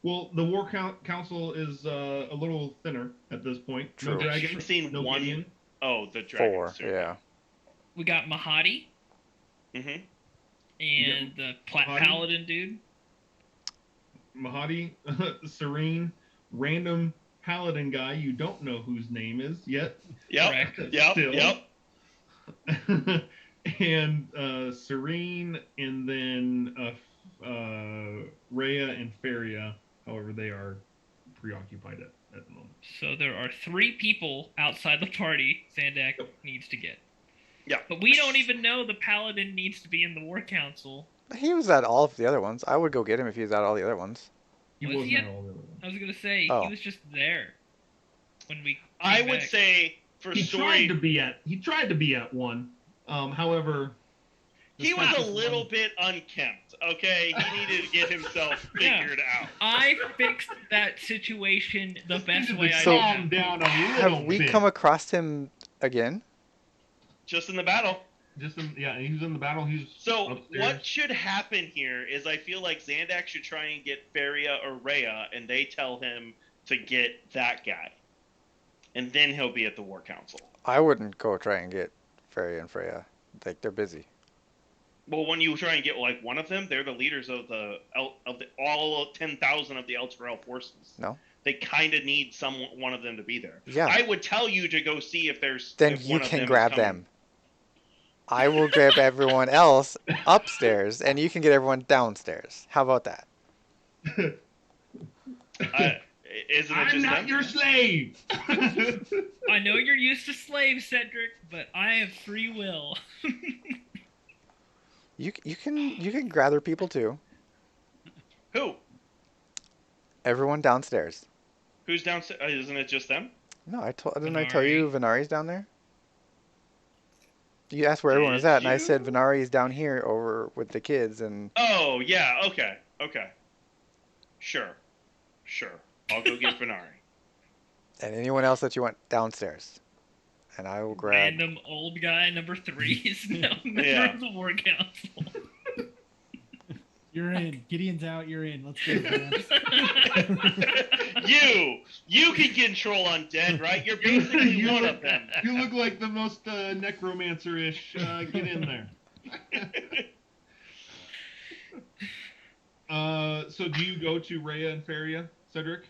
Well, the war council is a little thinner at this point. True. No dragon. I've seen no one. Gideon. Oh, the dragon. Four, yeah. We got Mahadi Mm-hmm. and the Mahadi? paladin dude. Mahadi, Serene, random paladin guy you don't know whose name is yet. Yep. Correct. Yep. Still. Yep. And Serene, and then there are 3 people outside the party Zandak needs to get. Yeah. But we don't even know the paladin needs to be in the war council. He was at all of the other ones. I would go get him if he was at all the other ones. He Was wasn't he at at- all the other ones. I was gonna say Oh. he was just there when we. I came would back. say for He story, tried to be at one. However, he This was guy's a just little one- bit unkempt. Okay, he needed to get himself Yeah. figured out. I fixed that situation the best way I So- knew. calm down a little Have we bit. come across him again? Just in the battle. He was in the battle. He's So upstairs. what should happen here is I feel like Zandak should try and get Feria or Rhea, and they tell him to get that guy, and then he'll be at the War Council. I wouldn't go try and get Ferry and Freya. Like, they're busy. Well, when you try and get like one of them, they're the leaders of all 10,000 of the Elturel forces. No. They kind of need one of them to be there. Yeah. I would tell you to go see if there's. Then if you one of can them is grab coming. them. I will grab everyone else upstairs, and you can get everyone downstairs. How about that? Isn't it I'm just not them? your slave. I know you're used to slaves, Cedric, but I have free will. You can gather people too. Who? Everyone downstairs. Who's downstairs? Isn't it just them? No, didn't I tell you Venari's down there? You asked where everyone was Did at, and I said you? Venari's down here over with the kids, and Oh yeah. Okay. Sure. I'll go get Venari. anyone else that you want downstairs, and I will grab. Random old guy number 3 is now member Yeah. of the war council. You're in. Gideon's out. You're in. Let's go. Vance. You can control undead, right? You're basically You one look- of them. You look like the most necromancer-ish. Get in there. So do you go to Rhea and Feria, Cedric?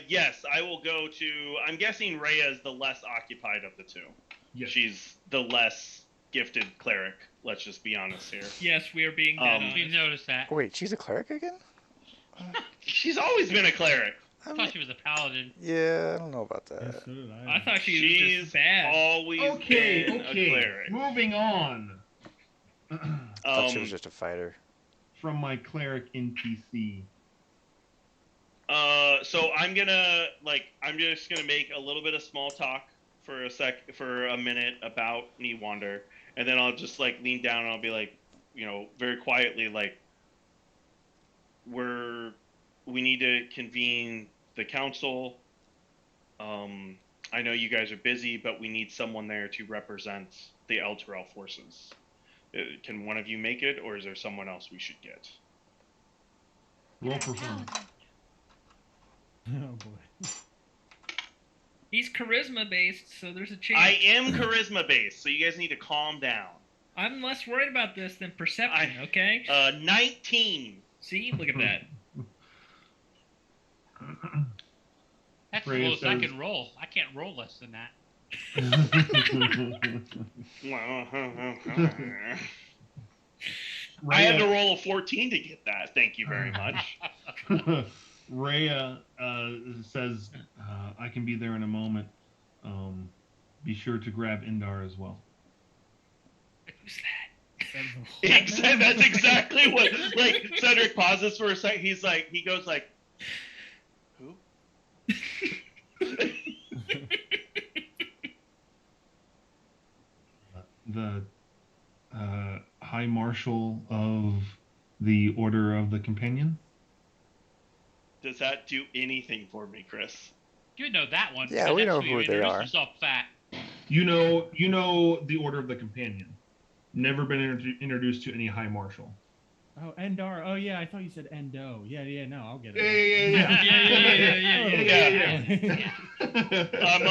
Yes, I will go to. I'm guessing Rhea is the less occupied of the two. Yes. She's the less gifted cleric. Let's just be honest here. Yes, we are being dead Um, We honest. noticed that. Wait, she's a cleric again? She's always been a cleric. I I'm thought she was a paladin. Yeah, I don't know about Yeah, that. so did I. I thought she was She's just bad. always been a Okay. cleric. Moving on. I thought she was Um, just a fighter. From my cleric NPC. So I'm just gonna make a little bit of small talk for a minute about Newander, and then I'll just like lean down and I'll be like, very quietly like, we need to convene the council. I know you guys are busy, but we need someone there to represent the Elturel forces. Can one of you make it, or is there someone else we should get? Roll performance. Oh boy. He's charisma based, so there's a chance. I am charisma based, so you guys need to calm down. I'm less worried about this than perception, okay? 19. See? Look at that. That's the Rhea lowest I says- can roll. I can't roll less than that. I had to roll a 14 to get that. Thank you very much. Rhea says, I can be there in a moment. Be sure to grab Indar as well. Who's that? That's exactly what. Like Cedric pauses for a second. He goes like, who? The High Marshal of the Order of the Companion. Does that do anything for me, Chris? You know that one. Yeah, because we that's know you who they introduced are. Yourself fat. You know the Order of the Companion. Never been introduced to any High Marshal. Oh, Endar. Oh yeah, I thought you said Endo. Yeah. No, I'll get it. Yeah. I'm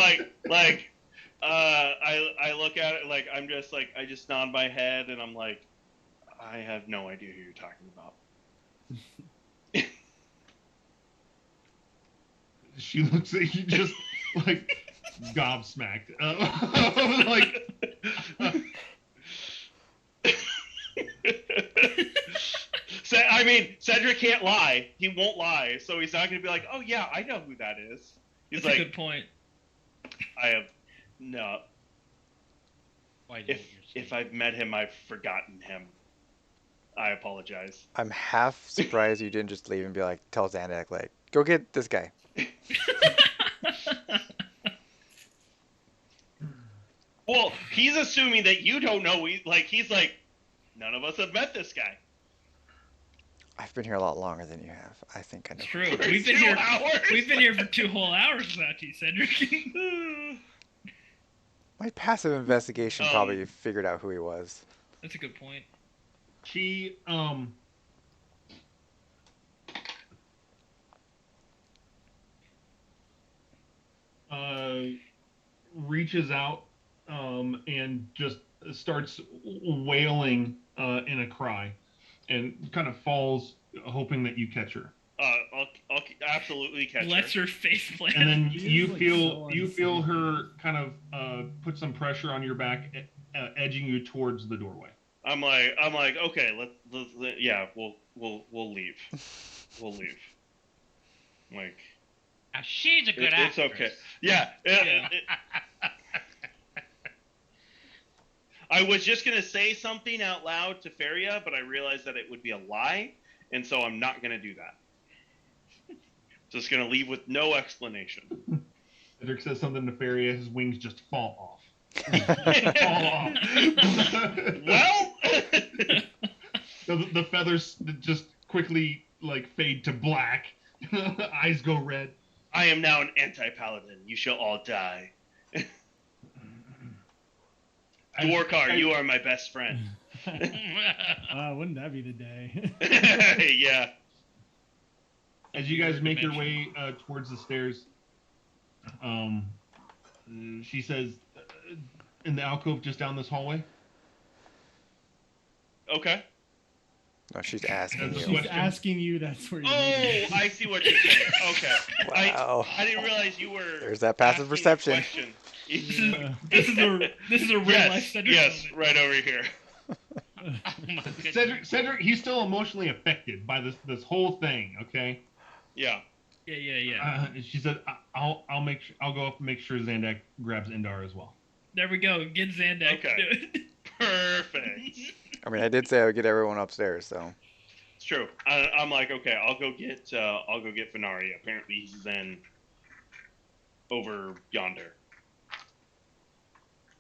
I look at it like I'm just like I just nod my head and I'm like, I have no idea who you're talking about. She looks at you just like gobsmacked. Like. Cedric can't lie. He won't lie, so he's not going to be like, "Oh yeah, I know who that is." He's That's a like, good point. I have no. Why did If I've met him, I've forgotten him. I apologize. I'm half surprised you didn't just leave and be like, tell Xandak, like, go get this guy. Well, he's assuming that you don't know. He's like, none of us have met this guy. I've been here a lot longer than you have. I think I know. It's true. For We've been 2 here. hours? We've been here for 2 whole hours without you, Cedric. My passive investigation probably figured out who he was. That's a good point. She reaches out and just starts wailing in a cry, and kind of falls, hoping that you catch her. I'll absolutely catch Bless her. her face plant. And then She you is, like, feel so you feel unsafe. her kind of put some pressure on your back, edging you towards the doorway. I'm like, okay, yeah, we'll leave. We'll leave. Like, Now she's a good it's actress. okay. Yeah. Yeah. I was just gonna say something out loud to Feria, but I realized that it would be a lie, and so I'm not gonna do that. Just gonna leave with no explanation. Cedric says something to Feria, his wings just fall off. Well, The feathers just quickly fade to black. Eyes go red. I am now an anti-paladin. You shall all die. Dwarkar, you are my best friend. Wouldn't that be the day? Yeah. As you guys make your way towards the stairs, she says, in the alcove just down this hallway. No, Okay. she's asking That's a you. question. She's asking you. That's where you're Oh, meeting. I see what you're saying. Okay. Wow. I didn't realize you were. There's that passive asking a perception. question. Yeah. This is a real life Cedric Yes, moment. right over here. Oh my goodness. Cedric, he's still emotionally affected by this whole thing. Okay. Yeah. Yeah. She said, I'll go up and make sure Xandak grabs Indar as well. There we go. Get Xandak. Okay. Do it. Perfect. I mean, I did say I would get everyone upstairs, so. It's true. I'm like, okay, I'll go get Venari. Apparently he's then over yonder.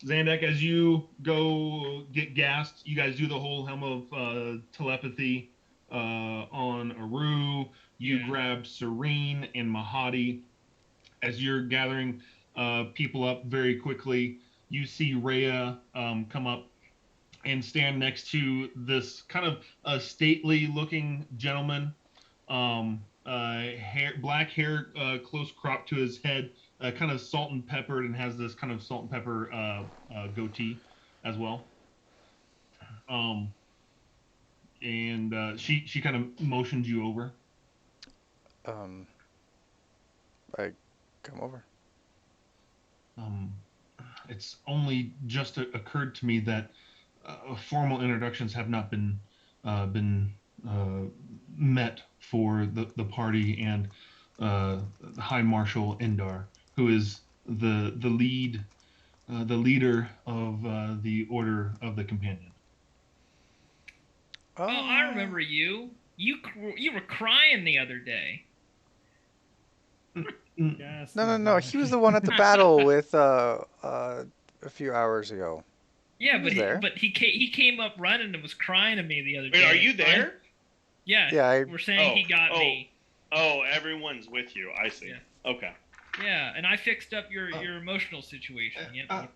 Xandak, as you go get gassed, you guys do the whole helm of telepathy on Aru. You Yeah. grab Serene and Mahadi. As you're gathering people up very quickly, you see Rhea come up and stand next to this kind of stately looking gentleman. Black hair close cropped to his head, kind of salt and peppered, and has this kind of salt and pepper goatee as well. And she kind of motions you over. I come over. It's only just occurred to me that formal introductions have not been met for the party and High Marshal Indar, who is the leader of the Order of the Companion. Oh, I remember you. You were crying the other day. Yes, No. He was the one at the battle with a few hours ago. Yeah, He was there. he came up running and was crying to me the other day. Wait, are you there? Yeah. Yeah, We're saying he got me. Oh, everyone's with you. I see. Yeah. Okay. Yeah, and I fixed up your emotional situation. Yep.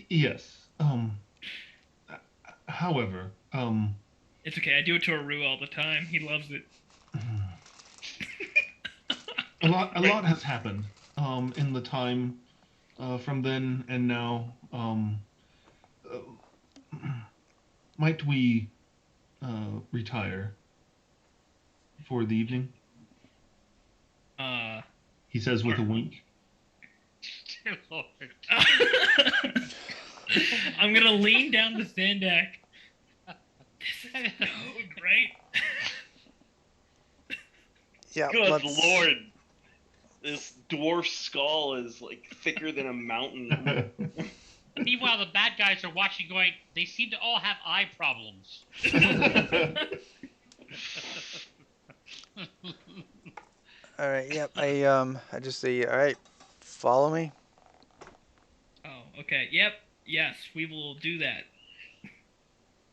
Yes. However, It's okay. I do it to Aru all the time. He loves it. a lot has happened in the time from then and now. Might we retire for the evening? He says with a wink. Dear Lord. I'm gonna lean down to Xandak. This is code, right? Yeah. Good let's... lord. This dwarf skull is like thicker than a mountain. Meanwhile, the bad guys are watching, going, they seem to all have eye problems. All right. Yep. I just say, all right, follow me. Oh, okay. Yep. Yes, we will do that.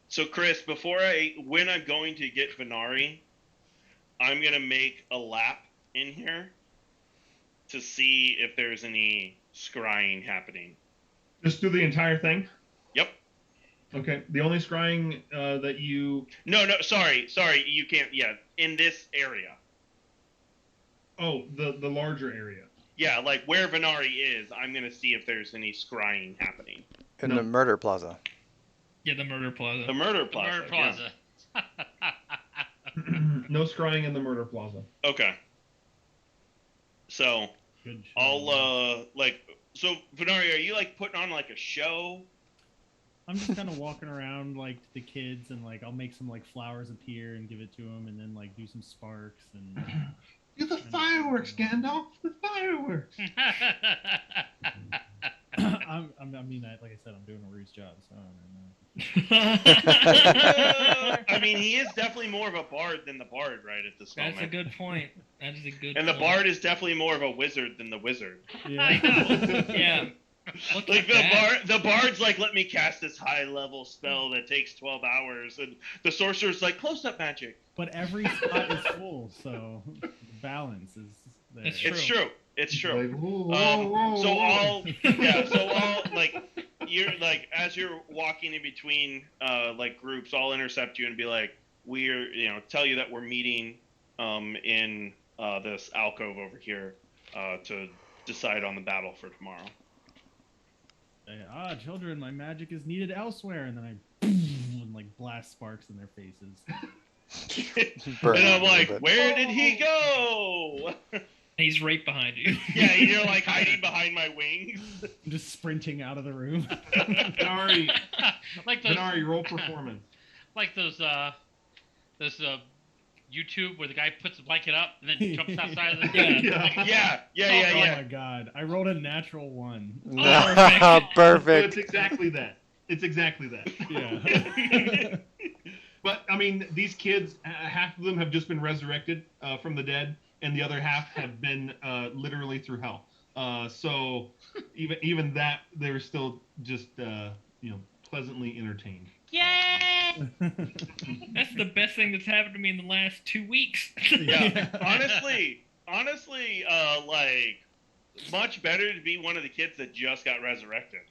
So Chris, when I'm going to get Venari, I'm gonna make a lap in here to see if there's any scrying happening. Just do the entire thing. Yep. Okay. The only scrying that you. No, sorry, you can't. Yeah, in this area. Oh, the larger area. Yeah, like where Venari is, I'm gonna see if there's any scrying happening. In No. the murder plaza. Yeah, the murder plaza. The murder The plaza. Murder Plaza. No scrying in the murder plaza. Yeah. Okay. So Good show. I'll so Venari, are you like putting on like a show? I'm just kind of walking around like the kids, and like I'll make some like flowers appear and give it to them, and then like do some sparks and. Do the fireworks, Gandalf. The fireworks. I mean, like I said, I'm doing a Rue's job, so I don't know. I mean, he is definitely more of a bard than the bard, right, at this That's moment. a good point. That is a good And the point. bard is definitely more of a wizard than the wizard. I Yeah. know. Yeah. Look Like at that. the bard's like, let me cast this high level spell that takes 12 hours, and the sorcerer's like, close up magic. But every spot is full, so the balance is there. That's It's true. It's true. Like, whoa, So whoa. all like you're like as you're walking in between like groups, I'll intercept you and be like, we're tell you that we're meeting in this alcove over here to decide on the battle for tomorrow. Say, children, my magic is needed elsewhere, and then I and like blast sparks in their faces. Burn And a I'm little like, bit. where did he go? He's right behind you. Yeah, you're like hiding behind my wings. I'm just sprinting out of the room. Venari, like those, Venari, roll performance. like those YouTube where the guy puts the blanket up and then jumps outside of the Yeah. Yeah. Oh my god, I rolled a natural 1. No, perfect. It's exactly that. It's exactly that. Yeah. But I mean, these kids, half of them have just been resurrected from the dead, and the other half have been literally through hell. So even that, they're still just pleasantly entertained. Yay! That's the best thing that's happened to me in the last 2 weeks. Yeah. Honestly, like much better to be one of the kids that just got resurrected.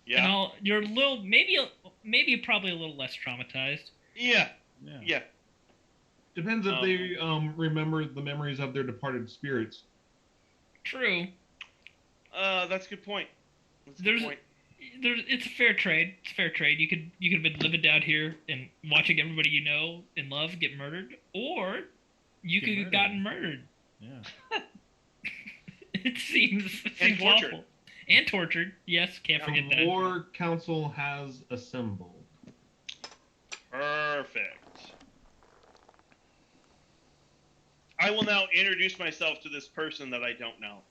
Yeah. And you're a little, maybe probably a little less traumatized. Yeah. Yeah. Yeah. Depends if they remember the memories of their departed spirits. True. That's a good point. That's a There's- good point. It's a fair trade. It's a fair trade. You could have been living down here and watching everybody you know and love get murdered, or you Get could have murdered. gotten murdered. Yeah. It seems And tortured. awful. And tortured. Yes, can't forget The that. War Council has assembled. Perfect. I will now introduce myself to this person that I don't know.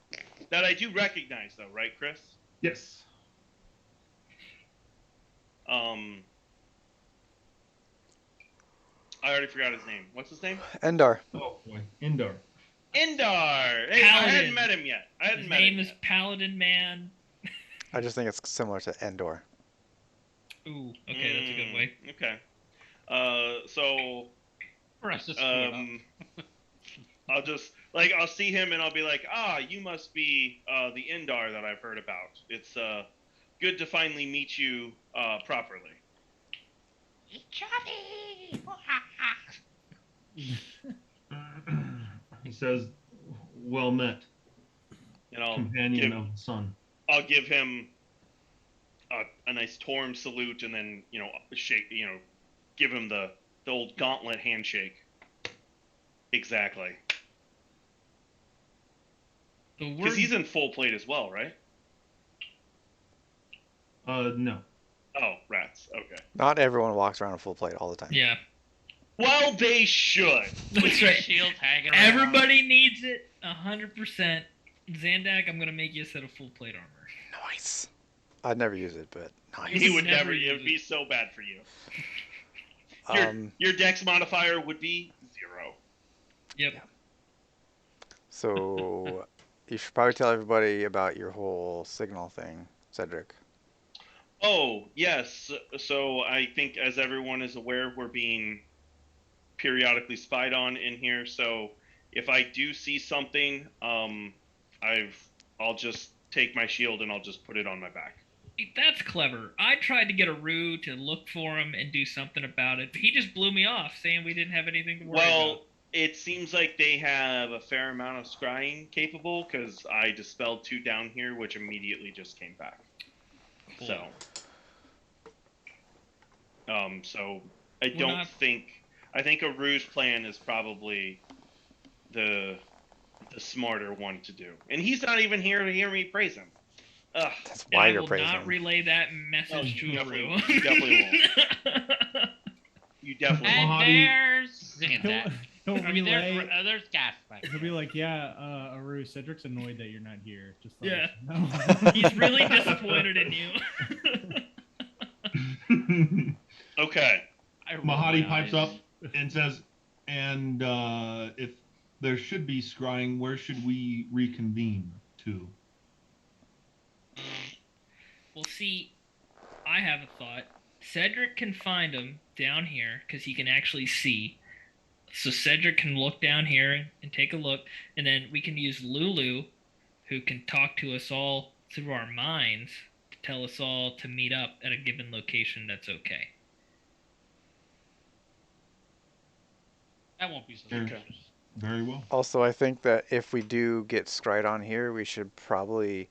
That I do recognize, though, right, Chris? Yes. I already forgot his name. What's his name? Endar. Oh boy, Indar. Indar. Hey, I Paladin. hadn't met him yet. His name is Paladin Man. I just think it's similar to Endor. Ooh, okay, that's a good way. Okay. So For us to screw it up. I'll see him and I'll be like, you must be the Indar that I've heard about. It's good to finally meet you properly. Johnny! He says, "Well met, And I'll companion of the sun." I'll give him a nice Torm salute and then shake give him the old gauntlet handshake. Exactly. The word Because he's in full plate as well, right? No. Oh, rats. Okay. Not everyone walks around a full plate all the time. Yeah. Well, they should. That's right. Shields hanging around. Everybody needs it, 100%. Zandak, I'm gonna make you a set of full plate armor. Nice. I'd never use it, but nice. He would Never never. It use would be it. so bad for you. Um, Your dex modifier would be 0. Yep. Yeah. So you should probably tell everybody about your whole signal thing, Cedric. Oh, yes. So I think, as everyone is aware, we're being periodically spied on in here. So if I do see something, I'll just take my shield and I'll just put it on my back. That's clever. I tried to get Aru to look for him and do something about it, but he just blew me off, saying we didn't have anything to worry Well, about. it seems like they have a fair amount of scrying capable, because I dispelled 2 down here, which immediately just came back. Cool. So I We're don't not- think. I think Aru's plan is probably the smarter one to do, and he's not even here to hear me praise him. Ugh. That's And why I you're will praising. not relay that message to you Aru. definitely You definitely And won't. Mahadi- there's He'll, Zandak. he'll I mean, relay. there's Gaslight. He'll be like, yeah, Aru, Cedric's annoyed that you're not here. Just like, Yeah. no. He's really disappointed in you. Okay. I roll Mahadi my pipes eyes. up and says, and if there should be scrying, where should we reconvene to? Well, see, I have a thought. Cedric can find him down here because he can actually see. So Cedric can look down here and take a look, and then we can use Lulu, who can talk to us all through our minds to tell us all to meet up at a given location that's okay. That won't be so Okay. suspicious. Very well. Also, I think that if we do get scryed on here, we should probably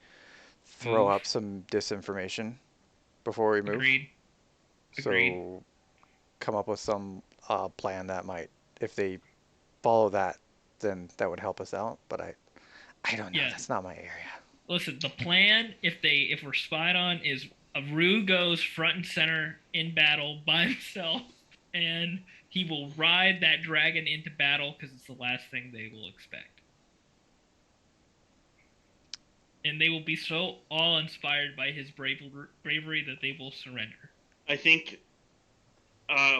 throw Move. up some disinformation before we move. Agreed. Agreed. So come up with some plan that might, if they follow that, then that would help us out. But I don't know. Yeah. That's not my area. Listen, the plan, if we're spied on, is Aru goes front and center in battle by himself, and he will ride that dragon into battle because it's the last thing they will expect. And they will be so awe-inspired by his bravery that they will surrender. I think,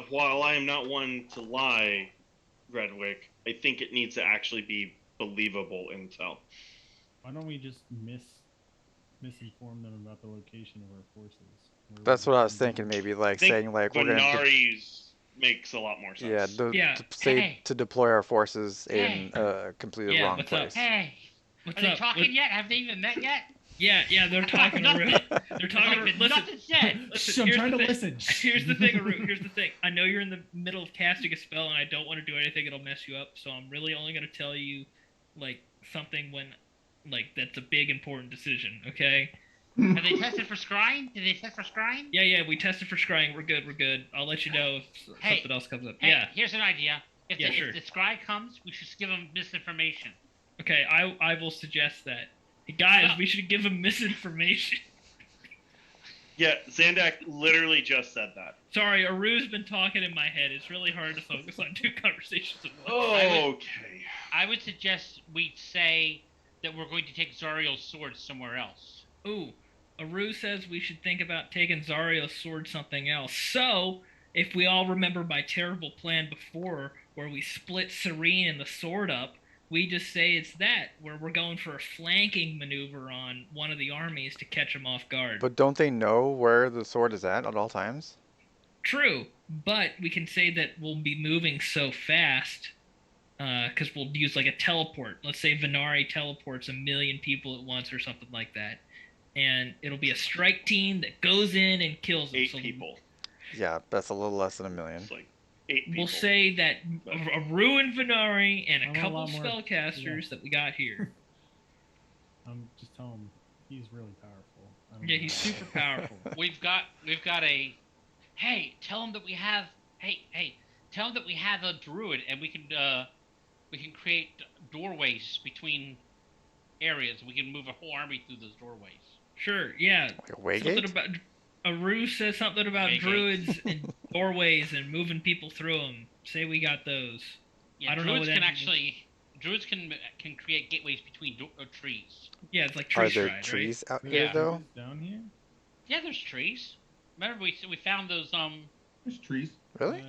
while I am not one to lie, Redwick, I think it needs to actually be believable intel. Why don't we just misinform them about the location of our forces? That's what I was thinking. Maybe I like think saying like we're gonna. Venari's makes a lot more sense. Yeah, Yeah. say Hey. to deploy our forces Hey. in a completely Yeah, wrong what's up? place. Hey, What's are they up? talking yet? Have they even met yet? Yeah, they're talking Aru. They're talking. Like, Listen, nothing said. Shh, I'm here's trying the to thing. listen. Here's the thing, Aru. Here's the thing. I know you're in the middle of casting a spell, and I don't want to do anything that'll mess you up. So I'm really only going to tell you, like, something when, like, that's a big important decision. Okay? Have they tested for scrying? Did they test for scrying? Yeah. We tested for scrying. We're good. I'll let you know if Hey. something else comes up. Hey, Yeah. here's an idea. If, Yeah, the, sure. if the scry comes, we should give them misinformation. Okay. I will suggest that. Hey, guys, No. we should give them misinformation. Yeah, Zandak literally just said that. Sorry, Aru's been talking in my head. It's really hard to focus on 2 conversations at once. Okay. I would suggest we say that we're going to take Zariel's sword somewhere else. Ooh, Aru says we should think about taking Zario's sword something else. So, if we all remember my terrible plan before, where we split Serene and the sword up, we just say it's that, where we're going for a flanking maneuver on one of the armies to catch them off guard. But don't they know where the sword is at all times? True, but we can say that we'll be moving so fast, because we'll use like a teleport. Let's say Venari teleports 1 million people at once or something like that. And it'll be a strike team that goes in and kills them. 8 So people. Yeah, that's a little less than 1 million. It's like 8 people. we'll say that a ruined Venari and I a want a couple lot more. spellcasters that we got here. Just tell him he's really powerful. I don't Yeah, know. he's super powerful. We've got a. Hey, tell them that we have. Hey, tell them that we have a druid, and we can create doorways between areas. We can move a whole army through those doorways. Sure, yeah. Like a way Something gate? about Aru says something about Waygate. druids and doorways and moving people through them. Say we got those. Yeah, I don't know druids what can that actually. Druids can create gateways between trees. Yeah, it's like tree Are there stride, trees out There's here Yeah. though? trees down here? Yeah, there's trees. Remember we found those There's trees. Really?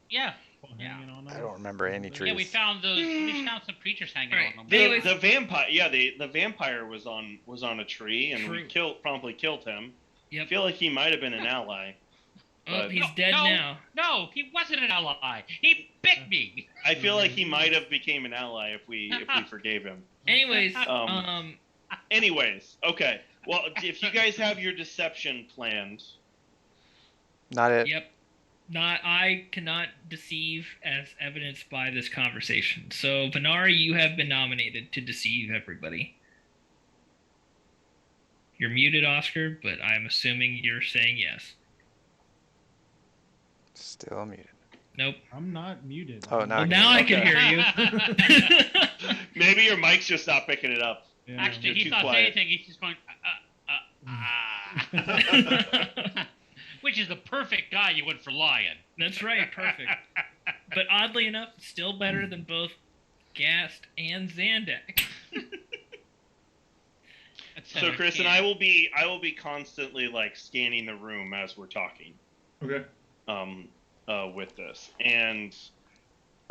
yeah. People Yeah. hanging on I them? don't remember any Over trees. Yeah, we found those. We found some creatures hanging Alright, on them. Anyways- The vampire, yeah, the vampire was on a tree, and we True. promptly killed him. I Yep. feel like he might have been an ally. Oh, but- he's No, dead no. now. No, he wasn't an ally. He bit me. I feel like he might have became an ally if we forgave him. Anyways, Anyways, okay. Well, if you guys have your deception planned, Not it. yep. I cannot deceive as evidenced by this conversation. So, Venari, you have been nominated to deceive everybody. You're muted, Oscar, but I'm assuming you're saying yes. Still muted. Nope. I'm not muted. Oh, now Well, I can now hear I you. can hear you. maybe your mic's just not picking it up. Yeah. Actually, You're he's too not quiet. saying anything. He's just going, which is the perfect guy you would for lion. That's right, perfect. But oddly enough, still better than both Gast and Zandak. So Chris and I will be constantly like scanning the room as we're talking. Okay. With this. And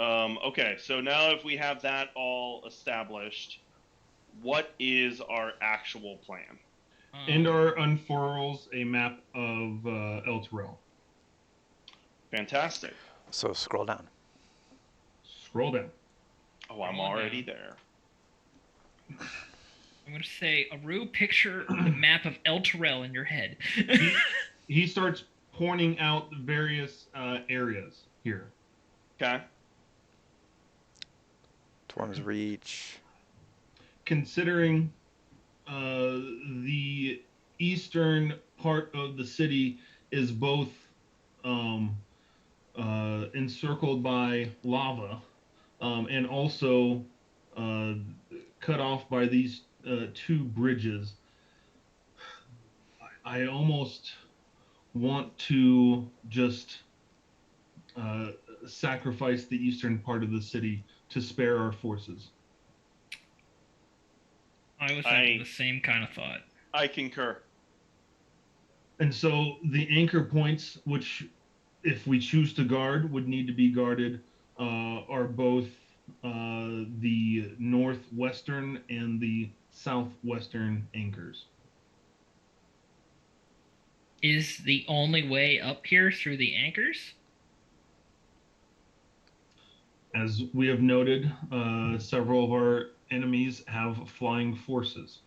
okay, so now if we have that all established, what is our actual plan? Endor unfurls a map of El Terrell. Fantastic. So scroll down. Scroll down. Oh, I'm Oh, already yeah. there. I'm going to say, Aru, picture the map of El Terrell in your head. He starts pointing out various areas here. Okay. Torm's Reach. Considering the eastern part of the city is both encircled by lava and also cut off by these two bridges, I almost want to just sacrifice the eastern part of the city to spare our forces. I was having the same kind of thought. I concur. And so the anchor points, which if we choose to guard, would need to be guarded, are both the northwestern and the southwestern anchors. Is the only way up here through the anchors? As we have noted, several of our enemies have flying forces.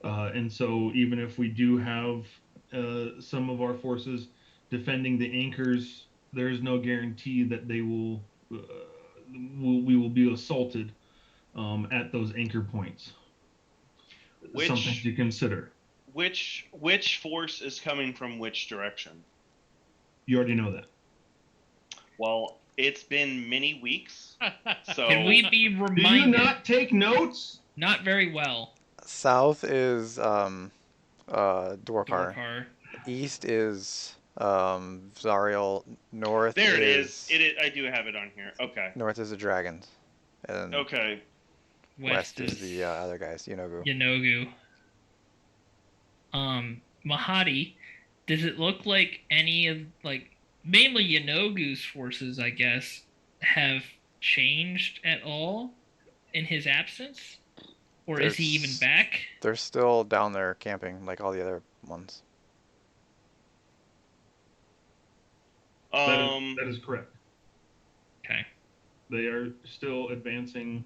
And so even if we do have some of our forces defending the anchors, there is no guarantee that they we will be assaulted at those anchor points. Something to consider. Which force is coming from which direction? You already know that. Well, it's been many weeks, so Can we be Do you reminded? not take notes? Not very well. South is Dorkar. Dorkar. East is Zariel. North there it is. is. I do have it on here. Okay. North is the dragons. And Okay. west is the other guys, Yunogu. Yanogu. Mahadi, does it look like any of, mainly Yanogu's forces, I guess, have changed at all in his absence? Or is he even There's- back? They're still down there camping like all the other ones. That is correct. Okay. They are still advancing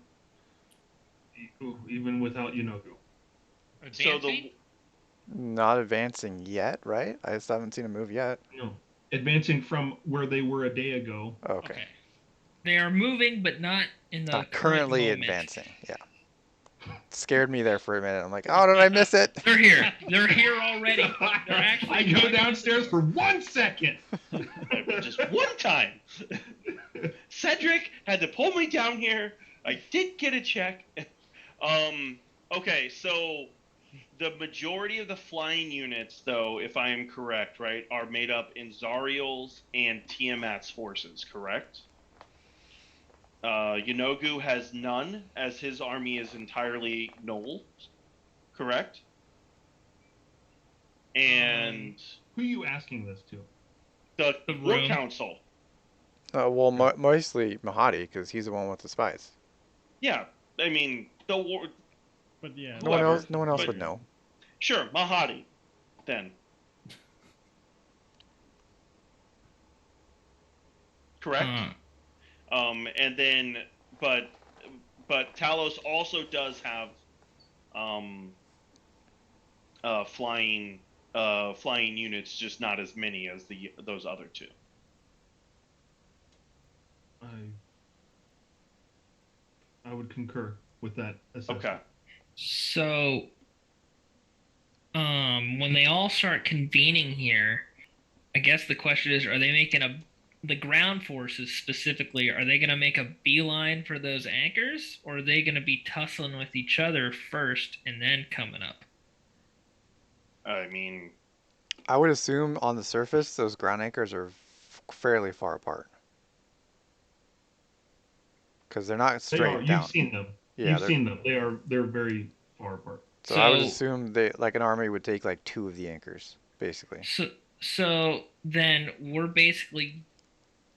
even without Yunogu. So Advancing? Not advancing yet, right? I just haven't seen a move yet. No. Advancing from where they were a day ago. Okay. They are moving, but not in the Not current currently moment. advancing. Yeah. Scared me there for a minute. I'm like, oh, did I miss it? They're here. They're here already. They're actually I go coming. downstairs for 1 second. Just one time. Cedric had to pull me down here. I did get a check. Okay, so the majority of the flying units, though, if I am correct, right, are made up in Zariel's and Tiamat's forces, correct? Yanogu has none, as his army is entirely Gnoll, correct? And Who are you asking this to? the The War room. Council. Well, mostly Mahadi, because he's the one with the spies. Yeah, I mean, the war. But yeah, No one Whoever, else. No one else but- would know. Sure, Mahadi, then. Correct? And then, but Talos also does have flying units, just not as many as those other two. I would concur with that assessment. Okay. So, when they all start convening here, I guess the question is, are they making the ground forces specifically, are they going to make a beeline for those anchors, or are they going to be tussling with each other first and then coming up? I mean, I would assume on the surface those ground anchors are fairly far apart, because they're not They straight are. down. You've seen them. Yeah, You've they're- seen them. They're very far apart. So I would So- assume they like an army would take like 2 of the anchors, basically. So then we're basically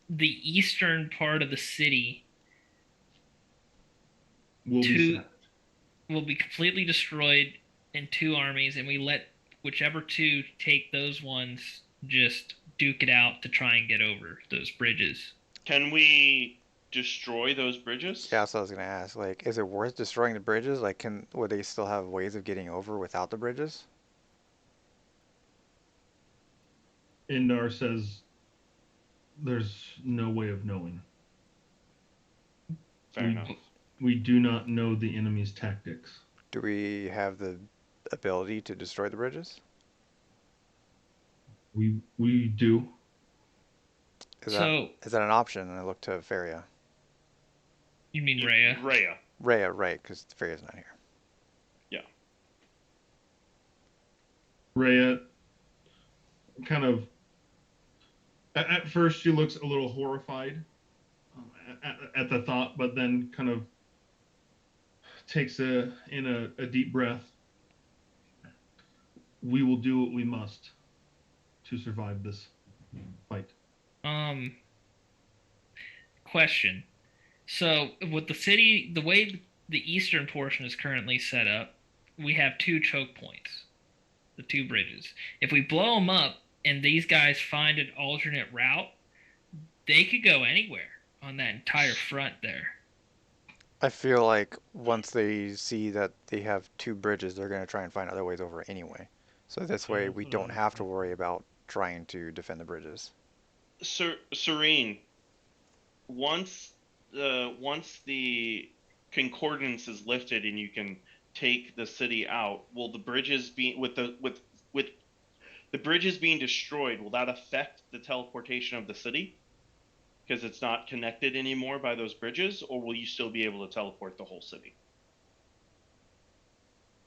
the eastern part of the city Will be sacked. will be completely destroyed in 2 armies, and we let whichever 2 take those ones just duke it out to try and get over those bridges. can we destroy those bridges? Yeah, that's what I was gonna ask. Like, is it worth destroying the bridges? Like, would they still have ways of getting over without the bridges? Indar says there's no way of knowing. Fair enough. We do not know the enemy's tactics. Do we have the ability to destroy the bridges? We do. Is So that an option? And I look to Feria. you mean Rhea? Rhea. Rhea, right? Because Feria's not here. Rhea kind of at first she looks a little horrified at the thought, but then kind of takes a deep breath. We will do what we must to survive this fight. Question. So with the city, the way the eastern portion is currently set up, we have 2 choke points, the 2 bridges. If we blow them up and these guys find an alternate route, they could go anywhere on that entire front there. I feel like once they see that they have 2 bridges, they're going to try and find other ways over anyway. So this way we don't have to worry about trying to defend the bridges. Serene, once the concordance is lifted and you can take the city out, will the bridges be with the bridges being destroyed, will that affect the teleportation of the city? Because it's not connected anymore by those bridges, or will you still be able to teleport the whole city?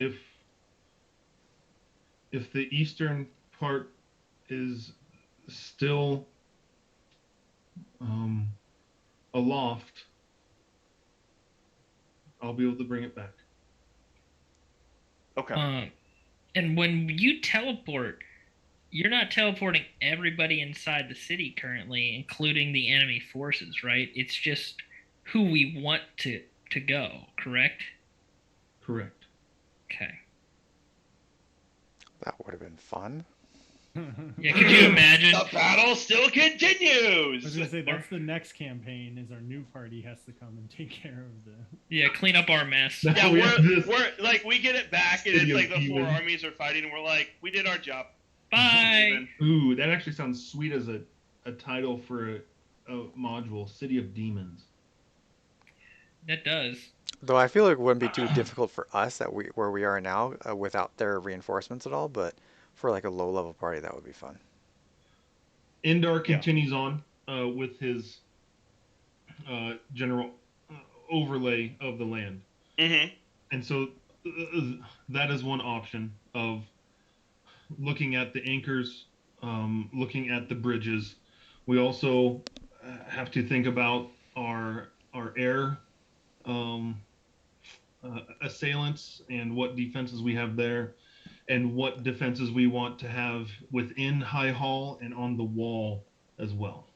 If the eastern part is still aloft, I'll be able to bring it back. Okay. And when you teleport, you're not teleporting everybody inside the city currently, including the enemy forces, right? It's just who we want to go, correct? Correct. Okay. That would have been fun. Yeah, could you imagine? The battle still I was continues. gonna say that's the next campaign. Is our new party has to come and take care of the. Yeah, clean up our mess. Yeah, We have this we're like we get it back, and it's city of like the 4 demons. armies are fighting, and we're like, we did our job. Bye. Ooh, that actually sounds sweet as a title for a module. City of Demons. That does. Though I feel like it wouldn't be too difficult for us where we are now without their reinforcements at all, but for like a low-level party, that would be fun. Indar continues on with his general overlay of the land. Mm-hmm. And so that is one option of looking at the anchors, looking at the bridges. We also have to think about our air um, assailants and what defenses we have there, and what defenses we want to have within High Hall and on the wall as well.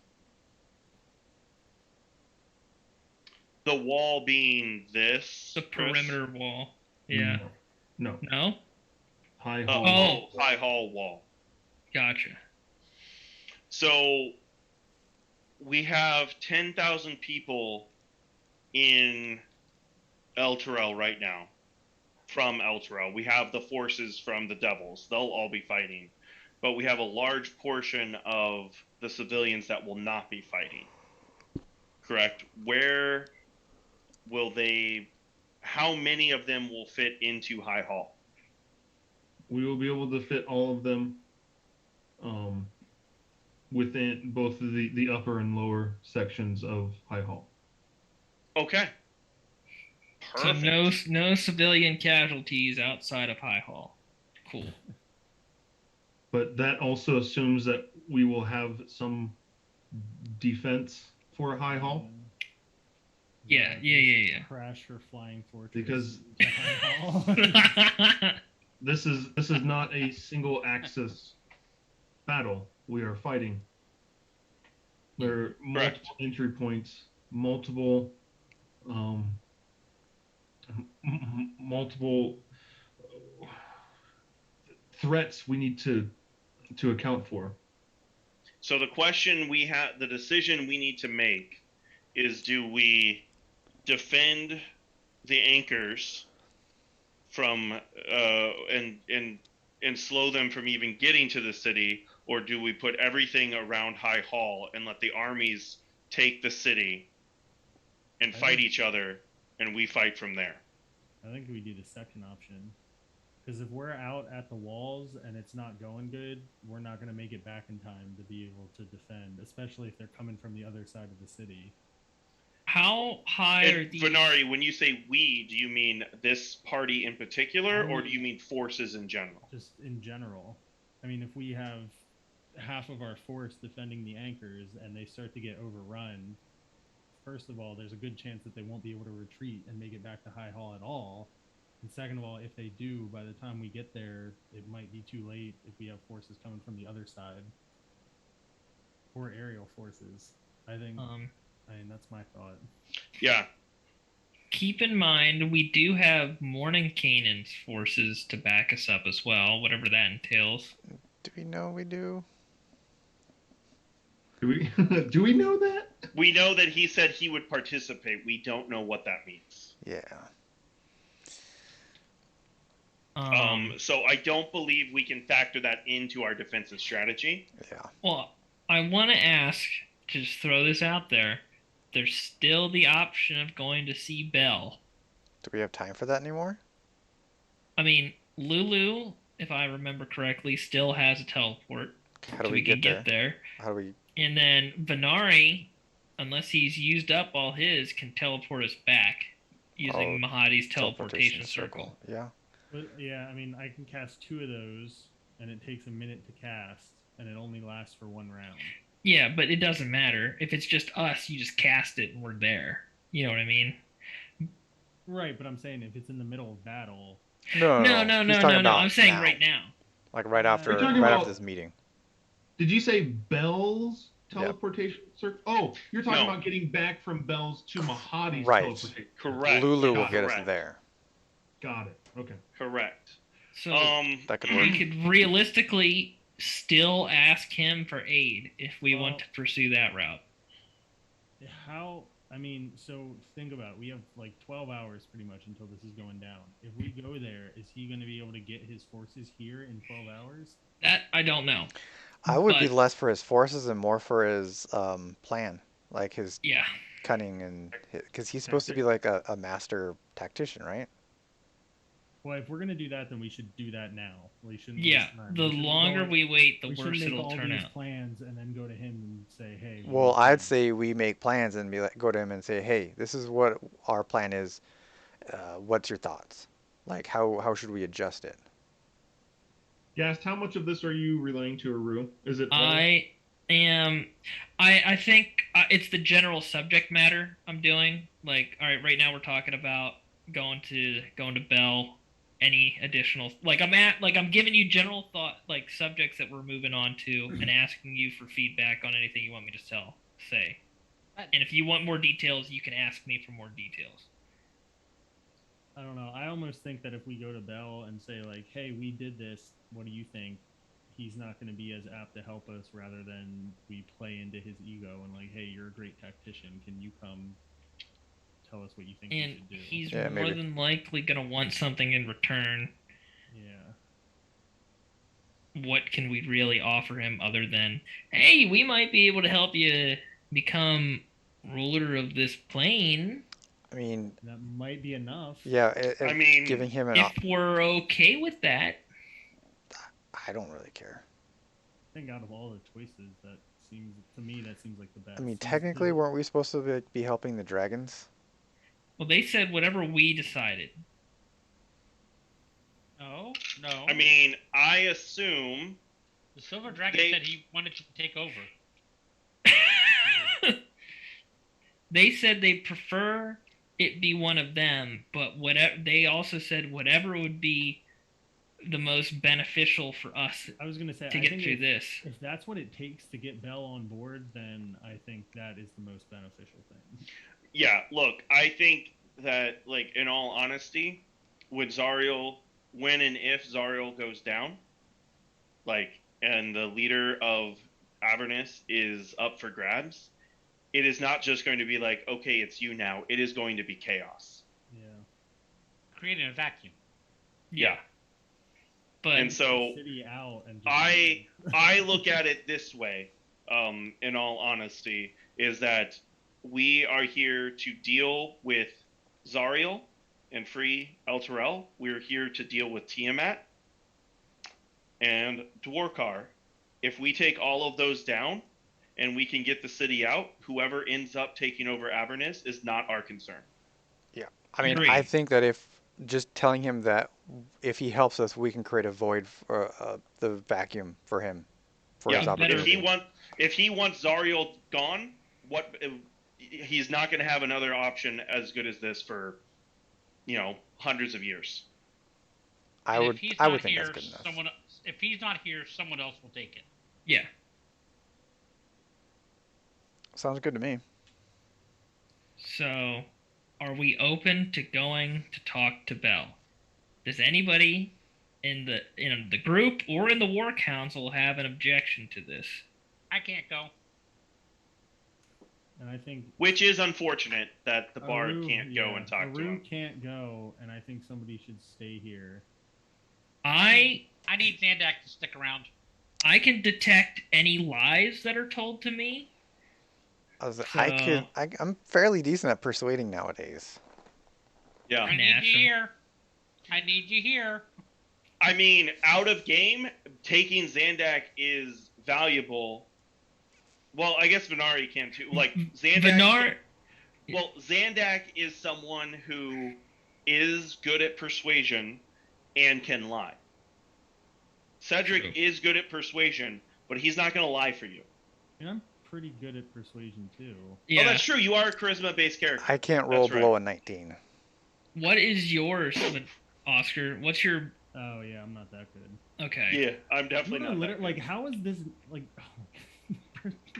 The wall being this. The Chris? perimeter wall. Yeah. No. No? High Oh, Hall. High Hall wall. Gotcha. So we have 10,000 people in El Terrell right now. From El Terrell, we have the forces from the Devils. They'll all be fighting. But we have a large portion of the civilians that will not be fighting. Correct? Where will they... How many of them will fit into High Hall? We will be able to fit all of them within both the upper and lower sections of High Hall. Okay. Perfect. So no civilian casualties outside of High Hall. Cool. But that also assumes that we will have some defense for High Hall. Yeah. Crash her flying fortress. Because to High Hall. this is not a single axis battle we are fighting. There are multiple entry points, multiple threats we need to account for. So the question we have, the decision we need to make is, do we defend the anchors from and slow them from even getting to the city, or do we put everything around High Hall and let the armies take the city and fight each other, and we fight from there? I think we do the second option. Because if we're out at the walls and it's not going good, we're not going to make it back in time to be able to defend, especially if they're coming from the other side of the city. How high are these? Venari, when you say we, do you mean this party in particular, or do you mean forces in general? Just in general. I mean, if we have half of our force defending the anchors and they start to get overrun, first of all, there's a good chance that they won't be able to retreat and make it back to High Hall at all. And second of all, if they do, by the time we get there, it might be too late if we have forces coming from the other side. Or aerial forces. I think, that's my thought. Yeah. Keep in mind, we do have Mordenkainen's forces to back us up as well, whatever that entails. Do we know we do? Do we know that? We know that he said he would participate. We don't know what that means. Yeah. So I don't believe we can factor that into our defensive strategy. Yeah. Well, I want to ask, to just throw this out there, there's still the option of going to see Belle. Do we have time for that anymore? I mean, Lulu, if I remember correctly, still has a teleport. How do we get there? How do we... And then Venari, unless he's used up all his, can teleport us back using Mahadi's teleportation circle. Yeah. But yeah, I mean, I can cast 2 of those, and it takes a minute to cast, and it only lasts for 1 round. Yeah, but it doesn't matter. If it's just us, you just cast it and we're there. You know what I mean? Right, but I'm saying if it's in the middle of battle... No. I'm saying now. Right now. Like right after this meeting. Did you say Belle's teleportation circle? Oh, you're talking about getting back from Belle's to Mahadi's teleportation. Correct. Lulu will get us there. Got it. Okay. Correct. So that could work. We could realistically still ask him for aid if we want to pursue that route. So think about it. We have like 12 hours pretty much until this is going down. If we go there, is he going to be able to get his forces here in 12 hours? That I don't know. I would be less for his forces and more for his plan, like his cunning, and because he's supposed to be like a master tactician, right? Well, if we're gonna do that, then we should do that now. We shouldn't. The longer we wait, the worse it'll turn out. Plans and then go to him and say, "Hey." Well, I'd say we make plans and go to him and say, "Hey, this is what our plan is. What's your thoughts?" Like, how should we adjust it? Gast, how much of this are you relaying to Aru? Is it all? I am. I think it's the general subject matter I'm doing. Like, all right, right now we're talking about going to Bell. Any additional I'm giving you general thought like subjects that we're moving on to and asking you for feedback on anything you want me to say. And if you want more details, you can ask me for more details. I don't know. I almost think that if we go to Bell and say like, "Hey, we did this. What do you think?" He's not going to be as apt to help us, rather than we play into his ego and like, "Hey, you're a great tactician. Can you come tell us what you think we And should do?" he's Yeah, more maybe. than likely gonna want something in return. Yeah. What can we really offer him other than, hey, we might be able to help you become ruler of this plane I mean, That might be enough. yeah, I mean, giving him an if we're okay with that. I don't really care. I think out of all the choices, that seems like the best. I mean, He's technically, the- weren't we supposed to be helping the dragons? Well, they said whatever we decided. No, no. I mean, I assume The Silver Dragon they- said he wanted to take over. They said they prefer it be one of them, but whatever they also said whatever would be the most beneficial for us I was gonna say to I get think through if, this. if that's what it takes to get Bell on board, then I think that is the most beneficial thing. yeah, look, I think that, like, in all honesty, when and if Zariel goes down, like, and the leader of Avernus is up for grabs, it is not just going to be like, okay, it's you now. It is going to be chaos. Yeah. Creating a vacuum. Yeah. But And so City out and just I look at it this way, in all honesty, is that we are here to deal with Zariel and free El Terrell. We're here to deal with Tiamat and Dwarkar. If we take all of those down and we can get the city out, whoever ends up taking over Avernus is not our concern. Yeah. I mean, Agreed. I think that if just telling him that if he helps us, we can create a void for the vacuum for him, for his Yeah, opportunity. if he wants Zariel gone, he's not going to have another option as good as this for, hundreds of years. I And would if he's I not would think here, that's good enough. if he's not here, someone else will take it. yeah. Sounds good to me. So, are we open to going to talk to Bell? Does anybody in the group or in the War Council have an objection to this? I can't go. and I think Which is unfortunate that the bard Aru- can't go yeah, and talk to Aru him. can't go, and I think somebody should stay here. I need Zandak to stick around. I can detect any lies that are told to me. I'm fairly decent at persuading nowadays. Yeah. I need you here. I need you here. I mean, out of game, taking Zandak is valuable. Well, I guess Venari can too. Like, Zandak. Zandak is someone who is good at persuasion and can lie. Cedric True. is good at persuasion, but he's not going to lie for you. And I'm pretty good at persuasion too. Yeah. Oh, that's true. You are a charisma-based character. I can't roll That's right. below a 19. What is yours, Oscar? What's your? Oh yeah, I'm not that good. Okay. Yeah, I'm definitely not. That Like, how is this like?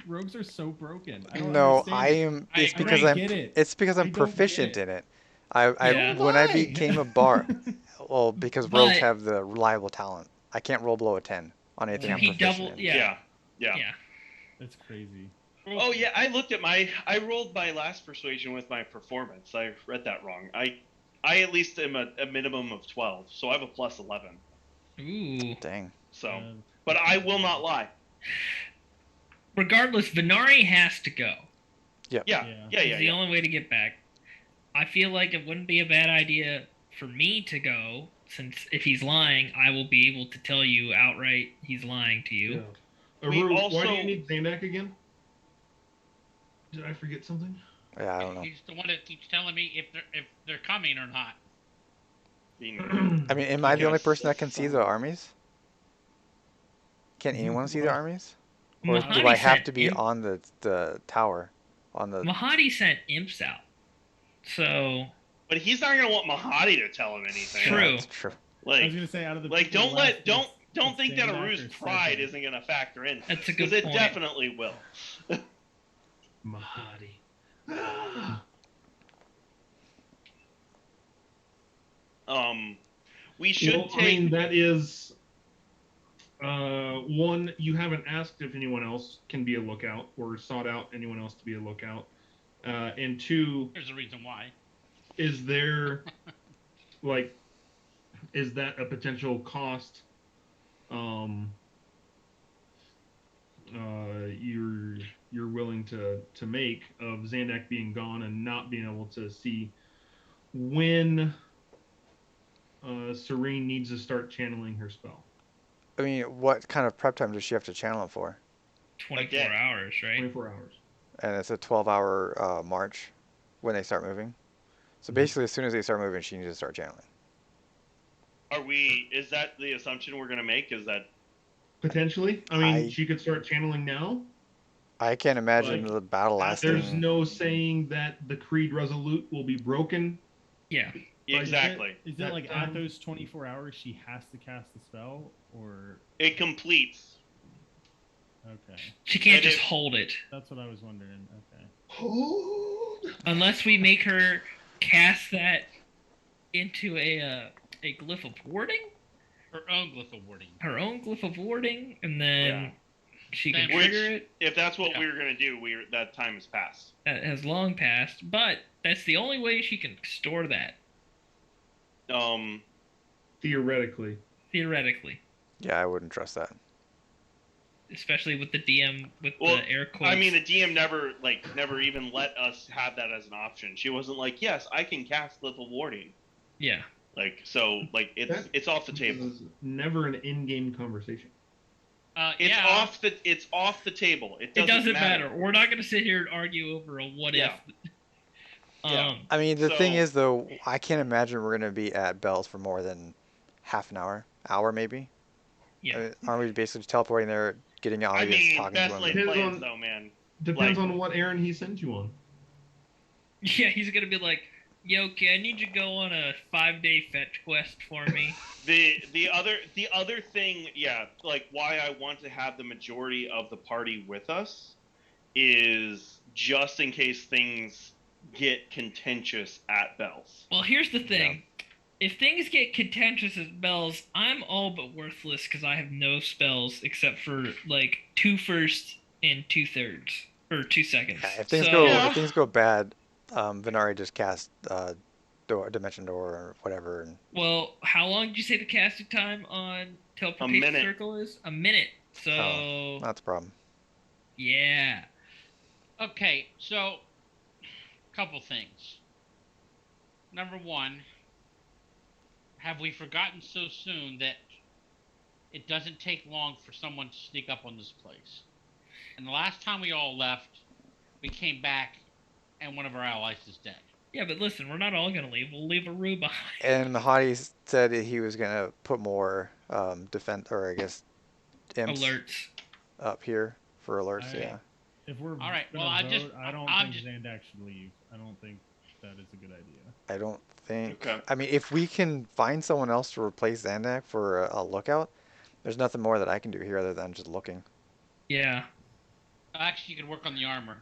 Rogues are so broken. I don't No, understand I it. am. I It's don't because get it. It's because I I'm don't get proficient it. in it. Yeah. When I Why? became a bard, well, because rogues But- have the reliable talent. I can't roll below a 10 on anything I'm He proficient double- in. yeah. Yeah. Yeah. That's crazy. Oh yeah, I rolled my last persuasion with my performance. I read that wrong. I at least am a minimum of 12, so I have a plus 11. Ooh. Dang. So, but I will not lie. Regardless, Venari has to go. Yeah. It's the only way to get back. I feel like it wouldn't be a bad idea for me to go, since if he's lying, I will be able to tell you outright he's lying to you. Yeah. We Aru, why also- do you need Zandak again? Did I forget something? Yeah, I don't know. He's the one that keeps telling me if they're coming or not. I mean, am I the only Yes. person that can see the armies? Can anyone see the armies? Or do Mahadi I have sent to be on the tower? On the Mahadi sent imps out. So But he's not gonna want Mahadi to tell him anything. True. That's true. I was Like, gonna say out of the like people left, don't it's think that Zandak Aru's or pride Cedric. isn't gonna factor in. That's a good Because it point. definitely will. Mahadi. We should Well, take. I mean, that is one. You haven't asked if anyone else can be a lookout or sought out anyone else to be a lookout. And two, There's a reason why. is there like, is that a potential cost? You're willing to make of Zandak being gone and not being able to see when Serene needs to start channeling her spell. I mean, what kind of prep time does she have to channel it for? 24 Again. hours, right? 24 hours. And it's a 12-hour march when they start moving. So basically, as soon as they start moving, she needs to start channeling. Is that the assumption we're gonna make? Is that Potentially. I mean, she could start channeling now. I can't imagine Like, the battle lasting. There's no saying that the Creed Resolute will be broken. Yeah. exactly? Is it That like time- at those 24 hours she has to cast the spell, or It completes. okay? She can't And just if- hold it. That's what I was wondering. Okay. Hold. Unless we make her cast that into a glyph of warding, Her own glyph of warding. her own glyph of warding, and then Yeah. she can Which- trigger it. If that's what Yeah. we were gonna do, that time has passed. That has long passed, but that's the only way she can store that, Theoretically. theoretically. Yeah, I wouldn't trust that. Especially with the DM with Well, the air quotes. I mean, the DM never even let us have that as an option. She wasn't like, "Yes, I can cast lethal warding." yeah. It's off the table. This is never an in-game conversation. It's Yeah. off the table. It It doesn't doesn't matter. We're not going to sit here and argue over a what Yeah. if. Yeah. I mean, the thing So- is, though, I can't imagine we're going to be at Bell's for more than half an hour maybe. Yeah. Aren't we basically just teleporting there, getting I audience, mean, talking best to laid them? Depends plans on- though, man. Depends Like- on what errand he sends you on. Yeah, he's going to be like, yo, okay, I need you to go on a 5-day fetch quest for me. The other thing, yeah, like why I want to have the majority of the party with us is just in case things get contentious at Bell's. Well, here's the thing. If things get contentious at Bell's, I'm all but worthless because I have no spells except for like 2 firsts and 2/3 or 2 seconds. Yeah, if things So- if things go bad, Venari just cast Dimension Door or whatever. And Well, how long did you say the casting time on Teleportation minute. Circle is? A minute. So that's a problem. yeah. Okay, so couple things. Number one, have we forgotten so soon that it doesn't take long for someone to sneak up on this place? And the last time we all left, we came back and one of our allies is dead. Yeah, but listen, we're not all gonna leave. We'll leave Aru behind. And Mahadi said that he was gonna put more defense, or I guess imps Alerts. up here for alerts. I- Yeah. If we're All right, gonna well, vote, I don't I'm think just- Zandak should leave. I don't think that is a good idea. I don't think. Okay. I mean, if we can find someone else to replace Zandak for a lookout, there's nothing more that I can do here other than just looking. Yeah. Actually, you can work on the armor.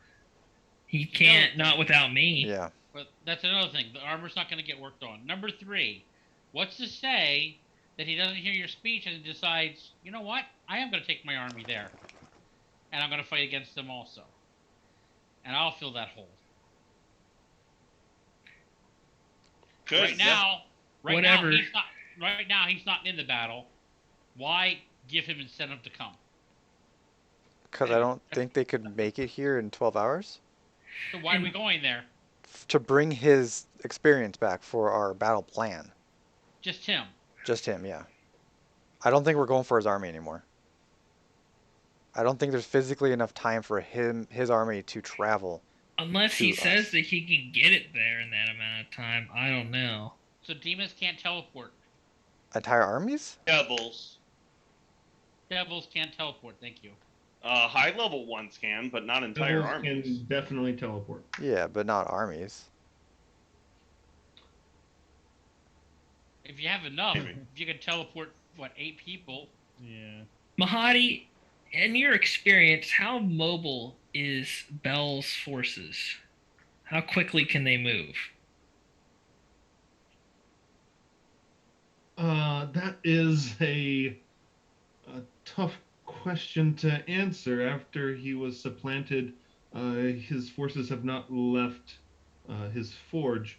He can't, not without me. Yeah. But that's another thing. The armor's not going to get worked on. Number three, what's to say that he doesn't hear your speech and decides, you know what? I am going to take my army there. And I'm going to fight against them also. And I'll fill that hole. Good. Right now, Whatever. right now he's not in the battle. Why give him incentive to come? Because I don't think they could make it here in 12 hours. So why are we going there? To bring his experience back for our battle plan. Just him. Just him, yeah. I don't think we're going for his army anymore. I don't think there's physically enough time for his army to travel. Unless he To says us. that he can get it there in that amount of time. I don't know. So demons can't teleport. Entire armies? Devils. Devils can't teleport. Thank you. High level ones can, but not entire Devils armies. can definitely teleport. Yeah, but not armies. If you have enough, Maybe. if you can teleport, what, 8 people? Yeah. Mahadi, in your experience, how mobile is Bell's forces? How quickly can they move? That is a tough question to answer. After he was supplanted, his forces have not left his forge.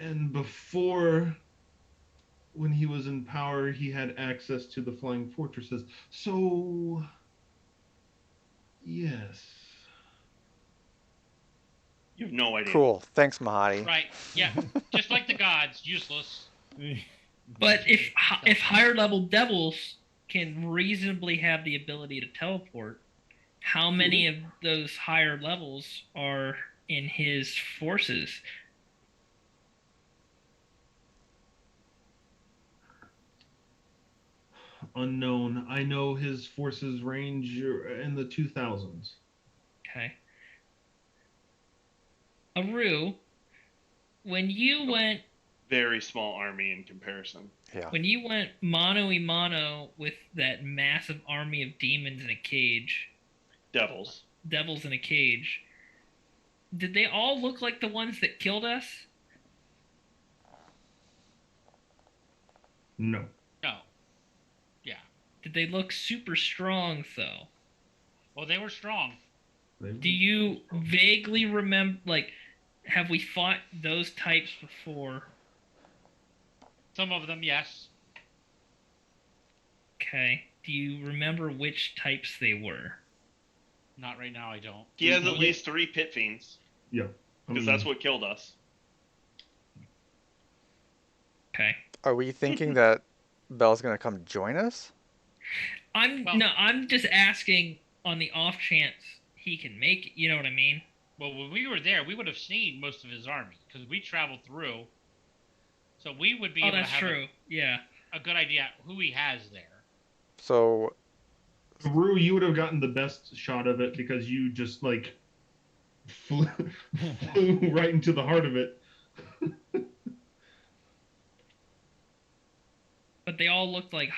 And before, when he was in power, he had access to the flying fortresses. So, yes. You have no idea. Cool. Thanks, Mahadi. Right. Yeah. Just like the gods, useless. But if higher level devils can reasonably have the ability to teleport, how many of those higher levels are in his forces? Unknown. I know his forces range in the 2000s. Okay. Aru, when you went Very small army in comparison. Yeah. when you went mano a mano with that massive army of demons in a cage, Devils. devils in a cage, did they all look like the ones that killed us? No. No. Yeah. Did they look super strong though? Well, they were strong. Do you vaguely remember, like, have we fought those types before? Some of them, yes. Okay. Do you remember which types they were? Not right now, I don't. He has at least 3 pit fiends. Yeah. I Because mean, that's what killed us. Okay. Are we thinking that Bell's gonna come join us? I'm just asking on the off chance he can make it, you know what I mean? Well, when we were there, we would have seen most of his army because we traveled through. So we would be Oh, able to that's have true. Yeah. a good idea who he has there. So Rue, you would have gotten the best shot of it because you just like flew right into the heart of it. But they all looked like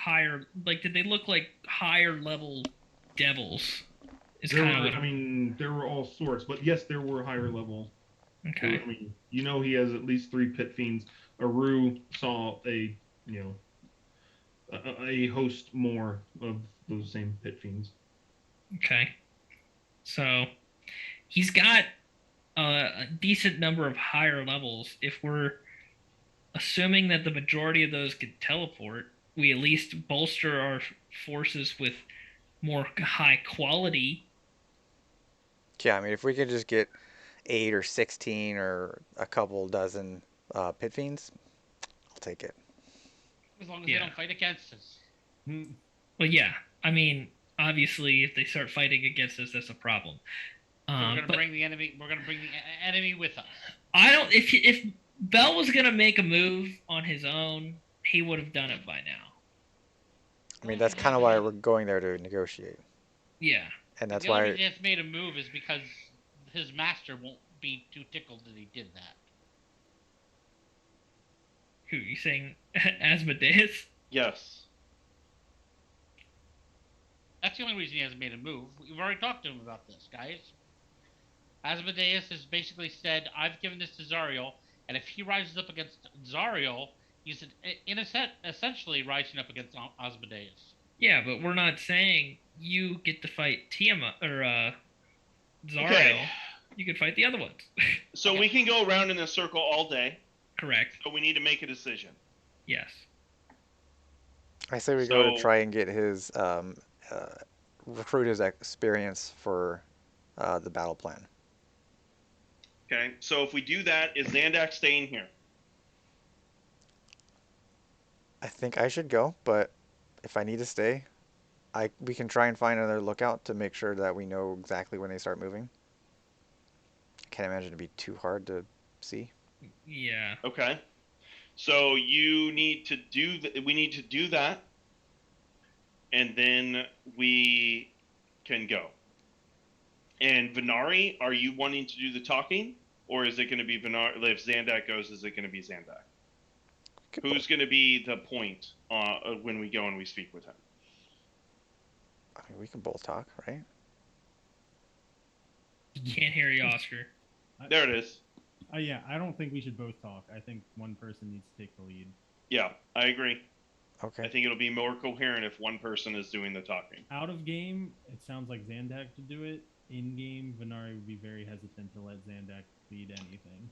did they look like higher level devils? Is There kind were, of I mean, there were all sorts, but yes, there were higher level. okay. I mean, you know, he has at least 3 pit fiends. Aru saw a host more of those same pit fiends. Okay. So he's got a decent number of higher levels. If we're assuming that the majority of those could teleport, we at least bolster our forces with more high quality. yeah, I mean, if we could just get 8 or 16 or a couple dozen pit fiends, I'll take it. As long as they don't fight against us. Well, yeah. I mean, obviously, if they start fighting against us, that's a problem. We're gonna bring the enemy. We're gonna bring the enemy with us. I don't. If Bell was gonna make a move on his own, he would have done it by now. I mean, that's kind of why we're going there to negotiate, Yeah. and that's The only why. reason he has made a move is because his master won't be too tickled that he did that. Who you saying? Asmodeus? Yes. That's the only reason he hasn't made a move. We've already talked to him about this, guys. Asmodeus has basically said, I've given this to Zariel, and if he rises up against Zariel, he's essentially rising up against Asmodeus. Yeah, but we're not saying you get to fight Tiamat or Zariel. Okay. You could fight the other ones. So Okay. we can go around in a circle all day, Correct. but we need to make a decision. Yes. I say we go to So- try and get his recruit his experience for the battle plan. Okay, so if we do that, is Zandak staying here? I think I should go, but if I need to stay, we can try and find another lookout to make sure that we know exactly when they start moving. I can't imagine it'd be too hard to see. Yeah. Okay. So you need to do we need to do that, and then we can go. And Venari, are you wanting to do the talking, or is it going to be Venari? If Zandak goes, is it going to be Zandak? Who's going to be the point when we go and we speak with him? I mean, we can both talk, right? Can't hear you, Oscar. There it is. Yeah, I don't think we should both talk. I think one person needs to take the lead. Yeah, I agree. Okay. I think it'll be more coherent if one person is doing the talking. Out of game, it sounds like Zandak to do it. In game, Venari would be very hesitant to let Zandak lead anything.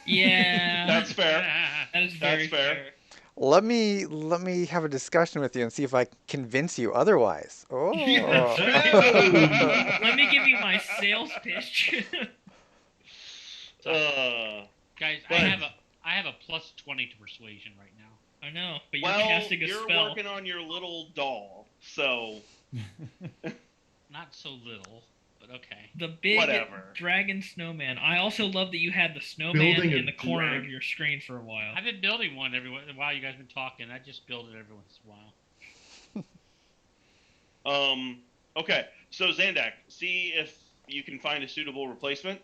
Yeah. That's fair. That is very That's fair. fair. Let me have a discussion with you and see if I convince you otherwise. Oh. Yeah, that's Let me give you my sales pitch. Guys, But- I have a plus 20 to persuasion right now. I know, but you're Well, casting a you're spell. working on your little doll, so Not so little, but okay. The big Whatever. dragon snowman. I also love that you had the snowman Building a in the corner drag- of your screen for a while. I've been building one while you guys been talking. I just build it every once in a while. Okay. So Zandak, see if you can find a suitable replacement.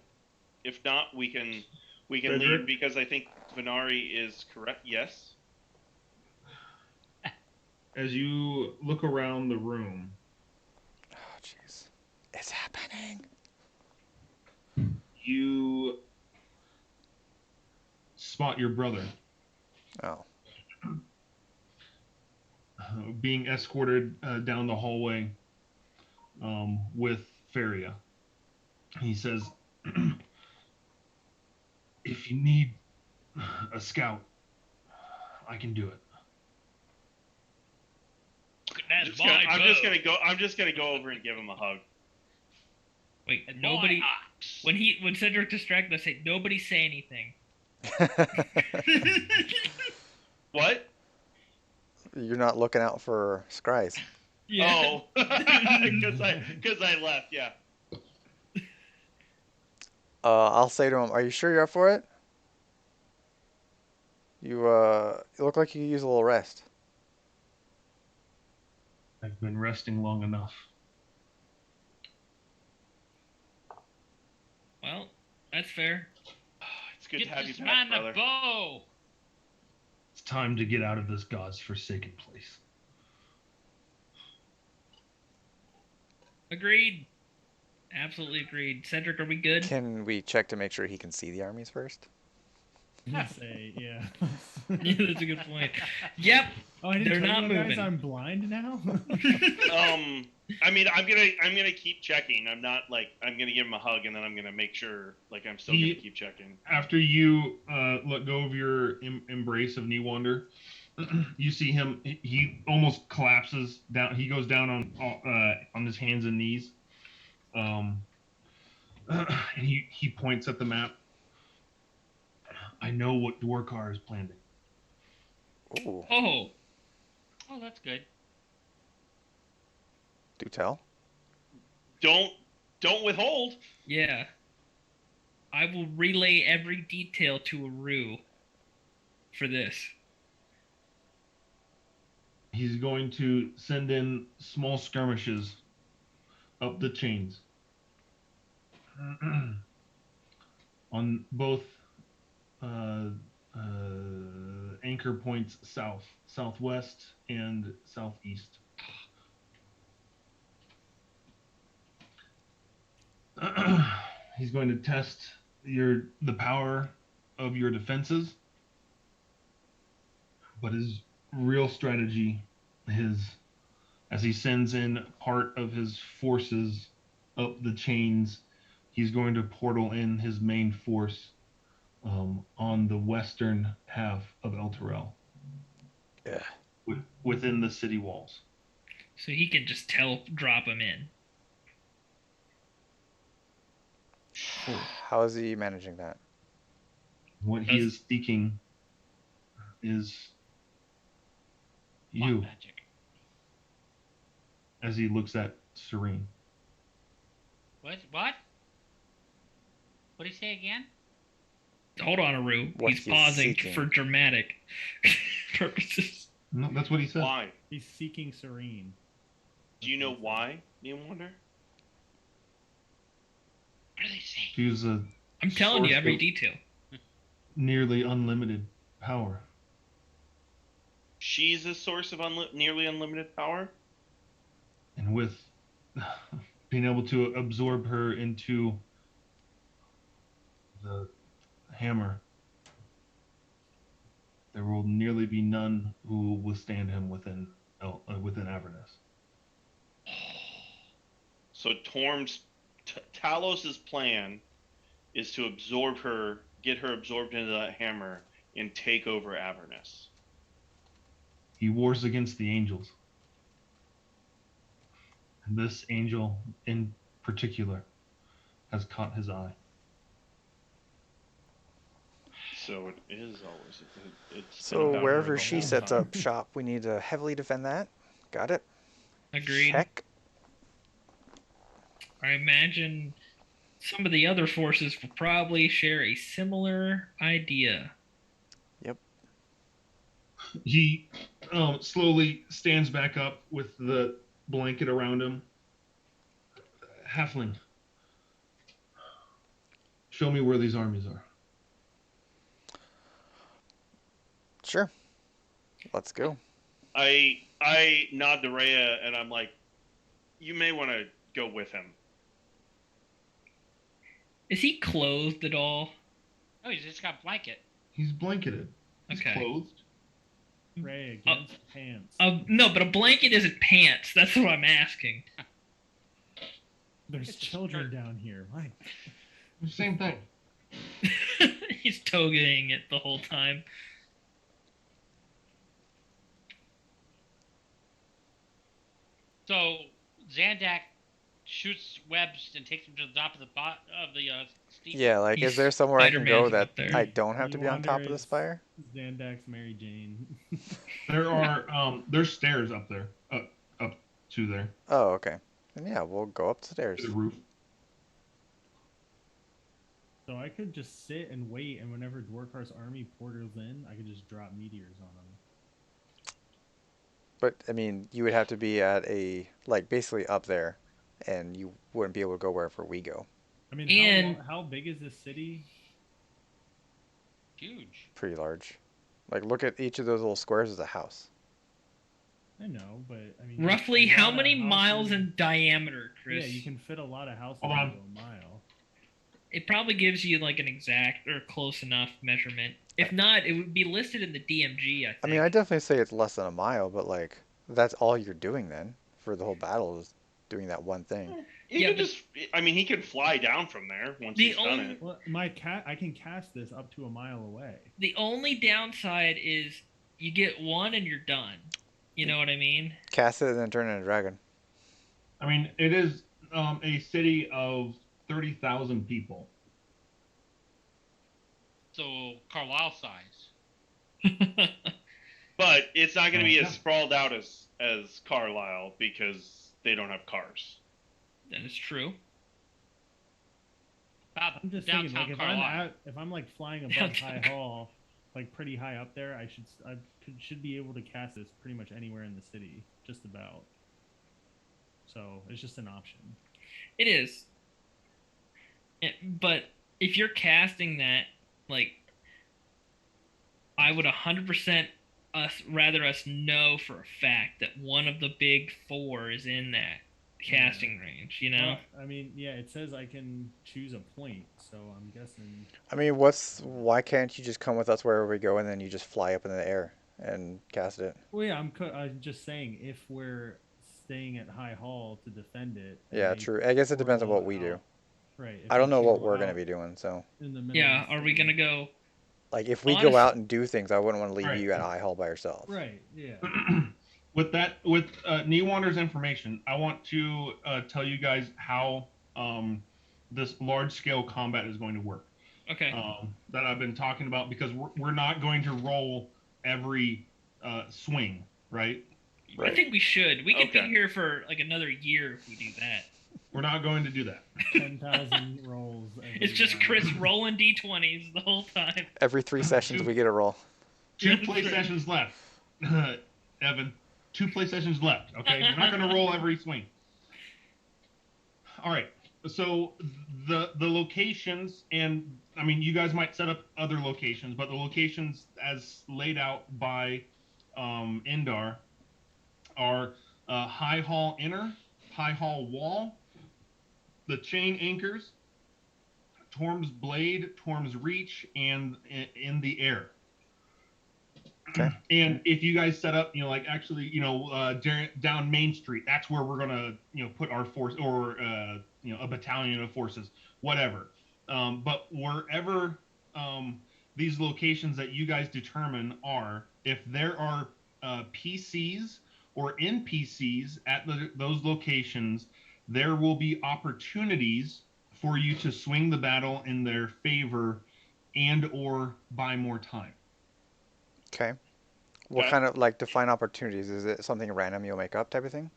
If not, we can leave Cedric? because I think Venari is correct. Yes. As you look around the room, Oh, jeez. It's happening. you spot your brother Oh. being escorted down the hallway with Faria. He says, if you need a scout, I can do it. That's I'm just gonna go over and give him a hug. Wait, And nobody. boy, ox. When Cedric distracted us, say nobody say anything. What? You're not looking out for Scries. Yeah. Oh, because I left. Yeah. I'll say to him, "Are you sure you're up for it? You look like you could use a little rest." I've been resting long enough. Well, that's fair. It's good Get to have this you back, man brother. a bow. It's time to get out of this God's forsaken place. Agreed. Absolutely agreed. Cedric, are we good? Can we check to make sure he can see the armies first? Say, yeah. Yeah, that's a good point. Yep. Oh, I didn't They're tell not you guys moving. I'm blind now. I mean, I'm gonna keep checking. I'm not like I'm gonna give him a hug and then I'm gonna make sure like I'm still He- gonna keep checking. After you let go of your embrace of Newander, you see him. He almost collapses down. He goes down on his hands and knees. And he points at the map. I know what Dwarkar is planning. Ooh, Oh, Oh, that's good. do tell. Don't withhold. yeah. I will relay every detail to Aru for this. He's going to send in small skirmishes up the chains on both anchor points south, southwest, and southeast. He's going to test the power of your defenses, but his real strategy as he sends in part of his forces up the chains, he's going to portal in his main force on the western half of El Terrell, Yeah. within the city walls. So he can just drop him in. How is he managing that? What he Does- is seeking is Black you, magic. as he looks at Serene. What? What? What did he say again? Hold on, Aru. What He's he's pausing seeking. for dramatic purposes. No, that's what he said. Why? He's seeking serene. Do you know That's what why, Neil Wonder? What are they saying? He was a I'm telling you source every of detail. nearly unlimited power. She's a source of nearly unlimited power. And with being able to absorb her into the hammer, there will nearly be none who will withstand him within Avernus. So Talos's plan is to absorb her, get her absorbed into that hammer, and take over Avernus. He wars against the angels. And this angel in particular has caught his eye. So it is always it's So been about her wherever the she whole sets time. up shop, we need to heavily defend that. Got it. Agreed. Check. I imagine some of the other forces will probably share a similar idea. He slowly stands back up with the blanket around him. Halfling, show me where these armies are. Sure. Let's go. I nod to Rhea and I'm like, you may want to go with him. Is he clothed at all? Oh, he's just got a blanket. He's blanketed. He's Okay. clothed. Ray against pants. No, but a blanket isn't pants. That's what I'm asking. There's It's a children skirt. down here. Mike. Same thing. He's togaing it the whole time. So Zandak shoots webs and takes him to the top of the steep. Yeah, like, He's is there somewhere I can go Spider-Man's that up there. I don't have to be on top of the Yonder spire? is Xandak's Mary Jane. There are there's stairs up there, up to there, Oh, okay. And yeah, we'll go upstairs. to the roof. So I could just sit and wait, and whenever Dwarkar's army portals in, I could just drop meteors on them. But I mean, you would have to be at a like basically up there, and you wouldn't be able to go wherever we go. I mean, And- how big is this city? Huge. Pretty large. Like, look at each of those little squares as a house. I know, but I mean, Roughly a how lot of many miles houses- in diameter, Chris? Yeah, you can fit a lot of houses Hold on. into a mile. It probably gives you like an exact or close enough measurement. If not, it would be listed in the DMG, I think. I mean, I definitely say it's less than a mile, but like, that's all you're doing then for the whole battle is doing that one thing. He Yeah, could but- just, I mean, he could fly down from there once The he's done only- it. Well, I can cast this up to a mile away. The only downside is you get one and you're done. You know what I mean? Cast it and then turn it into a dragon. I mean, it is a city of 30,000 people. So Carlisle size. But it's not going to be Yeah. as sprawled out as Carlisle because they don't have cars. That is true. About I'm just downtown thinking, like, Carlisle. if I'm like flying above Downtown High Hall, like pretty high up there, I should be able to cast this pretty much anywhere in the city, just about. So it's just an option. It is. But if you're casting that, like, I would 100% rather us know for a fact that one of the big four is in that casting range, you know? Well, I mean, yeah, it says I can choose a point, so I'm guessing. I mean, why can't you just come with us wherever we go and then you just fly up in the air and cast it? Well, yeah, I'm just saying if we're staying at High Hall to defend it. and Yeah, they true. I guess it depends on what portal we do. out- Right. if I don't they know what portal we're going to out be doing, so. in the middle Yeah, of the are we city. going to go? Like, if we go Honest- out and do things, I wouldn't want to leave Right. you at High Hall by yourself. Right. Yeah. With Newander's information, I want to tell you guys how this large-scale combat is going to work. Okay. That I've been talking about because we're not going to roll every swing, right? I Right. think we should. We could Okay. be here for like another year if we do that. We're not going to do that. 10,000 rolls. It's just round. Chris rolling d20s the whole time. Every 3 sessions we get a roll. 2 That's play right. sessions left. Evan, 2 play sessions left. Okay, we're not going to roll every swing. All right. So the locations, and I mean, you guys might set up other locations, but the locations as laid out by Indar are High Hall Inner, High Hall Wall, the Chain Anchors, Torm's Blade, Torm's Reach, and in the air. Okay. And if you guys set up, like actually, down Main Street, that's where we're gonna, put our force, or a battalion of forces, whatever. But wherever these locations that you guys determine are, if there are PCs or NPCs at those locations, there will be opportunities for you to swing the battle in their favor and or buy more time. Okay. What Okay. kind of, define opportunities? Is it something random you'll make up type of thing?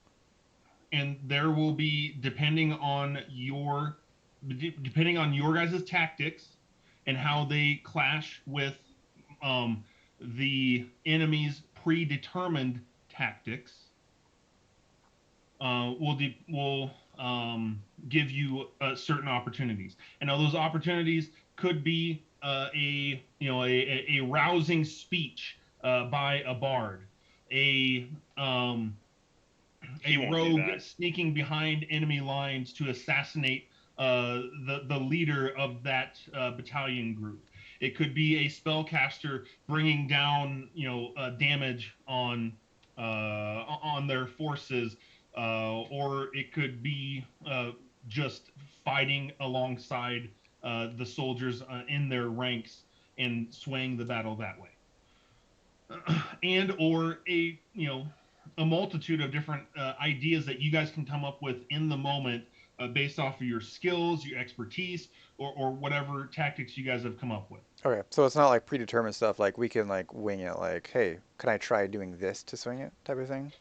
And there will be, depending on your guys' tactics and how they clash with the enemy's predetermined tactics, will give you certain opportunities. And now those opportunities could be a rousing speech by a bard, a He won't do rogue that. sneaking behind enemy lines to assassinate the leader of that battalion group. It could be a spellcaster bringing down damage on their forces, or it could be just fighting alongside the soldiers in their ranks and swaying the battle that way, and or a multitude of different ideas that you guys can come up with in the moment based off of your skills, your expertise, or whatever tactics you guys have come up with. Okay, so it's not like predetermined stuff. Like we can wing it. Like, hey, can I try doing this to swing it? Type of thing.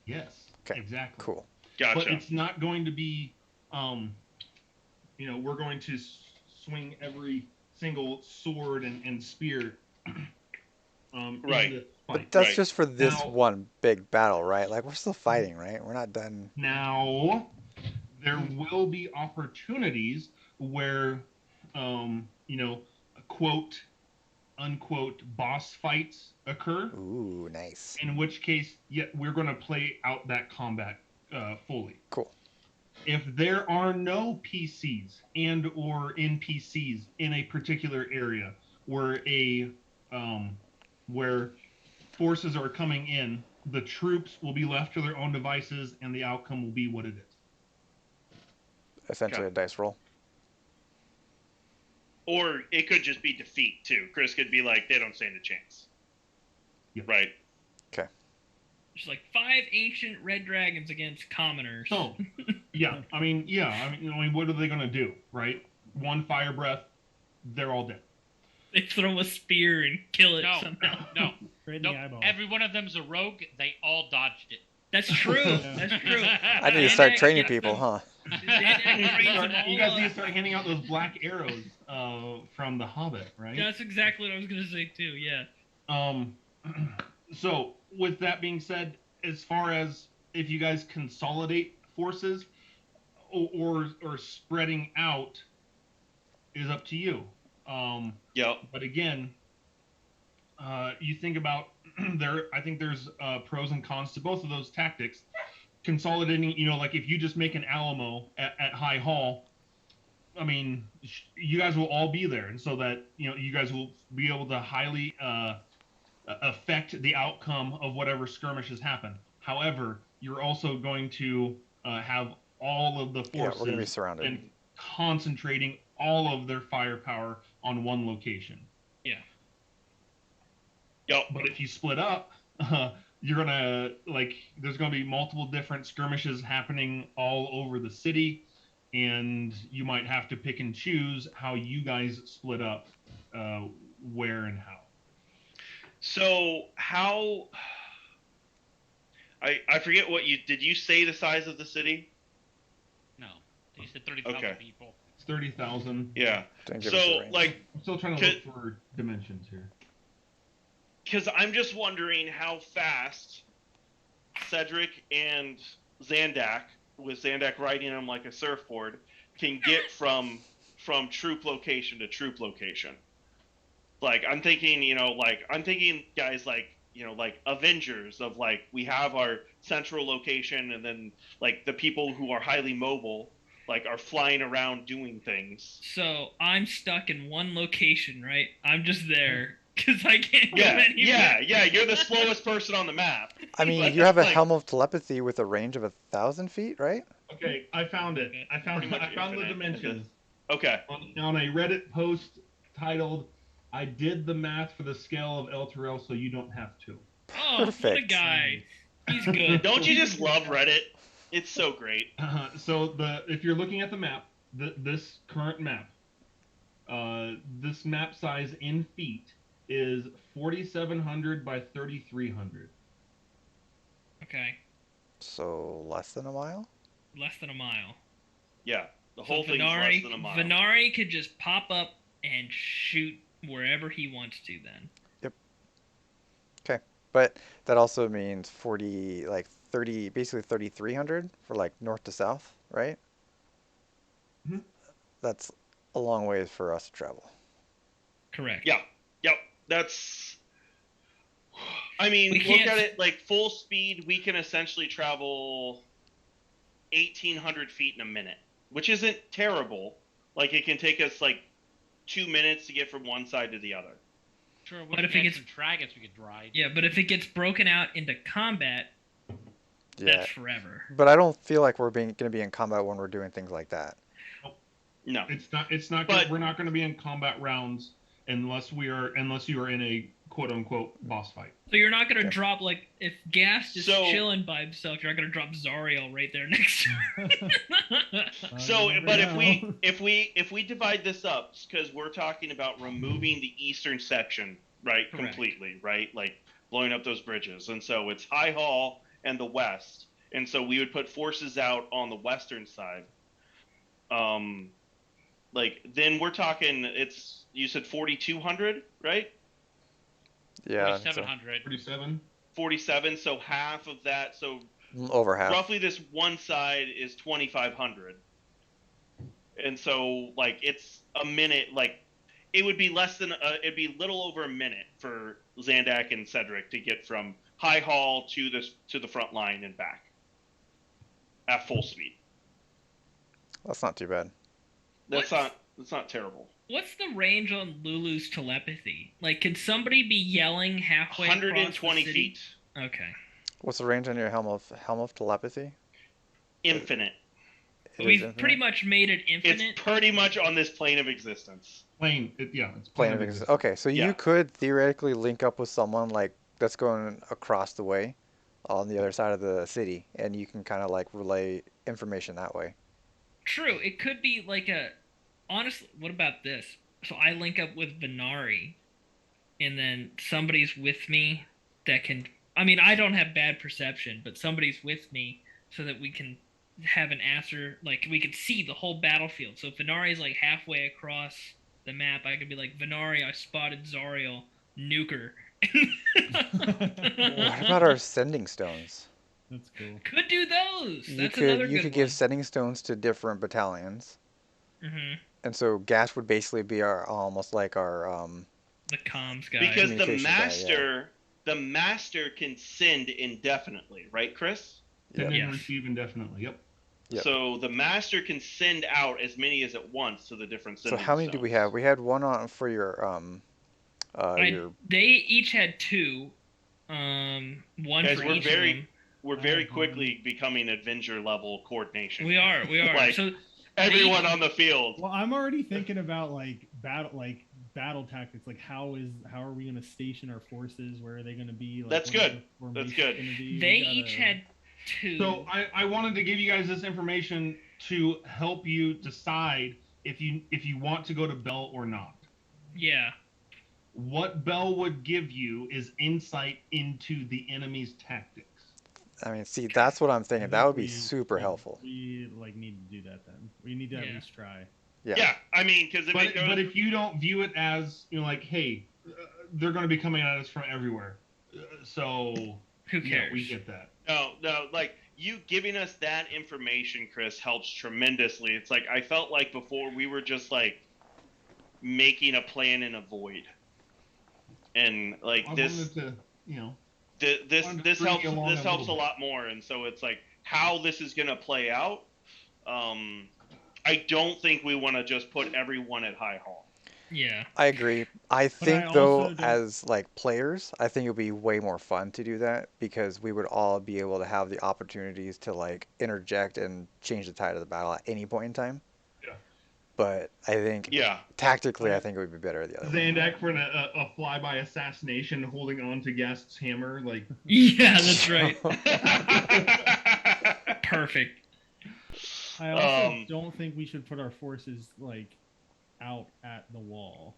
Yes, Okay, exactly. cool. Gotcha. But it's not going to be, we're going to swing every single sword and spear. Right. In the But fight. that's Right. just for this Now- one big battle, right? Like we're still fighting, right? We're not done. Now, there will be opportunities where, quote unquote boss fights occur. Ooh, nice. In which case, we're going to play out that combat fully. Cool. If there are no PCs and or NPCs in a particular area where where forces are coming in, the troops will be left to their own devices, and the outcome will be what it is. Essentially Okay. a dice roll. Or it could just be defeat too. Chris could be like, they don't stand a chance. Yep. Right. Okay. Just like 5 ancient red dragons against commoners. So, I mean, what are they going to do, right? One fire breath, they're all dead. They throw a spear and kill it No, somehow. no. Right in the Nope. eyeball. Every one of them's a rogue. They all dodged it. That's true. Yeah. That's true. I need to start training people, huh? You guys need to start handing out those black arrows from The Hobbit, right? That's exactly what I was gonna say too. Yeah. So with that being said, as far as if you guys consolidate forces or spreading out is up to you. Yep. But again, you think about I think there's pros and cons to both of those tactics. Consolidating, like if you just make an Alamo at High Hall, I mean, you guys will all be there, and so that you guys will be able to highly affect the outcome of whatever skirmishes happen. However, you're also going to have all of the Yeah, forces we're gonna be surrounded. and concentrating all of their firepower on one location. Yeah. Yep. But if you split up, you're gonna there's gonna be multiple different skirmishes happening all over the city, and you might have to pick and choose how you guys split up, where and how. So how? I forget what you did. You say the size of the city? No. You said 30,000 Okay. people. It's 30,000. Yeah. Don't give us a So range. like, I'm still trying to look for dimensions here. because I'm just wondering how fast Cedric and Zandak, with Zandak riding him like a surfboard, can get from troop location to troop location. Like I'm thinking, guys like, like Avengers of like we have our central location and then like the people who are highly mobile like are flying around doing things. So I'm stuck in one location, right? I'm just there because I can't go Yeah, anywhere. yeah. You're the slowest person on the map. I mean, Like, you have a like, helm of telepathy with a range of 1,000 feet, right? Okay, I found it. I found Pretty much the infinite. dimensions. Okay. On a Reddit post titled, I did the math for the scale of El Terrell so you don't have to. Oh, what a Perfect. guy. He's good. Don't you just love Reddit? It's so great. So if you're looking at the map, this current map, this map size in feet is 4,700 by 3,300. Okay. So less than a mile? Less than a mile. Yeah. The So whole thing's less than a mile. Venari could just pop up and shoot wherever he wants to then. Okay. But that also means 30, basically 3,300 for like north to south, right? Mhm. That's a long ways for us to travel. Correct. Yeah. Yep. That's. I mean, We look can't- at it like full speed. We can essentially travel 1,800 feet in a minute, which isn't terrible. Like it can take us like 2 minutes to get from one side to the other. Sure, But we if had it gets- some dragons we could ride. Yeah, but if it gets broken out into combat, Yeah. that's forever. But I don't feel like we're going to be in combat when we're doing things like that. No. It's not. But- We're not going to be in combat rounds unless you are in a quote unquote boss fight. So you're not gonna Okay. drop like if Gast is So- chilling by himself, you're not gonna drop Zariel right there next to him. So, You never but know. if we divide this up, because we're talking about removing the eastern section, right, Correct. completely, right, like blowing up those bridges, and so it's High Hall and the west, and so we would put forces out on the western side. Like then we're talking, you said 4,200, right? Yeah. I think so. 4,700. 37. 47, so half of that, so Over half. roughly this one side is 2,500. And so like it's a minute, like it would be less than it'd be a little over a minute for Zandak and Cedric to get from High Hall to the front line and back at full speed. That's not too bad. That's What's- not terrible. What's the range on Lulu's telepathy? Like, can somebody be yelling halfway across the 120 city? feet, Okay. What's the range on your helm of telepathy? infinite. It is We've infinite? pretty much made it infinite. It's pretty much on this plane of existence. It's Plane of existence. Okay, so Yeah. you could theoretically link up with someone like that's going across the way on the other side of the city, and you can kind of like relay information that way. True. It could be like a. Honestly, what about this? So I link up with Venari, and then somebody's with me that can. I mean, I don't have bad perception, but somebody's with me so that we can have an answer. Like, we could see the whole battlefield. So if Venari's like halfway across the map, I could be like, Venari, I spotted Zariel, nuker. What about our sending stones? That's cool. Could do those. You That's could another you good could give one. sending stones to different battalions, Mm-hmm. and so gas would basically be our almost like our The comms guy. Because the Communication guy, master can send indefinitely, right, Chris? Send and Yes. receive indefinitely. Yep. Yep. So the master can send out as many as at once to the different So sending how many do we stones. have? We had one on for your They each had two. One Guys, for we're each very- of them. We're I very have quickly becoming Avenger level coordination. We are. Like- So Everyone on the field. Well, I'm already thinking about battle tactics. Like how are we going to station our forces? Where are they going to be? Like, That's what is good. the formation That's good. gonna be? they We gotta- each had two. So I wanted to give you guys this information to help you decide if you want to go to Bell or not. Yeah. What Bell would give you is insight into the enemy's tactics. I mean, see, that's what I'm I thinking. think That would be we- super we- helpful. We like need to do that then. We need to at Yeah. least try. Yeah. I mean, because if But it goes, but if you don't view it as like, hey, they're going to be coming at us from everywhere, so Who yeah, cares? we get that. no, like you giving us that information, Chris, helps tremendously. It's like I felt like before we were just like making a plan in a void, and like I this wanted to, this wanted to this bring helps you along this a helps a little bit. lot more. And so it's like how this is gonna play out. I don't think we want to just put everyone at High Hall. Yeah. I agree. I I think though, also don't- as like players, I think it would be way more fun to do that because we would all be able to have the opportunities to like interject and change the tide of the battle at any point in time. Yeah. But I think Yeah. tactically, I think it would be better the other way. Zandak for a flyby assassination, holding on to Gast's hammer, like. Yeah, that's right. Perfect. I also Um, don't think we should put our forces like out at the wall.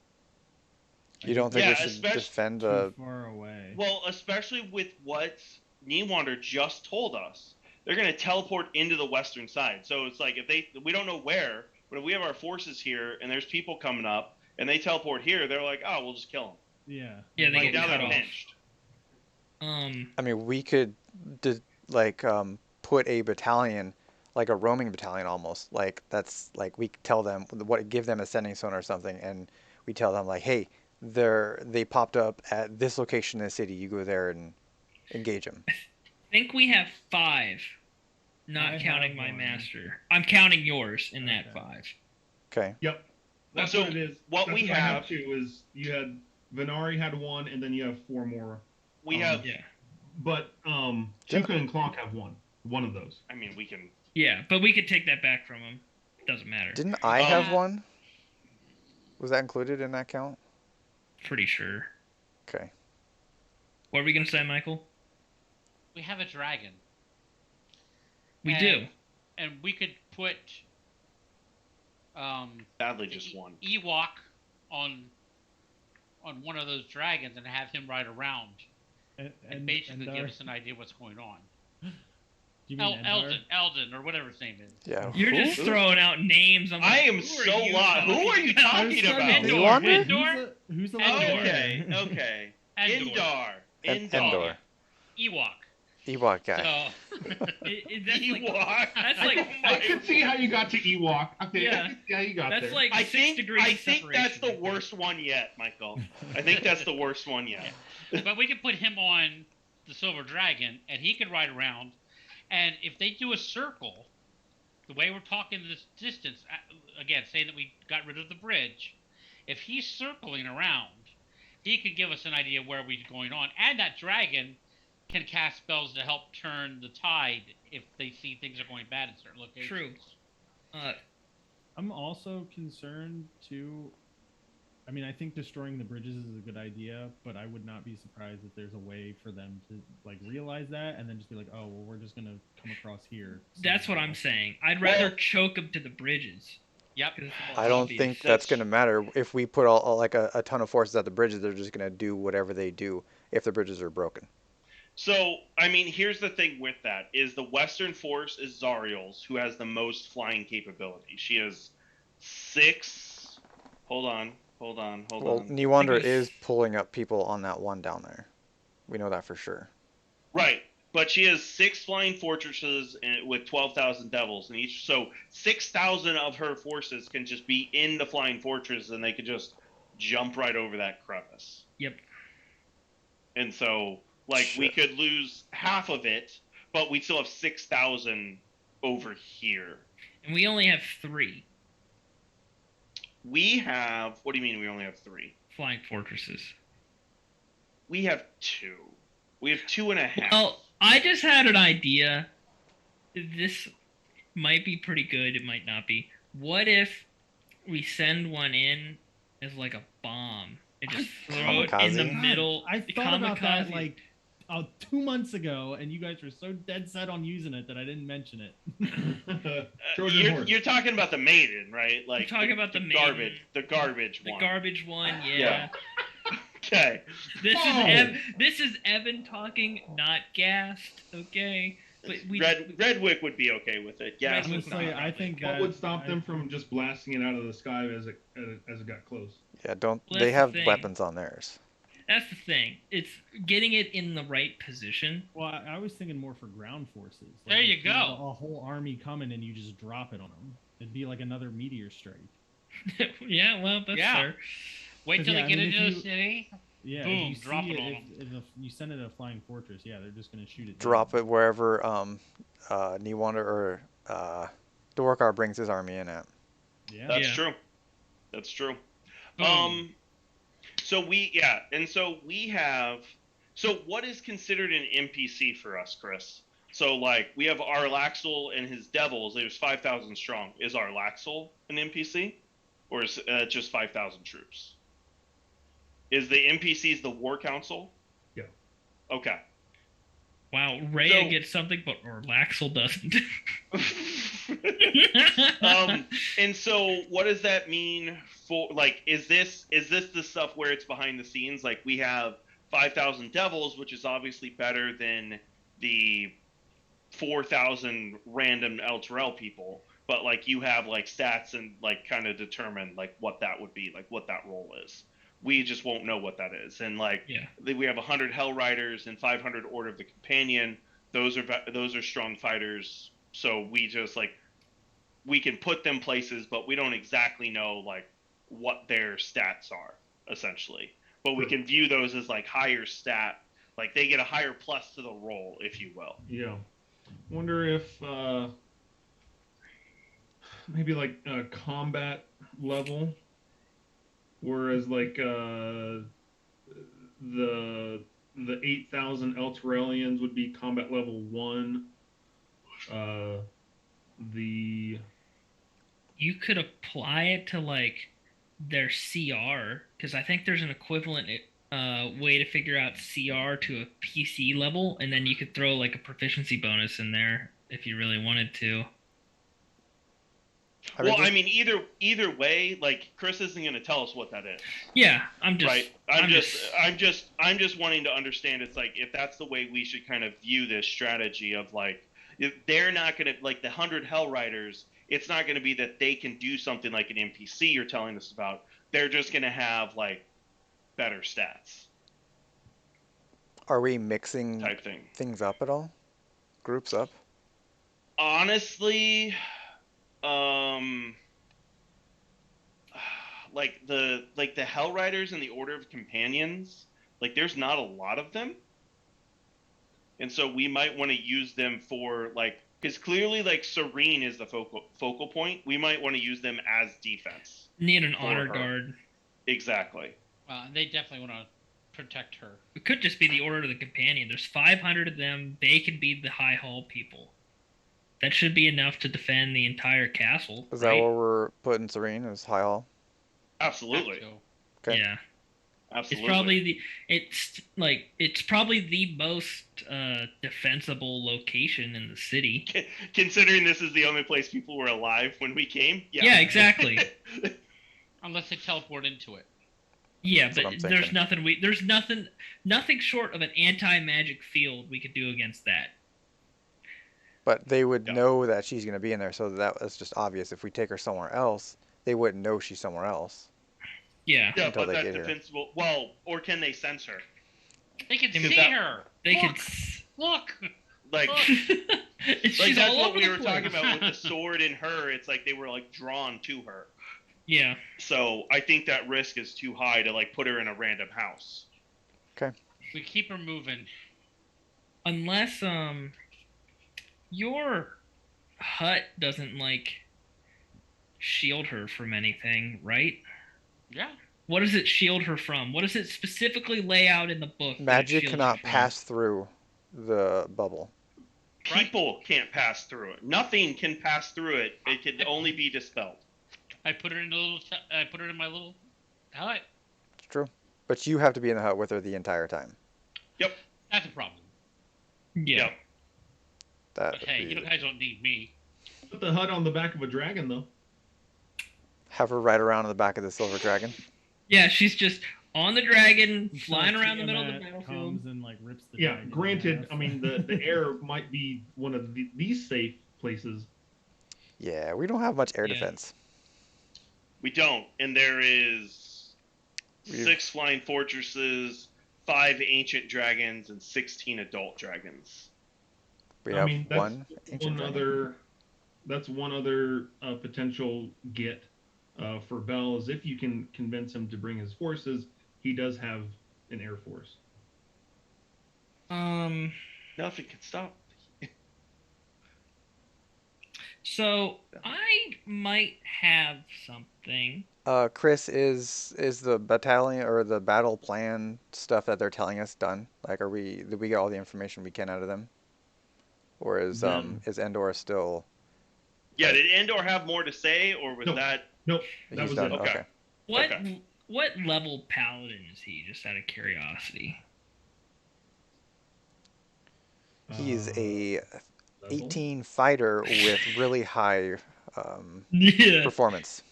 You don't think Yeah, we should especially- defend Too the? far away. Well, especially with what Newander just told us, they're going to teleport into the western side. So it's like we don't know where, but if we have our forces here and there's people coming up and they teleport here, they're like, oh, we'll just kill them. Yeah. Yeah, they Like get now cut they're off. pinched. I mean, we could put a battalion, like a roaming battalion almost. Like that's like we tell them give them a sending zone or something, and we tell them like, hey, they popped up at this location in the city. You go there and engage them. I think we have 5, not I counting have my one. master. I'm counting yours in that Okay. 5. Okay. Yep. That's So what it is. what That's we I have- too is you had Venari had 1, and then you have 4 more. We have, Yeah. But Tuca and Clock have 1. One of those. I mean, we can. Yeah, but we could take that back from him. Doesn't matter. Didn't I have Yeah. one? Was that included in that count? Pretty sure. Okay. What were we gonna say, Michael? We have a dragon, We And- do. and we could put Sadly, just one. Ewok on one of those dragons and have him ride around and basically Endar? give us an idea what's going on. Do you mean Endar? Eldon, or whatever his name is. Yeah. You're Who? just throwing out names. I'm I like, am who so are you lost. Who are you I was talking trying to about? think, Newander? Endor? Who's the Endor. leader? Okay. Endor. Indar. Ewok. Ewok guy. So, That's like Ewok. that's I like can, I can see how you got to Ewok. Okay, Yeah. I can see how you got that's there. like I 6 think degrees. I think that's the separation. worst one yet, Michael. I think that's the worst one yet. but we could put him on the Silver Dragon, and he could ride around. And if they do a circle, the way we're talking this distance, again, say that we got rid of the bridge, if he's circling around, he could give us an idea where we're going on. And that dragon can cast spells to help turn the tide if they see things are going bad in certain locations. True. I'm also concerned too. I mean, I think destroying the bridges is a good idea, but I would not be surprised if there's a way for them to like realize that and then just be like, oh, well, we're just gonna come across here. That's what somehow. I'm saying. I'd rather Well- choke them to the bridges. Yep. 'Cause it's more I don't obvious. think that's That's- going to matter. If we put all like a ton of forces at the bridges, they're just going to do whatever they do if the bridges are broken. So, I mean, here's the thing with that is the Western Force is Zariel's, who has the most flying capability. She has 6. Hold on. Well, on. Newander Because- is pulling up people on that one down there. We know that for sure. Right, but she has 6 flying fortresses with 12,000 devils in each. So 6,000 of her forces can just be in the flying fortress, and they could just jump right over that crevice. Yep. And so, like, we Shit. could lose half of it, but we still have 6,000 over here. And we only have 3 We have. What do you mean we only have 3? flying fortresses. We have 2. We have 2.5. Well, I just had an idea. This might be pretty good. It might not be. What if we send one in as like a bomb and just throw it in the Kamikaze? middle? I thought about that Kamikaze. like 2 months ago, and you guys were so dead set on using it that I didn't mention it. Trojan horse. You're talking about the maiden, right? Like talking about the maiden. garbage, the garbage the one. garbage one. Yeah. Okay. This is Evan talking, not Gast. Okay, but Redwick would be okay with it. Yeah. Redwick Honestly, not, I think What that would stop them from just blasting it out of the sky as it got close? Yeah, Well, they that's the have thing. weapons on theirs. That's the thing. It's getting it in the right position. Well, I was thinking more for ground forces. There you if go. have a whole army coming and you just drop it on them. It'd be like another meteor strike. Yeah, well, that's Yeah. fair. Wait till Yeah, they I get mean, if into the you- city. Yeah, Boom, if you drop see it on it, 'em. if you send it a flying fortress, yeah, they're just gonna shoot it. Drop down. it wherever Niwander or Dorkar brings his army in at. Yeah. That's Yeah. true. That's true. Boom. So we have. So what is considered an NPC for us, Chris? So like we have Arlaxel and his devils. There's 5,000 strong. Is Arlaxel an NPC, or is just 5,000 troops? Is the NPCs the War Council? Yeah. Okay. Wow, Rhea So- gets something, but Laxel doesn't. And so what does that mean for like is this the stuff where it's behind the scenes? Like we have 5,000 devils, which is obviously better than the 4,000 random Elturel people, but like you have like stats and like kind of determine like what that would be, like what that role is. We just won't know what that is. And like Yeah. we have 100 Hell Riders and 500 Order of the Companion. Those are strong fighters. So we just like we can put them places, but we don't exactly know like what their stats are essentially. But we can view those as like higher stat, like they get a higher plus to the roll, if you will. Yeah. Wonder if maybe like a combat level, whereas like the 8,000 Elturelians would be combat level 1. The You could apply it to like their CR, because I think there's an equivalent way to figure out CR to a PC level, and then you could throw like a proficiency bonus in there if you really wanted to. I mean, either way, like Chris isn't going to tell us what that is. Yeah, I'm just Right. I'm just wanting to understand. It's like if that's the way we should kind of view this strategy of like, if they're not going to like the 100 Hell Riders. It's not going to be that they can do something like an NPC you're telling us about. They're just going to have like better stats Are we mixing type thing. things up at all? Groups up? Honestly, like the Hell Riders and the Order of Companions, like there's not a lot of them, and so we might want to use them for like because clearly like Serene is the focal point. We might want to use them as defense. need an For honor her. guard. Exactly. They definitely want to protect her. It could just be the Order of the Companion. There's 500 of them. They can be the High Hall people. That should be enough to defend the entire castle. Is right? that where we're putting Serene as High Hall? Absolutely. So, Okay. Yeah. Absolutely. It's probably the most defensible location in the city. Considering this is the only place people were alive when we came. Yeah, exactly. unless they teleport into it. Yeah, That's what but I'm there's thinking. nothing short of an anti-magic field we could do against that. But they would Yeah. know that she's going to be in there, so that's just obvious. If we take her somewhere else, they wouldn't know she's somewhere else. Yeah. Yeah, Until but they that's get here. defensible. Well, or can they sense her? They can Because see that- her. They Look, could. look. Like, She's like that's all what over we the were talking place. about with the sword and her. It's like they were like drawn to her. Yeah. So I think that risk is too high to like put her in a random house. We keep her moving. Unless your hut doesn't like shield her from anything, right? Yeah. What does it shield her from? What does it specifically lay out in the book? that it Magic shields cannot her from? pass through the bubble. Right. People can't pass through it. Nothing can pass through it. It can only be dispelled. I put her in I put her in my little hut. It's true. But you have to be in the hut with her the entire time. That's a problem. Yeah. Yep. That But would hey, be- you guys don't need me. Put the hut on the back of a dragon, though. Have her ride around on the back of the silver dragon. Yeah, she's just on the dragon, So, flying like, around the middle of the Tiamat battlefield. comes and like rips the Yeah, dragon in granted, half. I mean the air might be one of these safe places. Yeah, we don't have much air Yeah. defense. We don't, and there is We've- 6 flying fortresses, 5 ancient dragons, and 16 adult dragons. We I have mean, that's one ancient one dragon. other. That's one other potential get for Bell is if you can convince him to bring his forces, he does have an air force. Nothing can stop. So I might have something. Chris, is the battalion or the battle plan stuff that they're telling us done? Like, did we get all the information we can out of them, or Them. is Endor still? Yeah, Like- did Endor have more to say, or was No. that... Nope, that He's was done. it. Okay. Okay. What level paladin is he? Just out of curiosity. He's a Level? 18 fighter with really high Yeah. performance.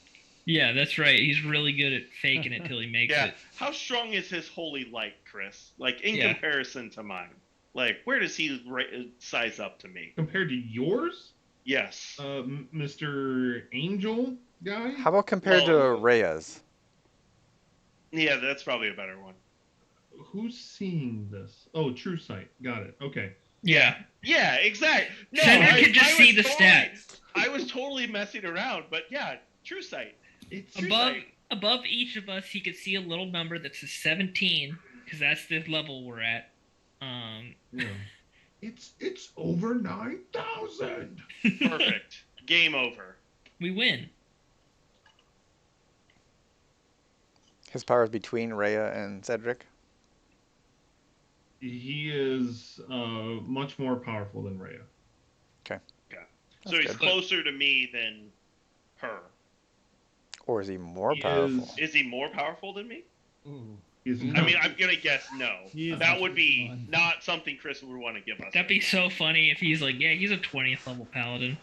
Yeah, that's right. He's really good at faking it till he makes Yeah. it. How strong is his holy light, Chris? Like, in Yeah. comparison to mine. Like, where does he size up to me? Compared to yours, Yes. Mr. Angel guy. How about compared to Well- Rhea's? Yeah, that's probably a better one. Who's seeing this? Oh, True Sight. Got it. Okay. Yeah. Yeah, exactly. No, Cedric could just see was the totally- stats. I was totally messing around, but yeah, True Sight. It's True Above sight. above each of us, he could see a little number that says 17, because that's the level we're at. yeah. It's over 9,000. Perfect. Game over. We win. His power is between Rhea and Cedric. He is much more powerful than Rhea. So That's he's good. closer to me than her. Or is he more He powerful? Is he more powerful than me? Ooh. He's I mean, I'm gonna guess no. He is That would be fun. not something Chris would want to give us. That'd be so funny if he's like, yeah, he's a 20th level paladin.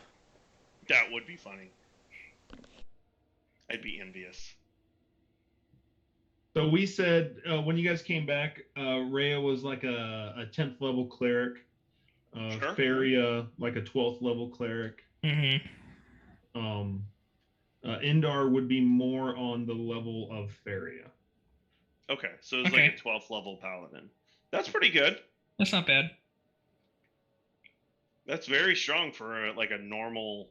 That would be funny. I'd be envious. So we said when you guys came back, Rhea was like a 10th level cleric. Sure. Faria like a 12th level cleric. Mm-hmm. Indar would be more on the level of Faria. Okay, so it's Okay. like a 12th level paladin. That's pretty good. That's not bad. That's very strong for like a normal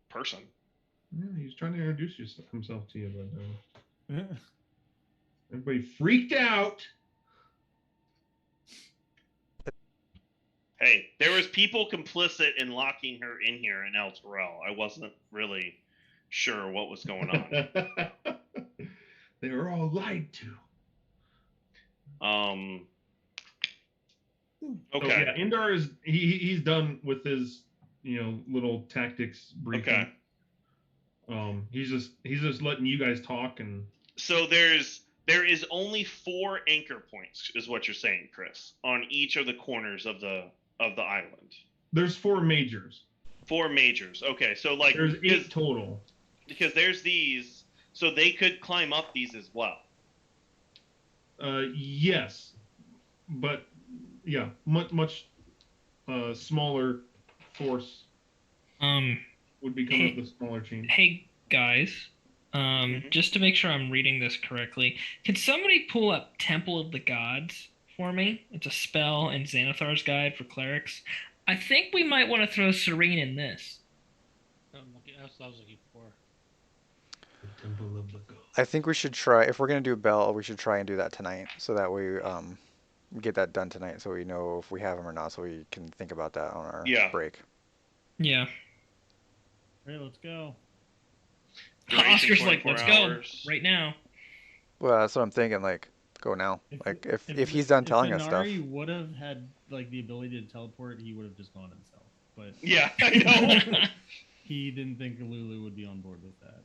person. Yeah, he was trying to introduce himself to you, but everybody freaked out. Hey, there was people complicit in locking her in here in El Terrell. I wasn't really sure what was going on. They were all lied to. Okay. So, yeah, Indar is he's done with his little tactics briefing. Okay. He's just letting you guys talk and So there is only 4 anchor points, is what you're saying, Chris, on each of the corners of the island. there's 4 majors. 4 majors. Okay, so like There's 8 total. because there's these, so they could climb up these as well. Yes, but yeah, much smaller force would become Hey- the smaller chain. Hey guys, Mhm. just to make sure I'm reading this correctly, can somebody pull up Temple of the Gods for me? It's a spell in Xanathar's Guide for clerics. I think we might want to throw Serene in this. That's what I was looking for. The Temple of the Gods. I think we should try, if we're going to do Bell, we should try and do that tonight. So that we get that done tonight so we know if we have them or not, so we can think about that on our Yeah. break. Yeah. Hey, let's go. Duration Oscar's like, 24 let's hours. go right now. Well, that's what I'm thinking, like, go now. Like, if he's done telling us stuff. If Inari would have had like the ability to teleport, he would have just gone himself. But Yeah, I know. he didn't think Lulu would be on board with that.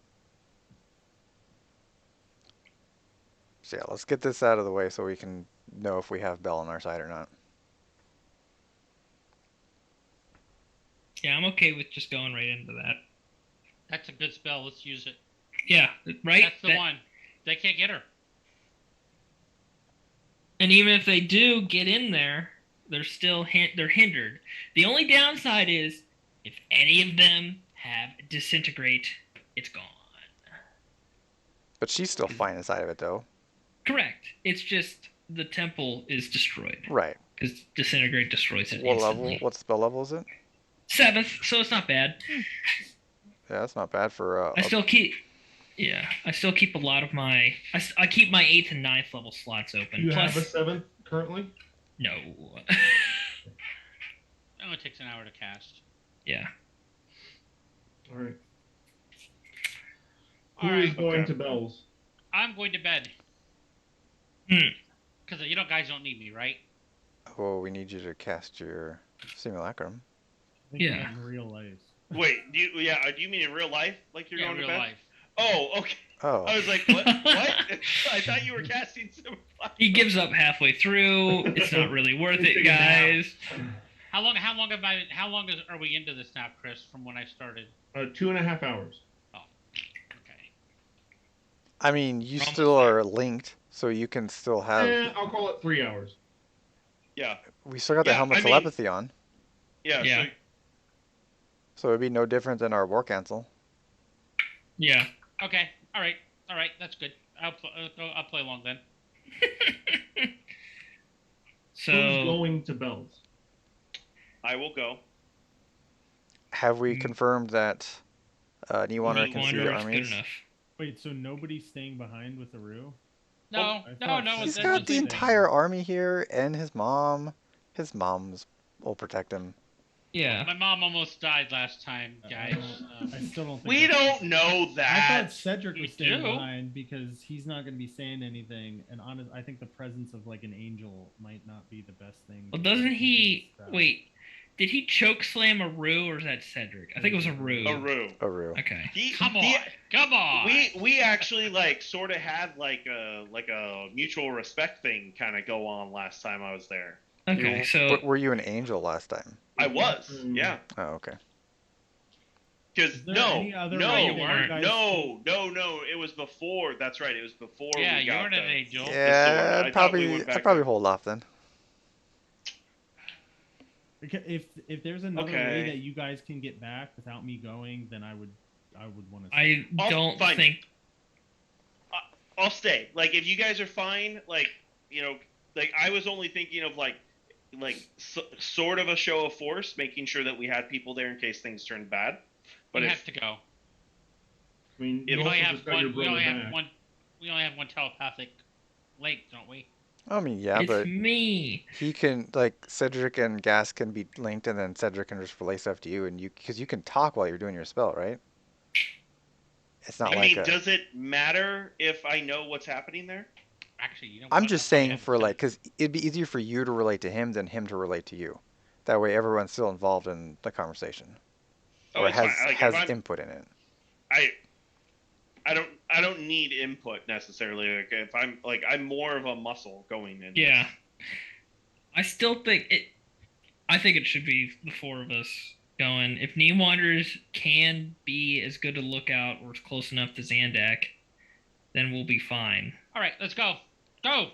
So yeah, let's get this out of the way so we can know if we have Bell on our side or not. Yeah, I'm okay with just going right into that. That's a good spell. Let's use it. Yeah, right? That's the one. They can't get her. And even if they do get in there, they're still they're hindered. The only downside is if any of them have disintegrate, it's gone. But she's still fine inside of it, though. Correct. It's just the temple is destroyed Right. because disintegrate destroys it What instantly. level? What spell level is it? 7th, so it's not bad. Yeah, that's not bad for. I still keep a lot of my. I keep my 8th and 9th level slots open. You Plus, have a 7th currently? no. It only takes an hour to cast. Yeah. All right. All Who is right. going Okay. to Bells? I'm going to bed. Hmm. Because guys don't need me, right? Oh, we need you to cast your simulacrum. I think Yeah. in real life. Wait, do you mean in real life? Like you're Yeah, going real to bed? life. Oh, okay. Oh. I was like, what? What? I thought you were casting some. He gives up halfway through. It's not really worth He's it, figured it out. guys. How long are we into this now, Chris, from when I started? 2.5 hours. Okay. I mean, you We're almost still there. are linked, so you can still have. I'll call it 3 hours. Yeah, We still got the Yeah, helmet I mean- telepathy on, yeah. Yeah. So, so it'd be no different than our war cancel. Yeah. Okay. All right. That's good. I'll play along then. Who's So going to Bells? I will go. Have we Mm. confirmed that Newander can see the Wanderer's good armies? enough. Wait, so nobody's staying behind with the Rue? No, I no, thought no. He's that got was the the- entire army here and his mom. His mom's will protect him. Yeah. My mom almost died last time, guys. I still don't think We that's- don't know I that. thought Cedric We was staying do. behind because he's not going to be saying anything, and I think the presence of like an angel might not be the best thing. Well, to doesn't he? convince, Wait. Did he choke slam a Rue or is that Cedric? I think it was a Rue. Aru. Aru. Okay. Come on. Come on. We actually like sort of had like a mutual respect thing kind of go on last time I was there. Okay. So But were you an angel last time? I was, yeah. Oh, okay. Because Is there no, any other no, way that you guys no, it was before. That's right, it was before. Yeah, we you got weren't an the- angel. Yeah, I thought we I'd went back probably to- hold off then. If there's another way Okay. that you guys can get back without me going, then I would want to. I Oh, don't fine. think. I'll stay. Like if you guys are fine, like like I was only thinking of like sort of a show of force, making sure that we had people there in case things turned bad. But We if have to go. I mean, If- you We also only have just got your one. We brother only have back. one. We only have one telepathic link, don't we? I mean, yeah, It's but me. he can, like, Cedric and Gas can be linked, and then Cedric can just relay stuff to you, and because you can talk while you're doing your spell, right? It's not I like mean, a. does it matter if I know what's happening there? Actually, you know. I'm what? just That's what we saying have for to like, do. because it'd be easier for you to relate to him than him to relate to you. That way, everyone's still involved in the conversation, or it's has fine. Like, has if I'm- input in it. I don't need input necessarily. Like if I'm more of a muscle going in. Yeah. I still think it. I think it should be the 4 of us going. If Knee Wanderers can be as good a lookout or close enough to Zandak, then we'll be fine. All right, let's go. Go.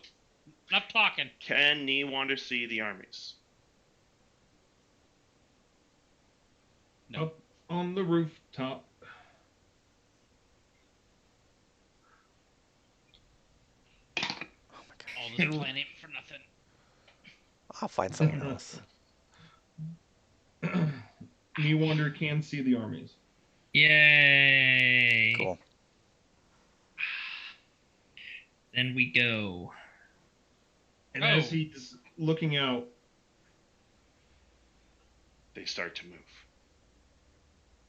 Enough talking. Can Knee Wander see the armies? No. Up on the rooftop. Oh my god! All this planning for nothing. I'll find someone else. Knee Wander can see the armies. Yay! Cool. Then we go. And Oh. as he's looking out, They start to move.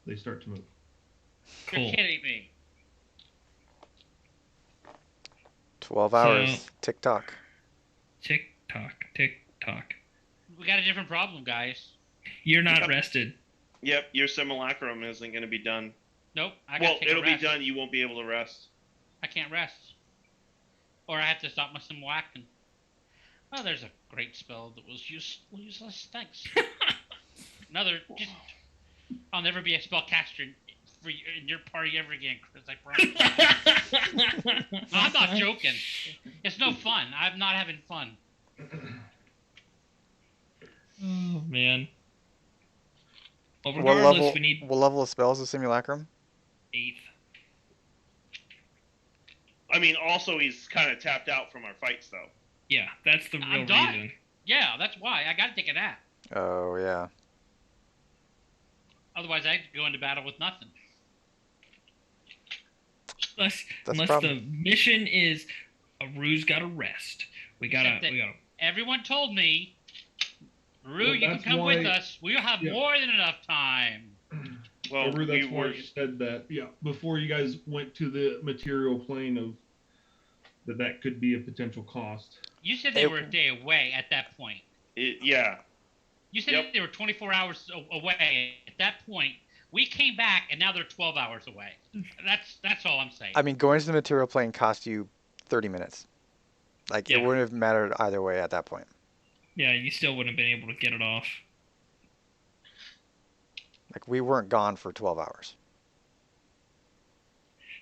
they start to move. Cool. You're kidding me. 12 hours. Tick tock. Tick tock, tick tock. We got a different problem, guys. You're not Yep. rested. Yep, your simulacrum isn't going to be done. Nope. I Well, gotta take a it'll be rest. done. You won't be able to rest. I can't rest. Or I have to stop my simulacrum. Oh, there's a great spell that was useless. Thanks. Another. I'll never be a spellcaster in your party ever again, Chris. I promise. No, I'm not joking. It's no fun. I'm not having fun. Oh man. Well, What regardless, level? we need What level of spells is Simulacrum? 8th. I mean, also he's kind of tapped out from our fights, though. Yeah, that's the real I'm done. reason. Yeah, that's why. I gotta take a nap. Oh yeah. Otherwise, I'd go into battle with nothing. Unless, That's a unless problem. the mission is Aru's got to rest. We gotta. Everyone told me, Rue, Well, you can that's come with why- us. We'll have yeah. more than enough time. Well, Remember, that's we why were. you said that. Yeah, before you guys went to the material plane of that could be a potential cost. You said they were a day away at that point. Yeah. You said they were 24 hours away at that point. We came back, and now they're 12 hours away. That's all I'm saying. I mean, going to the material plane cost you 30 minutes. Like, Yeah. it wouldn't have mattered either way at that point. Yeah, you still wouldn't have been able to get it off. Like, we weren't gone for 12 hours.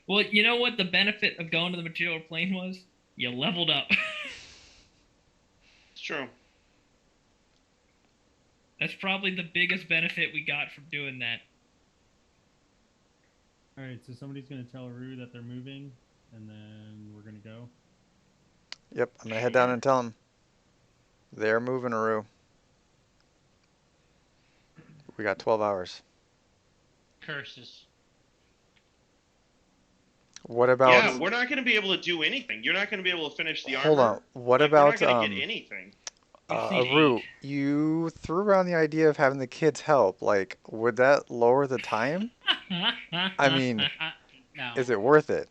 Well, you know what the benefit of going to the material plane was? You leveled up. It's true. That's probably the biggest benefit we got from doing that. All right, so somebody's gonna tell Rue that they're moving, and then we're gonna go. Yep, I'm gonna head down and tell them. They're moving, Aru. We got 12 hours. Curses. What about... Yeah, we're not going to be able to do anything. You're not going to be able to finish the armor. Hold on. What We're about... not going to get anything. Aru, you threw around the idea of having the kids help. Like, would that lower the time? I mean, No. is it worth it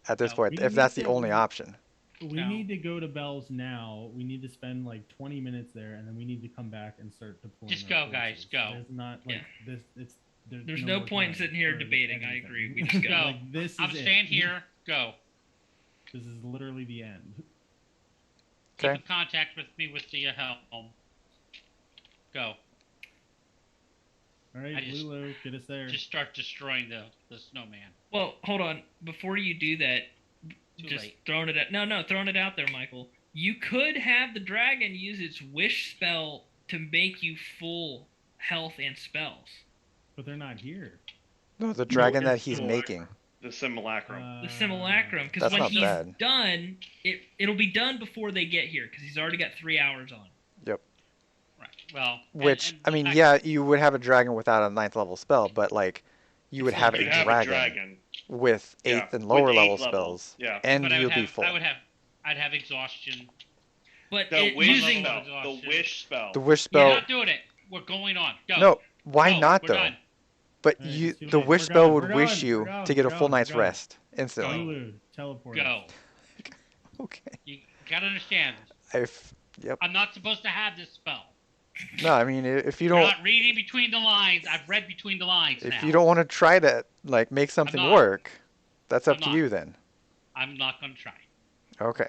at this No. point, We if that's need the to- only option? We No. need to go to Bell's now. We need to spend like 20 minutes there, and then we need to come back and start deploying. Just our go, guys, forces. go. It's not like this. It's There's no more point in time sitting here for debating. I anything. agree. We just go. Go. Like, this is I'm it. staying here. Go. This is literally the end. Keep Okay. in contact with me with the helm. Go. All right, I just- Lulu, get us there. Just start destroying the snowman. Well, hold on. Before you do that, Too just late. throwing it at throwing it out there, Michael. You could have the dragon use its wish spell to make you full health and spells. But they're not here. No, the dragon that it's he's still making. The simulacrum. The simulacrum, because That's when not he's bad. done, it'll be done before they get here, because he's already got 3 hours on. Right. Well. Which, I mean, yeah, you would have a dragon without a 9th level spell, but, like, you would have You'd a have dragon, a dragon. with 8th Yeah, and with lower 8th level level. spells, Yeah. and But you'd be full. I'd have exhaustion. But The wish using spell. exhaustion. The wish spell. The wish We're spell... not doing it. We're going on. Go. No, why Go. not, We're though? done. But Alright, you, it's too the late. wish We're spell going, would we're wish going, you we're going, to get a we're full going, night's we're going. rest instantly. Lulu, teleport. Go. Okay. You gotta understand. Yep. I'm not supposed to have this spell. No, I mean, if you You're don't, not reading between the lines. I've read between the lines now. if you don't want to try to like make something not. work, that's up I'm to not. you then. I'm not gonna try. Okay.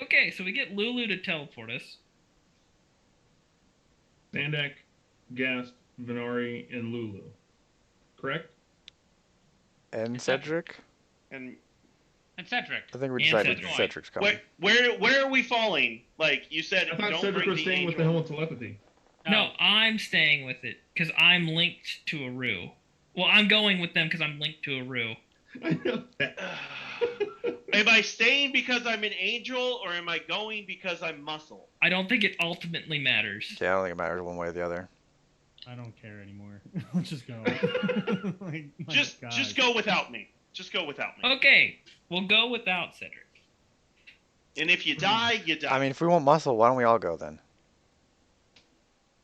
Okay, so we get Lulu to teleport us. Sandak, Gast, Venari, and Lulu. Correct? And Cedric? And And Cedric. I think we And decided Cedric. Cedric's coming. where are we falling? Like you said, I thought don't Cedric bring was the staying with angel. the helm of telepathy. No, I'm staying with it, because I'm linked to Aru. Well, I'm going with them because I'm linked to Aru. I know that. Am I staying because I'm an angel, or am I going because I'm muscle? I don't think it ultimately matters. Yeah, I don't think it matters one way or the other. I don't care anymore. Let's just go. Like, my Just God. go without me. Just go without me. Okay, we'll go without Cedric. And if you die, you die. I mean, if we want muscle, why don't we all go then?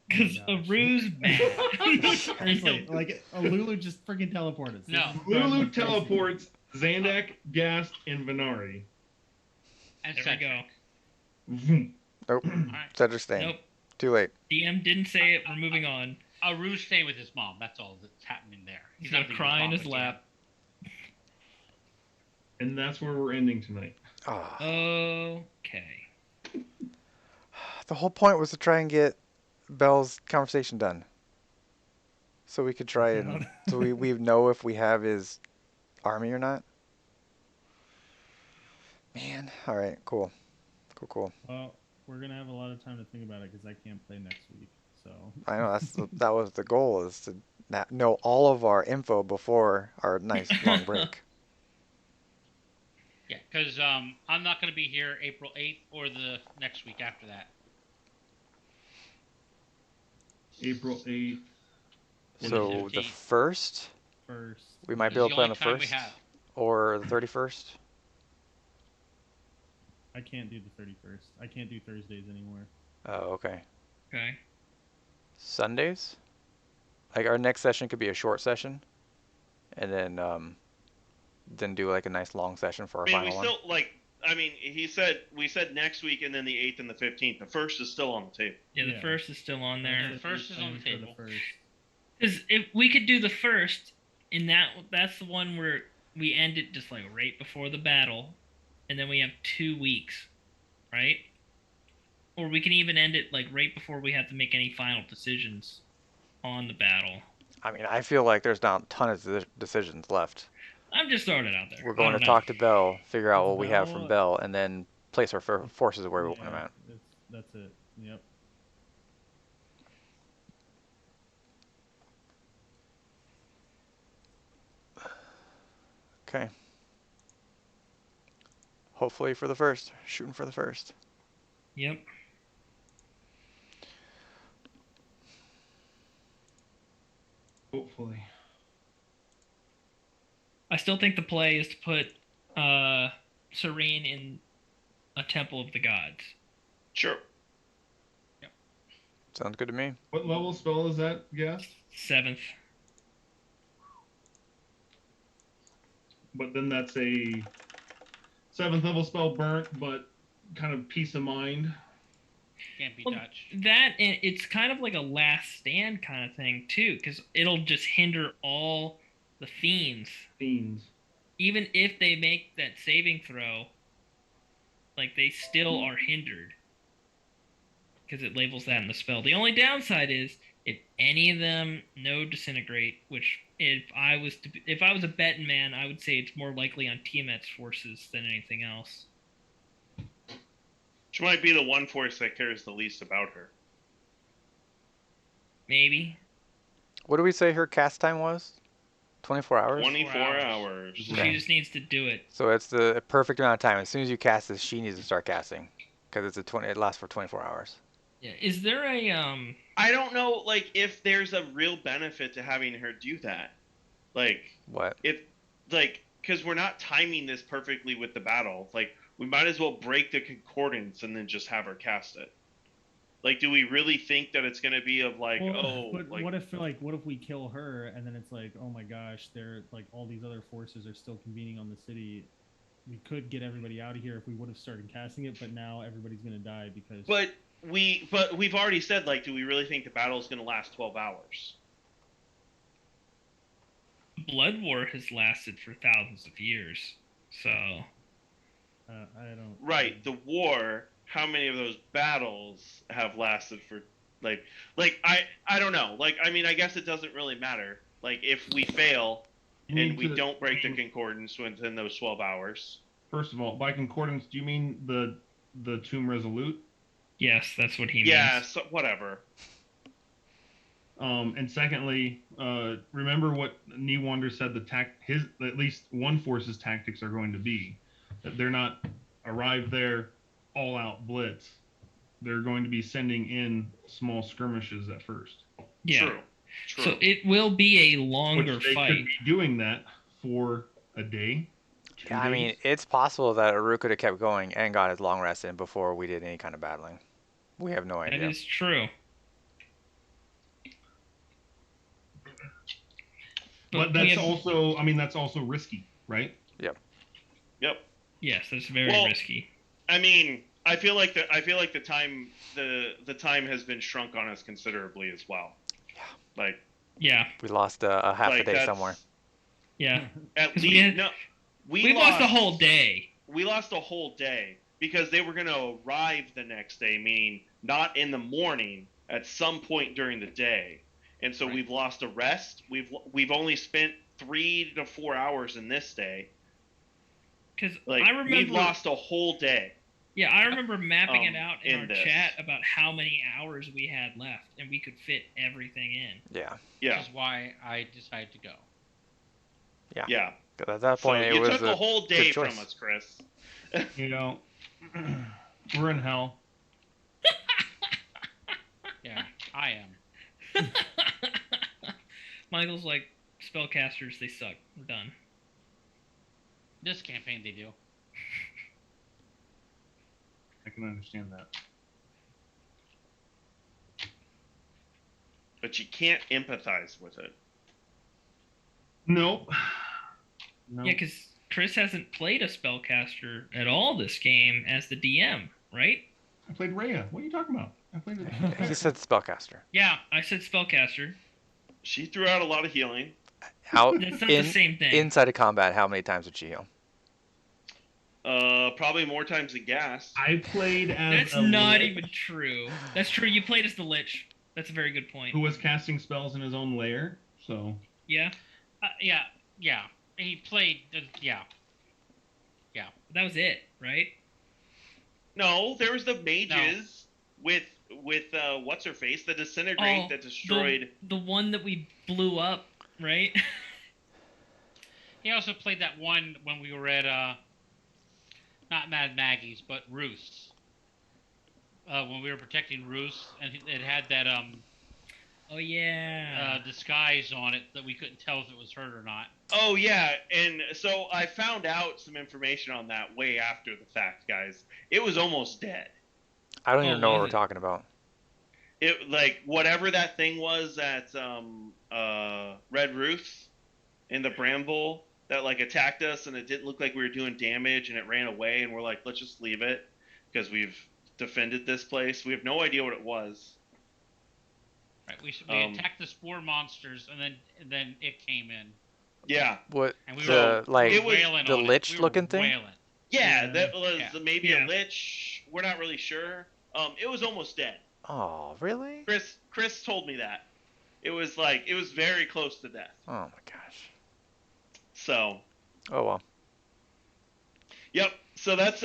Because Oh my gosh. Aru's bad. Seriously, like Lulu just freaking teleport us. No. Lulu teleports Zandak, Gast, and Venari. And There we Cedric. go. Vroom. Nope. All right. Cedric's staying. Nope. Too late. DM didn't say it. We're moving on. Aru's staying with his mom. That's all that's happening there. He's not gonna leaving cry in mom his again. lap. And that's where we're ending tonight. Ah. Okay. The whole point was to try and get Bell's conversation done. So we could try and... so we know if we have his army or not. Man. man. All right, cool. Cool. Well, we're gonna have a lot of time to think about it because I can't play next week. So I know that was the goal, is to know all of our info before our nice long break. Yeah, because I'm not going to be here April 8th or the next week after that. April 8th. So the 15th. first, first, we might This be is able the to play on only the time we first have. or the 31st. I can't do the 31st. I can't do Thursdays anymore. Oh, okay. Okay. Sundays? Like our next session could be a short session, and then do like a nice long session for our I mean, we final one. still we said next week and then the 8th and the 15th. The first is still on the table. Yeah, the Yeah. first is still on there. The first is on the Plan for table. first. Because if we could do the first, and that's the one where we end it just like right before the battle, and then we have 2 weeks, right? Or we can even end it like right before we have to make any final decisions on the battle. I mean, I feel like there's not a ton of decisions left. I'm just throwing it out there. We're going to talk to Bell, figure out what we have from Bell- Bell, and then place our forces where we want them Yeah, at. that's it. Yep. Okay. Hopefully for the first. Shooting for the first. Yep. Hopefully. I still think the play is to put Serene in a Temple of the Gods. Sure. Sounds good to me. What level spell is that, Gas? 7th. But then that's a 7th level spell burnt, but kind of peace of mind. Can't be Well, touched. That, and it's kind of like a last stand kind of thing too, because it'll just hinder all the fiends. Even if they make that saving throw, like they still are hindered because it labels that in the spell. The only downside is if any of them no disintegrate, which if I was a betting man, I would say it's more likely on Tiamat's forces than anything else. She might be the one force that cares the least about her. Maybe. What do we say her cast time was? 24 hours? 24 hours. She Okay. just needs to do it. So it's the perfect amount of time. As soon as you cast this, she needs to start casting, because it lasts for 24 hours. Yeah. Is there a I don't know, like, if there's a real benefit to having her do that. Like, What? because we're not timing this perfectly with the battle. Like, we might as well break the concordance and then just have her cast it. Like, do we really think that it's going to be of like, but like, what if we kill her and then it's like, oh my gosh, they're like all these other forces are still convening on the city. We could get everybody out of here if we would have started casting it, but now everybody's gonna die because. But we've already said, like, do we really think the battle is going to last 12 hours? Blood War has lasted for thousands of years, so I don't. Right, the war. How many of those battles have lasted for like I don't know. Like, I mean, I guess it doesn't really matter. Like, if we fail and we don't break the concordance within those 12 hours. First of all, by concordance, do you mean the Tomb Resolute? yes, that's what he means. Yeah, so, whatever. And secondly, remember what Newander said his at least one force's tactics are going to be. That they're not arrived there all out blitz. They're going to be sending in small skirmishes at first. Yeah. True. So it will be a longer Which they fight. could be doing that for a day. 2 Yeah, I mean, days. it's possible that Aru could have kept going and got his long rest in before we did any kind of battling. We have no idea. That is true. But that's also risky, right? Yep. Yes, that's very risky. I mean, I feel like the time has been shrunk on us considerably as well. Yeah. Like, yeah, we lost a half a day somewhere. Yeah. At 'Cause least we lost a whole day. We lost a whole day because they were going to arrive the next day, meaning not in the morning, at some point during the day. And so we've lost a rest. We've only spent 3 to 4 hours in this day. Because Like I we remember, lost a whole day. yeah, I remember mapping it out in in our this. chat about how many hours we had left, and we could fit everything in. Yeah. Yeah. Which is why I decided to go. Yeah. Yeah. 'Cause at that So point, it you was took a whole day good choice. from us, Chris. You know, we're in hell. Yeah, I am. Michael's like, spellcasters, they suck. We're done. This campaign they do. I can understand that. But you can't empathize with it. Nope. No. Yeah, because Chris hasn't played a spellcaster at all this game as the DM, right? I played Rhea. What are you talking about? I played it. He said spellcaster. Yeah, I said spellcaster. She threw out a lot of healing. Out That's not the same thing. inside of combat, how many times did she heal? Probably more times than gas. I played as That's a not lich even true. That's true. You played as the Lich. That's a very good point. who was casting spells in his own lair. So Yeah, yeah. He played. Yeah. that was it, right? No, there was the mages with what's her face, the disintegrate that destroyed. the one that we blew up, right? He also played that one when we were at not Mad Maggie's, but Roos. When we were protecting Roos, and it had that Oh yeah. disguise on it that we couldn't tell if it was her or not. Oh yeah, and so I found out some information on that way after the fact, guys. It was almost dead. I don't Oh, even know what was we're it? talking about. It like whatever that thing was at Red Roofs in the Bramble that like attacked us, and it didn't look like we were doing damage, and it ran away, and we're like, let's just leave it because we've defended this place. We have no idea what it was. Right, we attacked the spore monsters, and then it came in, Yeah, What and we the were like it was wailing the on lich it. We were looking thing? wailing. yeah, Yeah. that was Yeah. maybe Yeah. a lich. We're not really sure. It was almost dead. Oh, really? Chris told me that. It was very close to death. Oh my gosh. So, Oh well. yep. So that's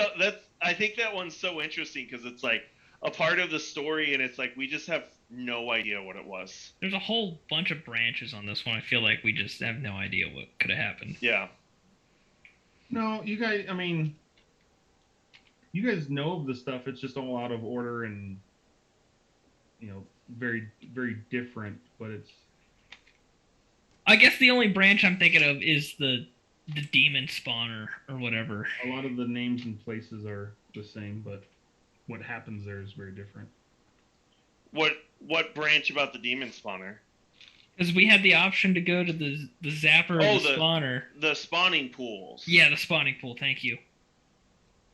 I think that one's so interesting because it's like a part of the story, and it's like we just have no idea what it was. There's a whole bunch of branches on this one. I feel like we just have no idea what could have happened. Yeah. no, you guys. I mean, you guys know of the stuff. It's just all out of order and very very different. But it's I guess the only branch I'm thinking of is the demon spawner or whatever. a lot of the names and places are the same, but what happens there is very different. What branch about the demon spawner? Because we had the option to go to the zapper or Oh, the spawner. The spawning pools. Yeah, the spawning pool. Thank you.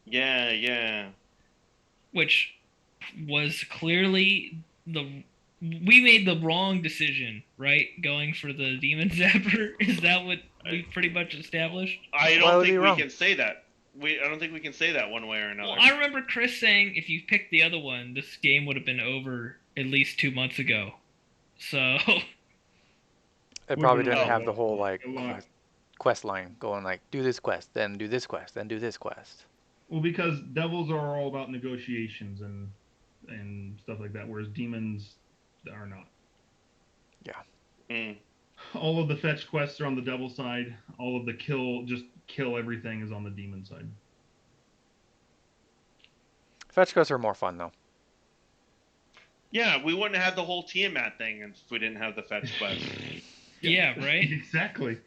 Yeah, yeah. Which was clearly we made the wrong decision, right? Going for the demon zapper. Is that what we pretty much established? I Why don't would he think we wrong? can say that. I don't think we can say that one way or another. Well, I remember Chris saying if you picked the other one, this game would have been over at least 2 months ago. So It probably Would've didn't been have the whole like a lot. quest line going like do this quest, then do this quest, then do this quest. Well, because devils are all about negotiations and stuff like that, whereas demons are not. Mm. All of the fetch quests are on the devil side. All of the kill everything is on the demon side. Fetch quests are more fun though. Yeah, we wouldn't have had the whole Tiamat thing if we didn't have the fetch quest. yeah, right. Exactly.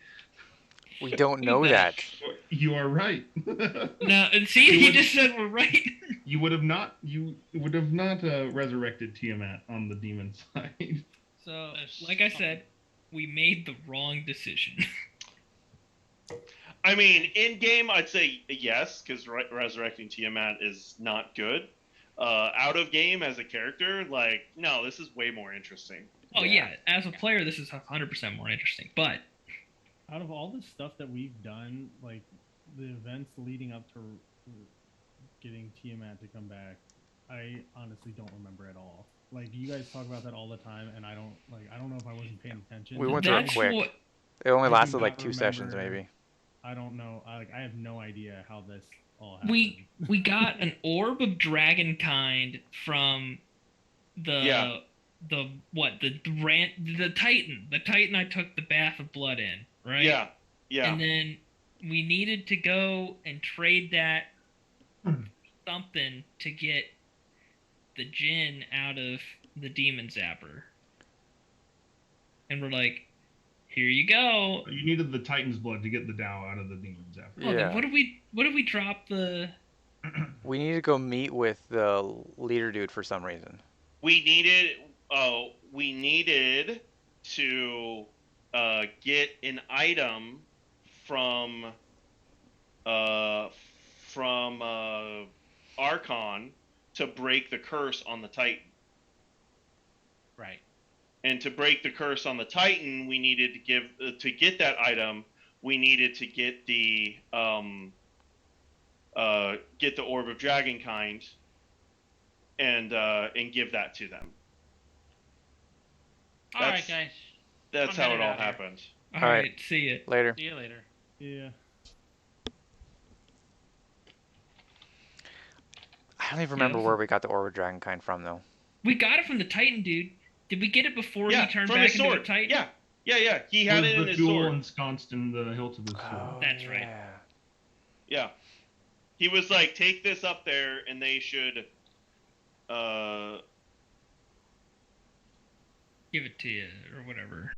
We don't know that. You are right. No, and see, You he would- just said we're right. You would have not resurrected Tiamat on the demon side. So, like I said, we made the wrong decision. I mean, in game, I'd say yes, because resurrecting Tiamat is not good. Out of game as a character, like, no, this is way more interesting. Oh Yeah. yeah, as a player, this is 100% more interesting. But Out of all the stuff that we've done, like the events leading up to getting Tiamat to come back, I honestly don't remember at all. Like you guys talk about that all the time, and I don't know if I wasn't paying attention. We went through it that's quick. what It only I do lasted like not 2 sessions remember- maybe. I don't know. I have no idea how this all happened. We got an orb of dragonkind from the the Titan I took the bath of blood in, right? Yeah. Yeah. And then we needed to go and trade that something to get the Jinn out of the demon zapper. And we're like, here you go. You needed the Titan's blood to get the Tao out of the demons after. Oh, then Yeah. what if we drop the We need to go meet with the leader dude for some reason. We needed to get an item from Archon to break the curse on the Titan. Right. And to break the curse on the Titan, we needed to get that item. We needed to get the Orb of Dragonkind and give that to them. All right, guys. That's I'm how it headed all out here. happened. All All right, right. see ya. Later. See you later. Yeah. I don't even remember this where is- we got the Orb of Dragonkind from, though. We got it from the Titan dude. Did we get it before Yeah, he turned from back his into a sword. Titan? Yeah. He had it in the his jewel sword. ensconced in the hilt of his sword. Oh, That's right. yeah. Yeah. He was like, take this up there, and they should. Give it to you or whatever.